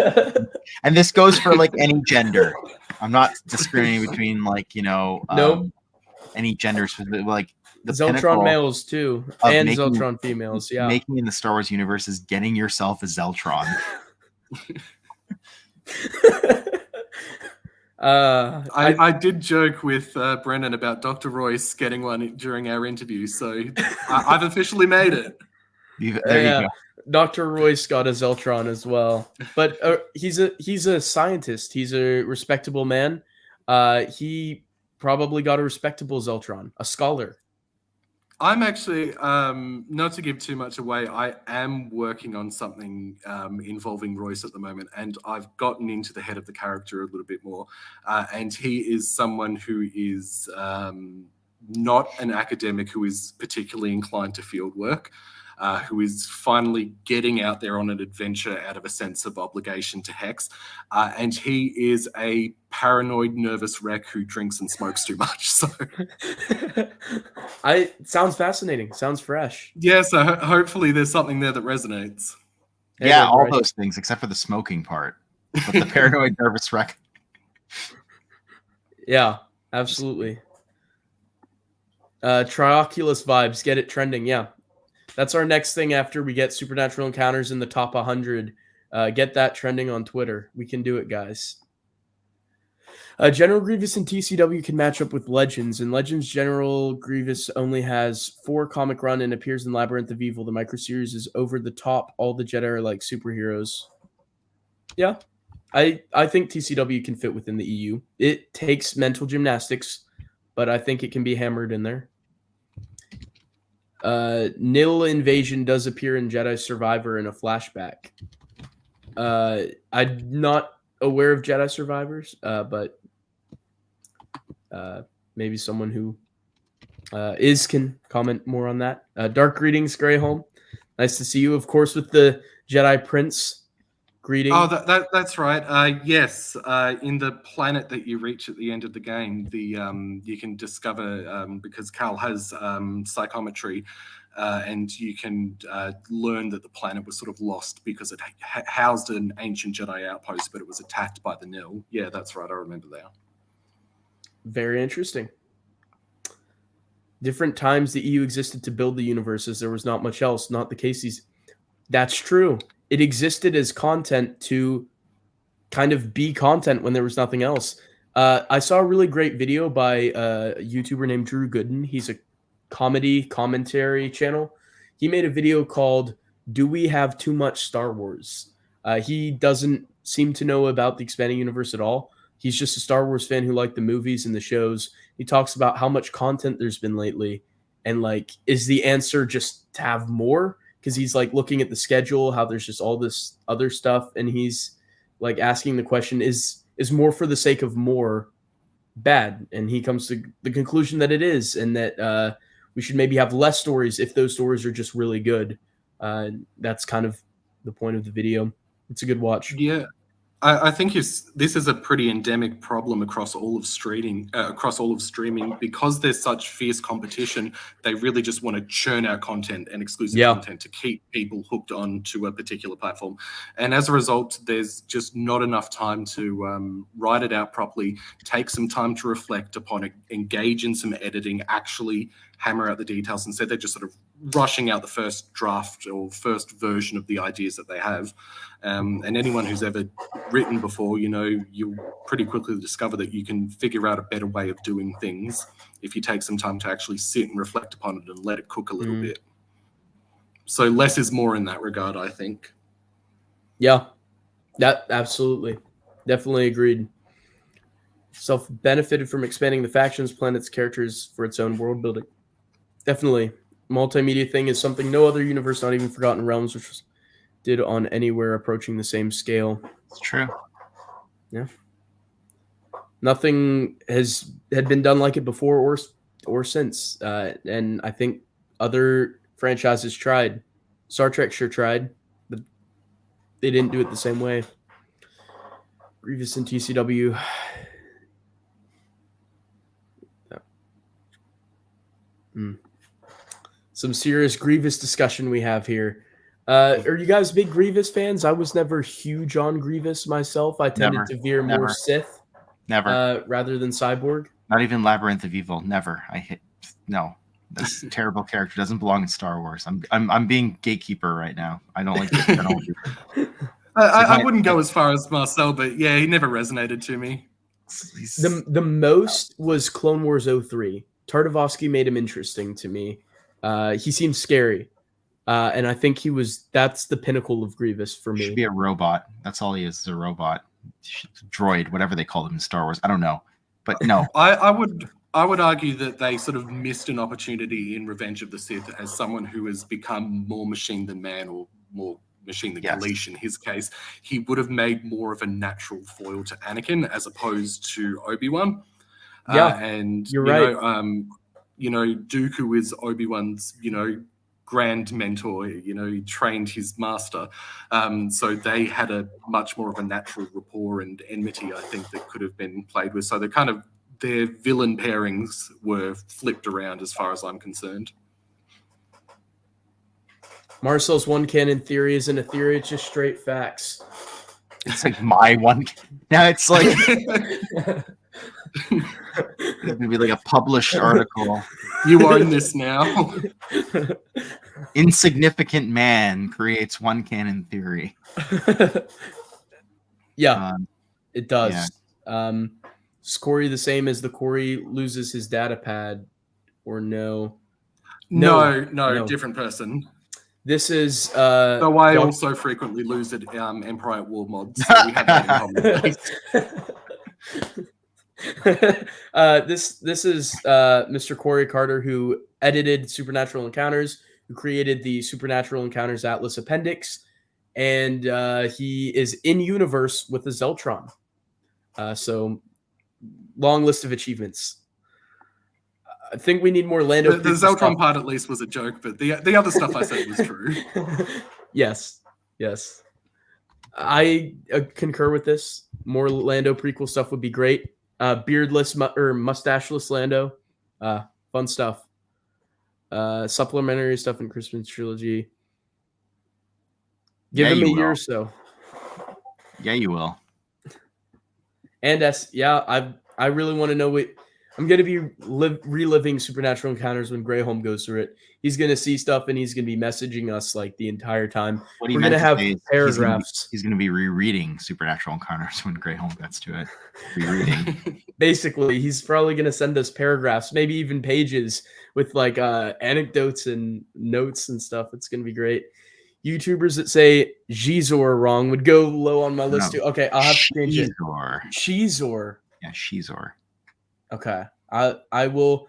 And this goes for like any gender. I'm not discriminating between like, any genders, like the Zeltron males too, and Zeltron females. Yeah, making in the Star Wars universe is getting yourself a Zeltron. I did joke with Brennan about Dr. Royce getting one during our interview, so I've officially made it. There you go. Dr. Royce got a Zeltron as well, but he's a scientist. He's a respectable man. He probably got a respectable Zeltron, a scholar. I'm actually, not to give too much away, I am working on something involving Royce at the moment, and I've gotten into the head of the character a little bit more. And he is someone who is not an academic who is particularly inclined to field work, who is finally getting out there on an adventure out of a sense of obligation to Hex. And he is a paranoid, nervous wreck who drinks and smokes too much. So, sounds fascinating. Sounds fresh. yeah, so hopefully there's something there that resonates. Yeah, all those things except for the smoking part. But the paranoid, nervous wreck. Yeah, absolutely. Trioculus vibes, get it trending. Yeah. That's our next thing after we get Supernatural Encounters in the top 100. Get that trending on Twitter. We can do it, guys. General Grievous and TCW can match up with Legends. In Legends, General Grievous only has 4 comic run and appears in Labyrinth of Evil. The microseries is over the top. All the Jedi are like superheroes. Yeah, I think TCW can fit within the EU. It takes mental gymnastics, but I think it can be hammered in there. Nil Invasion does appear in Jedi Survivor in a flashback. I'm not aware of Jedi Survivors, but maybe someone who is can comment more on that. Dark greetings, Greyholme. Nice to see you, of course, with the Jedi Prince greeting. Oh, that's right. Yes, in the planet that you reach at the end of the game, you can discover, because Cal has psychometry, and you can learn that the planet was sort of lost because it housed an ancient Jedi outpost, but it was attacked by the Nil. Yeah, that's right. I remember that. Very interesting. Different times the EU existed to build the universes. There was not much else. Not the case. That's true. It existed as content to kind of be content when there was nothing else. I saw a really great video by a YouTuber named Drew Gooden. He's a comedy commentary channel. He made a video called "Do We Have Too Much Star Wars?" He doesn't seem to know about the expanding universe at all. He's just a Star Wars fan who liked the movies and the shows. He talks about how much content there's been lately, and like, is the answer just to have more? Because he's like looking at the schedule, how there's just all this other stuff, and he's like asking the question, is more for the sake of more bad? And he comes to the conclusion that it is, and that we should maybe have less stories if those stories are just really good. That's kind of the point of the video. It's a good watch. Yeah. I think this is a pretty endemic problem across all of streaming, because there's such fierce competition. They really just want to churn out content and exclusive content to keep people hooked on to a particular platform. And as a result, there's just not enough time to write it out properly, take some time to reflect upon it, engage in some editing, actually hammer out the details. Instead, they're just sort of rushing out the first draft or first version of the ideas that they have. And anyone who's ever written before, you'll pretty quickly discover that you can figure out a better way of doing things if you take some time to actually sit and reflect upon it and let it cook a little bit. So less is more in that regard, I think. Yeah, that absolutely. Definitely agreed. Self benefited from expanding the factions, planets, characters for its own world building. Definitely. Multimedia thing is something no other universe, not even Forgotten Realms, which was did on anywhere approaching the same scale. It's true. Yeah. Nothing had been done like it before or since. And I think other franchises tried. Star Trek sure tried, but they didn't do it the same way. Grievous and TCW. Some serious Grievous discussion we have here. Are you guys big Grievous fans? I was never huge on Grievous myself. I tended to veer more Sith. Rather than Cyborg. Not even Labyrinth of Evil. Never. No. This terrible character doesn't belong in Star Wars. I'm being gatekeeper right now. I don't like it. I wouldn't go as far as Marcel, but yeah, he never resonated to me. The most was Clone Wars 03. Tartakovsky made him interesting to me. He seemed scary. And I think that's the pinnacle of Grievous for me. Should be a robot. That's all he is a robot. Droid, whatever they call them in Star Wars. I don't know. But no. I would argue that they sort of missed an opportunity in Revenge of the Sith as someone who has become more machine than man, or more machine than Kaleesh in his case. He would have made more of a natural foil to Anakin as opposed to Obi-Wan. Yeah, and you're right. Dooku is Obi-Wan's, grand mentor. He trained his master. So they had a much more of a natural rapport and enmity, I think, that could have been played with. So their villain pairings were flipped around as far as I'm concerned. Marcel's one canon theory isn't a theory, it's just straight facts. It's like my one. Now it's like it's gonna be like a published article. You own this now. Insignificant man creates one canon theory. It does. Yeah. Is Corey the same as the Corey loses his data pad, or no? No, different person. This is though I also frequently lose at Empire at War mods. So we have that in common. This is Mr. Corey Carter, who edited Supernatural Encounters, who created the Supernatural Encounters Atlas Appendix, and he is in universe with the Zeltron. So long list of achievements. I think we need more Lando. The Zeltron part at least was a joke, but the other stuff I said was true. Yes. I concur with this. More Lando prequel stuff would be great. Beardless or mustacheless Lando. Fun stuff. Supplementary stuff in Christmas trilogy. Give him a year or so. Yeah, you will. And I really want to know what I'm going to be reliving Supernatural Encounters when Greyholme goes through it. He's going to see stuff and he's going to be messaging us like the entire time. We're going to have paragraphs. He's going to be rereading Supernatural Encounters when Greyholme gets to it. Rereading. Basically, he's probably going to send us paragraphs, maybe even pages with like anecdotes and notes and stuff. It's going to be great. YouTubers that say Xizor wrong would go low on my list too. Okay, I'll have to change it. Xizor. Yeah, Xizor. Okay. I will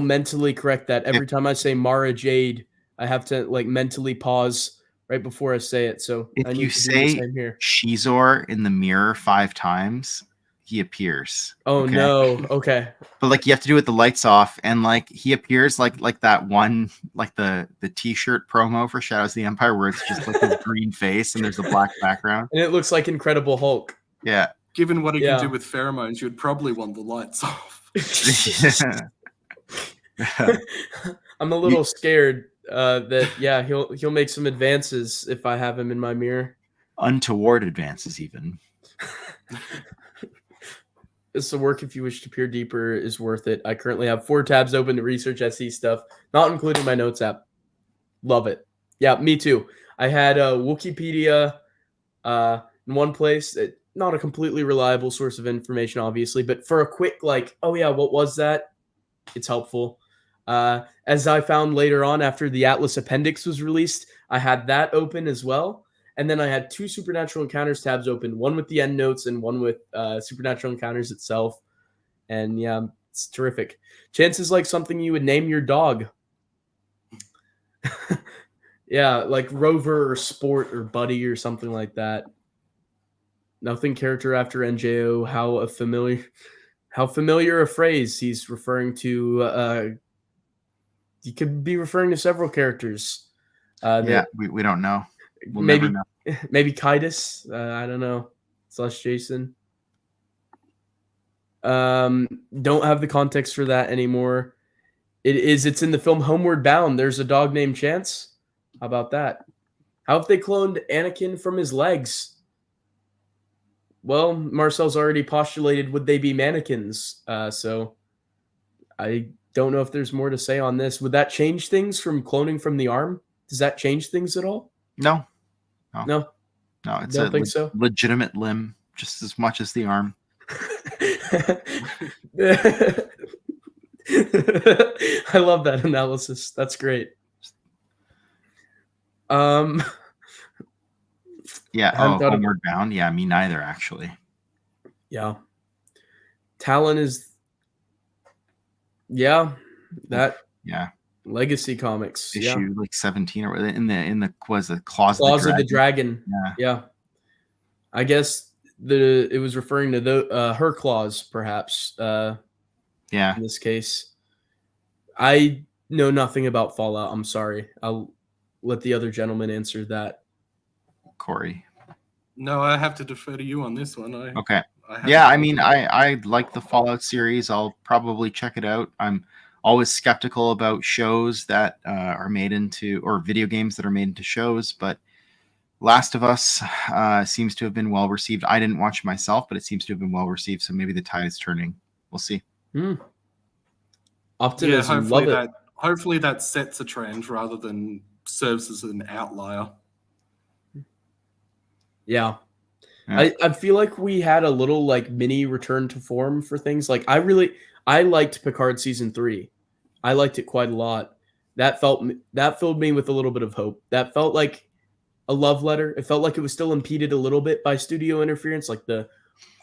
mentally correct that. Every time I say Mara Jade, I have to like mentally pause right before I say it. So if you say Xizor in the mirror 5 times, he appears. Oh no. Okay. But like you have to do it with the lights off, and like he appears like that one, like the t-shirt promo for Shadows of the Empire where it's just like his green face and there's a black background. And it looks like Incredible Hulk. Yeah. Given what he can do with pheromones, you'd probably want the lights off. I'm a little scared that he'll make some advances if I have him in my mirror. Untoward advances, even. It's the work if you wish to peer deeper is worth it. I currently have 4 tabs open to research SE stuff, not including my notes app. Love it. Yeah, me too. I had Wikipedia in one place. Not a completely reliable source of information, obviously, but for a quick like, oh yeah, what was that? It's helpful. As I found later on after the Atlas Appendix was released, I had that open as well. And then I had 2 Supernatural Encounters tabs open, one with the endnotes and one with Supernatural Encounters itself. And yeah, it's terrific. Chances like something you would name your dog. Yeah, like Rover or Sport or Buddy or something like that. Nothing character after NJO. How familiar a phrase he's referring to. He could be referring to several characters. We don't know. We'll never know. Maybe Kaitis. I don't know. / Jason. Don't have the context for that anymore. It's in the film Homeward Bound. There's a dog named Chance. How about that? How have they cloned Anakin from his legs? Well, Marcel's already postulated, would they be mannequins? So I don't know if there's more to say on this. Would that change things from cloning from the arm? Does that change things at all? No. It's It's a legitimate limb, just as much as the arm. I love that analysis. That's great. Um, Yeah. I hadn't Oh, thought of- Homeward Bound. Yeah, me neither, actually. yeah. Talon is, yeah, that Yeah. Legacy Comics. Yeah. Issue like 17 or in the was the Claws Claws of of the the Dragon. Dragon. Yeah. Yeah. I guess it was referring to her claws, perhaps. Yeah. In this case, I know nothing about Fallout. I'm sorry. I'll let the other gentleman answer that. Corey. No, I have to defer to you on this one. Okay. I Yeah, I mean, I like the Fallout series. I'll probably check it out. I'm always skeptical about shows that are made into, or video games that are made into shows, but Last of Us seems to have been well received. I didn't watch it myself, but it seems to have been well received. So maybe the tide is turning. We'll see. Optimism, hopefully love it. hopefully that sets a trend rather than serves as an outlier. Yeah. Yeah. I feel like we had a little like mini return to form for things. Like I liked Picard season 3. I liked it quite a lot. That filled me with a little bit of hope. That felt like a love letter. It felt like it was still impeded a little bit by studio interference, like the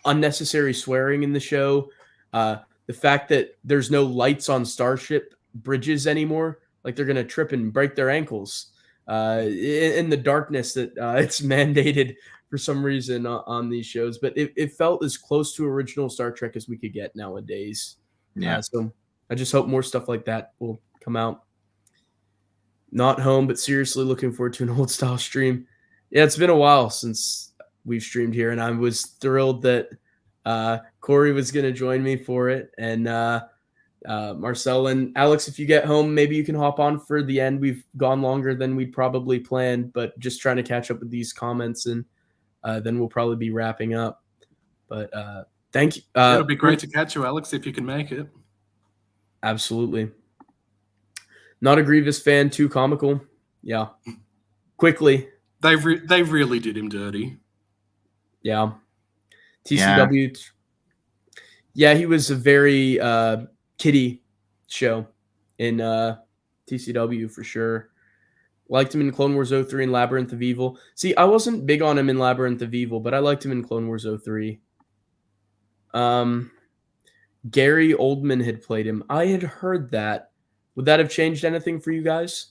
unnecessary swearing in the show, the fact that there's no lights on Starship bridges anymore, like they're gonna trip and break their ankles in the darkness that it's mandated for some reason on these shows. But it felt as close to original Star Trek as we could get nowadays. Yeah. So I just hope more stuff like that will come out. Not home, but seriously looking forward to an old style stream. Yeah, it's been a while since we've streamed here, and I was thrilled that Corey was going to join me for it. And Marcel and Alex, if you get home, maybe you can hop on for the end. We've gone longer than we'd probably planned, but just trying to catch up with these comments, and then we'll probably be wrapping up. But thank you. It'll be great to catch you, Alex, if you can make it. Absolutely. Not a Grievous fan, too comical. Yeah. Quickly. They really did him dirty. Yeah. TCW. Yeah, he was a very kiddie show in TCW for sure. Liked him in Clone Wars 03 and Labyrinth of Evil. See, I wasn't big on him in Labyrinth of Evil, but I liked him in Clone Wars 03. Gary Oldman had played him. I had heard that. Would that have changed anything for you guys?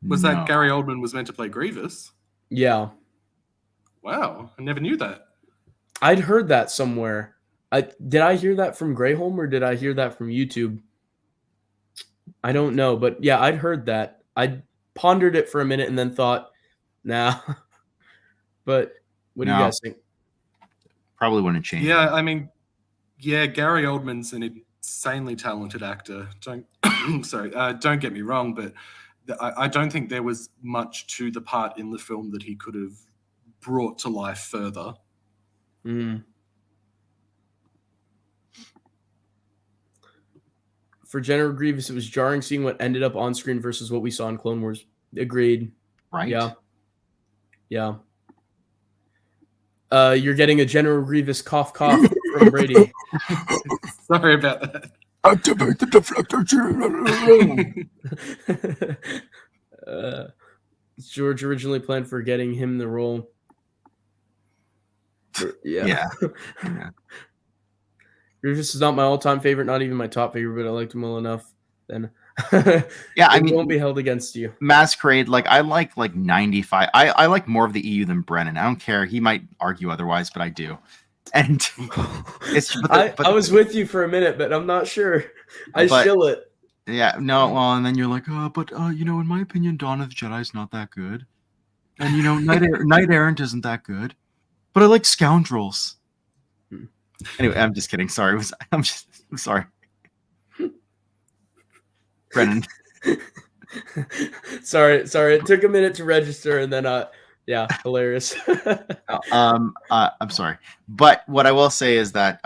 Was that Gary Oldman was meant to play Grievous? Yeah. Wow, I never knew that. I'd heard that somewhere. Did I hear that from Greyholme or did I hear that from YouTube? I don't know, but yeah, I'd heard that. I pondered it for a minute and then thought, nah. But what do you guys think? Probably wouldn't change. Yeah, I mean, yeah, Gary Oldman's an insanely talented actor. Don't get me wrong, but I don't think there was much to the part in the film that he could have brought to life further. For General Grievous, it was jarring seeing what ended up on screen versus what we saw in Clone Wars. Agreed. Right? Yeah. You're getting a General Grievous cough from Brady. Sorry about that. Activate the deflector. George originally planned for getting him the role. Yeah. Grievous is not my all-time favorite, not even my top favorite, but I liked him well enough. Then, yeah, I mean, won't be held against you. Masquerade, I like 95. I like more of the EU than Brennan. I don't care. He might argue otherwise, but I do. And I was with you for a minute, but I'm not sure. I shill it. Yeah, no, well, and then you're like, in my opinion, Dawn of the Jedi is not that good. And, Knight Errant isn't that good. But I like Scoundrels. Anyway, I'm just kidding. Sorry. I'm sorry. Brennan. Sorry. It took a minute to register and then hilarious. I'm sorry. But what I will say is that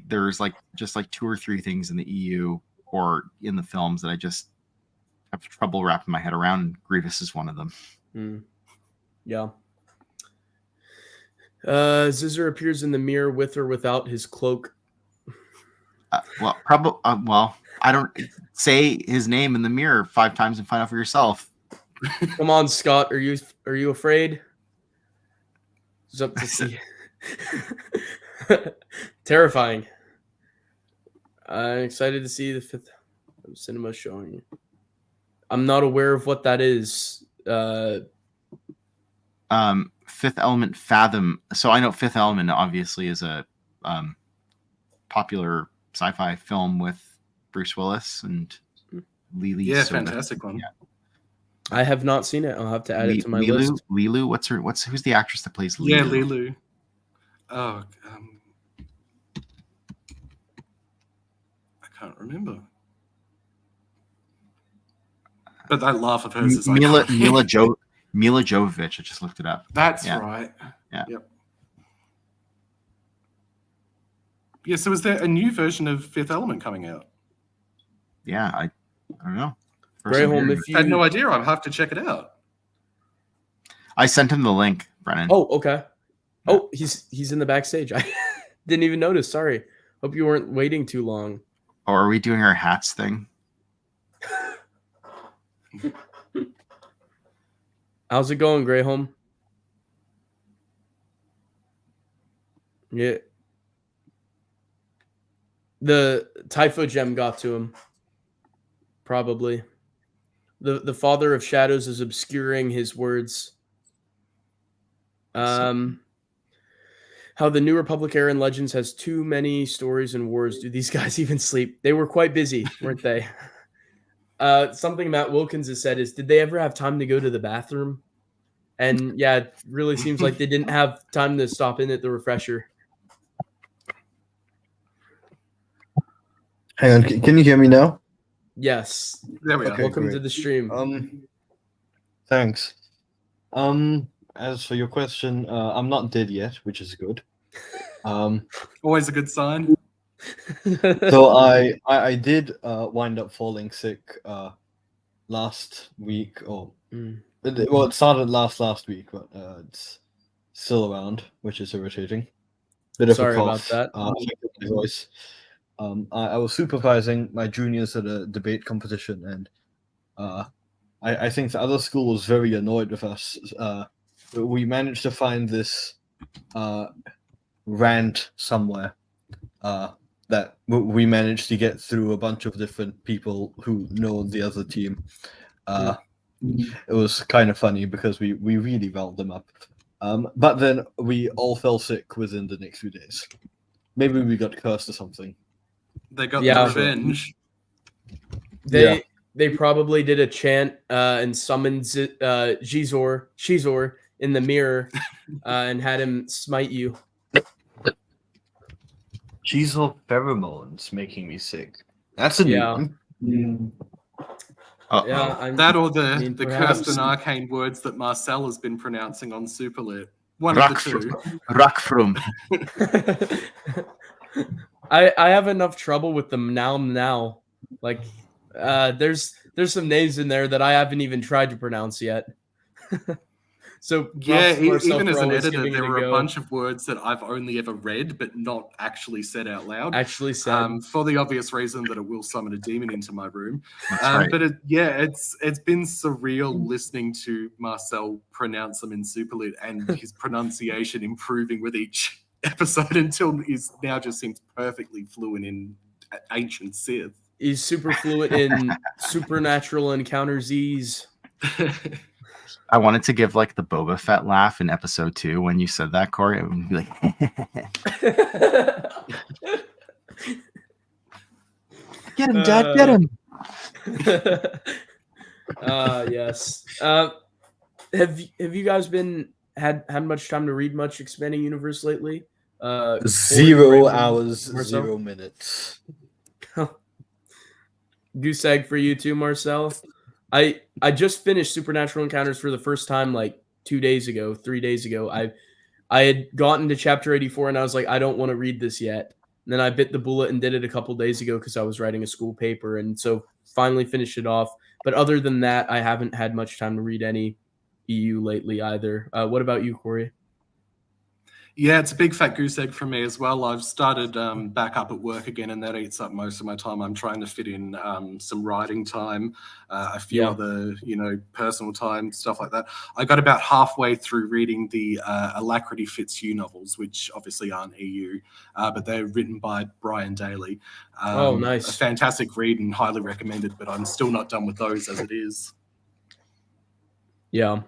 there's just 2 or 3 things in the EU or in the films that I just have trouble wrapping my head around, and Grievous is one of them. Yeah. Zizzer appears in the mirror with or without his cloak. Well, I don't say his name in the mirror 5 times and find out for yourself. Come on, Scott. Are you afraid? It's up to see. Terrifying. I'm excited to see the 5th cinema showing. I'm not aware of what that is. Fifth Element Fathom. So I know Fifth Element obviously is a popular sci-fi film with Bruce Willis and Lily. Yeah, fantastic one. Yeah. I have not seen it. I'll have to add it to my list. Lilu, who's the actress that plays Lilu? Yeah, Lilu. Oh, I can't remember. But that laugh of hers is like Mila Jovovich. I just looked it up. That's right. Yeah. Yep. Yeah, so is there a new version of Fifth Element coming out? Yeah, I don't know. Greyholme, if you I had no idea. I'll have to check it out. I sent him the link, Brennan. Oh, okay. Oh, he's in the backstage. I didn't even notice. Sorry. Hope you weren't waiting too long. Or are we doing our hats thing? How's it going, Greyholme? Yeah. The Typho gem got to him. Probably. The Father of Shadows is obscuring his words. How the New Republic era in Legends has too many stories and wars. Do these guys even sleep? They were quite busy, weren't they? Something Matt Wilkins has said is, did they ever have time to go to the bathroom? And yeah, it really seems like they didn't have time to stop in at the refresher. Hang on, can you hear me now? Yes. There we Okay, are. Welcome great. to the stream. Thanks. As for your question, I'm not dead yet, which is good. Always a good sign. So I did wind up falling sick last week, or well, it started last week, but it's still around, which is irritating. Bit of Sorry a about cough, that. affected my voice. I was supervising my juniors at a debate competition, and I think the other school was very annoyed with us. We managed to find this rant somewhere that we managed to get through a bunch of different people who know the other team. It was kind of funny because we really riled them up. But then we all fell sick within the next few days. Maybe we got cursed or something. They got Yeah. the revenge. They probably did a chant and summoned Shizor in the mirror and had him smite you. Cheesel pheromones making me sick. That's a new one. Yeah, That or the perhaps. cursed and arcane words that Marcel has been pronouncing on Superlit. One of the two. Rockfrum. I have enough trouble with them now. Like, there's some names in there that I haven't even tried to pronounce yet. So Yeah, props to Marcel even as for an always editor, giving it there were a go. bunch of words that I've only ever read but not actually said out loud. Actually said. For the obvious reason that it will summon a demon into my room. That's right. But it's been surreal listening to Marcel pronounce them in Superlit and his pronunciation improving with each episode until he's now just seems perfectly fluent in ancient Sith. He's super fluent in supernatural encounters Z's. I wanted to give like the Boba Fett laugh in episode 2 when you said that, Corey. It would be like, get him, Dad, get him. Yes. Have you guys had much time to read much Expanding Universe lately? 0 hours, Marcel? 0 minutes. Goose egg for you too, Marcel. I just finished Supernatural Encounters for the first time like 3 days ago. I had gotten to chapter 84 and I was like, I don't want to read this yet. And then I bit the bullet and did it a couple days ago because I was writing a school paper, and so finally finished it off. But other than that, I haven't had much time to read any EU lately either. What about you, Corey? Yeah, it's a big fat goose egg for me as well. I've started back up at work again, and that eats up most of my time. I'm trying to fit in some writing time, a few other, personal time, stuff like that. I got about halfway through reading the Alacrity Fits You novels, which obviously aren't EU, but they're written by Brian Daly. Oh, nice. A fantastic read and highly recommended, but I'm still not done with those as it is. Yeah.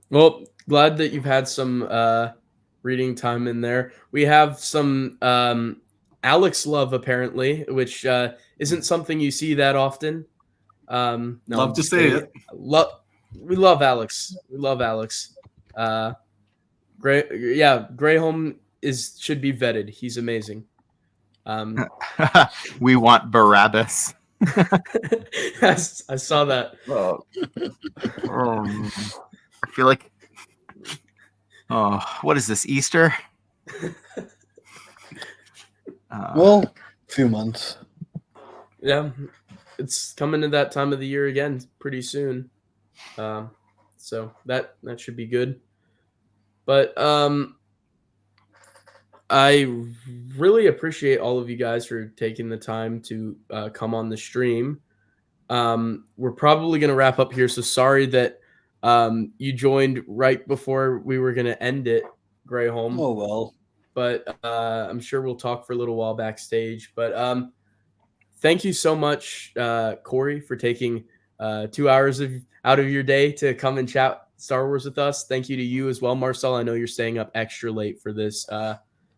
Well, glad that you've had some reading time in there. We have some Alex love, apparently, which isn't something you see that often. No, love to see it. We love Alex. We love Alex. Greyholme should be vetted. He's amazing. We want Barabbas. I saw that. I feel like, what is this, Easter? Well, a few months. Yeah, it's coming to that time of the year again pretty soon. So that should be good. But I really appreciate all of you guys for taking the time to come on the stream. We're probably going to wrap up here, so sorry that you joined right before we were going to end it, Greyholme. Oh, well. But I'm sure we'll talk for a little while backstage. But thank you so much, Corey, for taking 2 hours out of your day to come and chat Star Wars with us. Thank you to you as well, Marcel. I know you're staying up extra late for this.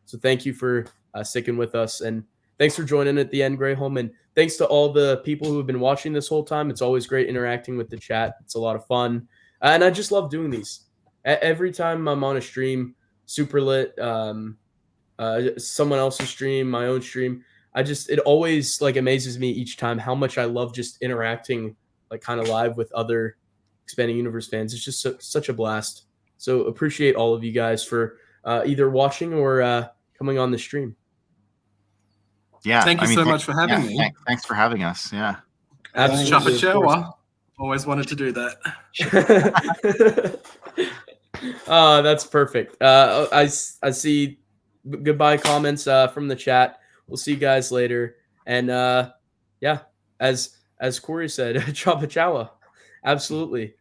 So thank you for sticking with us. And thanks for joining at the end, Greyholme. And thanks to all the people who have been watching this whole time. It's always great interacting with the chat. It's a lot of fun. And I just love doing these. Every time I'm on a stream, super lit, someone else's stream, my own stream, it always amazes me each time how much I love just interacting kind of live with other Expanding Universe fans. It's just such a blast. So appreciate all of you guys for either watching or coming on the stream. Yeah. Thank you so much for having me. Thanks for having us. Yeah. Absolutely. Chapa. Always wanted to do that. Oh, that's perfect. I see goodbye comments from the chat. We'll see you guys later. And as Corey said, Chapa Chawa. Absolutely.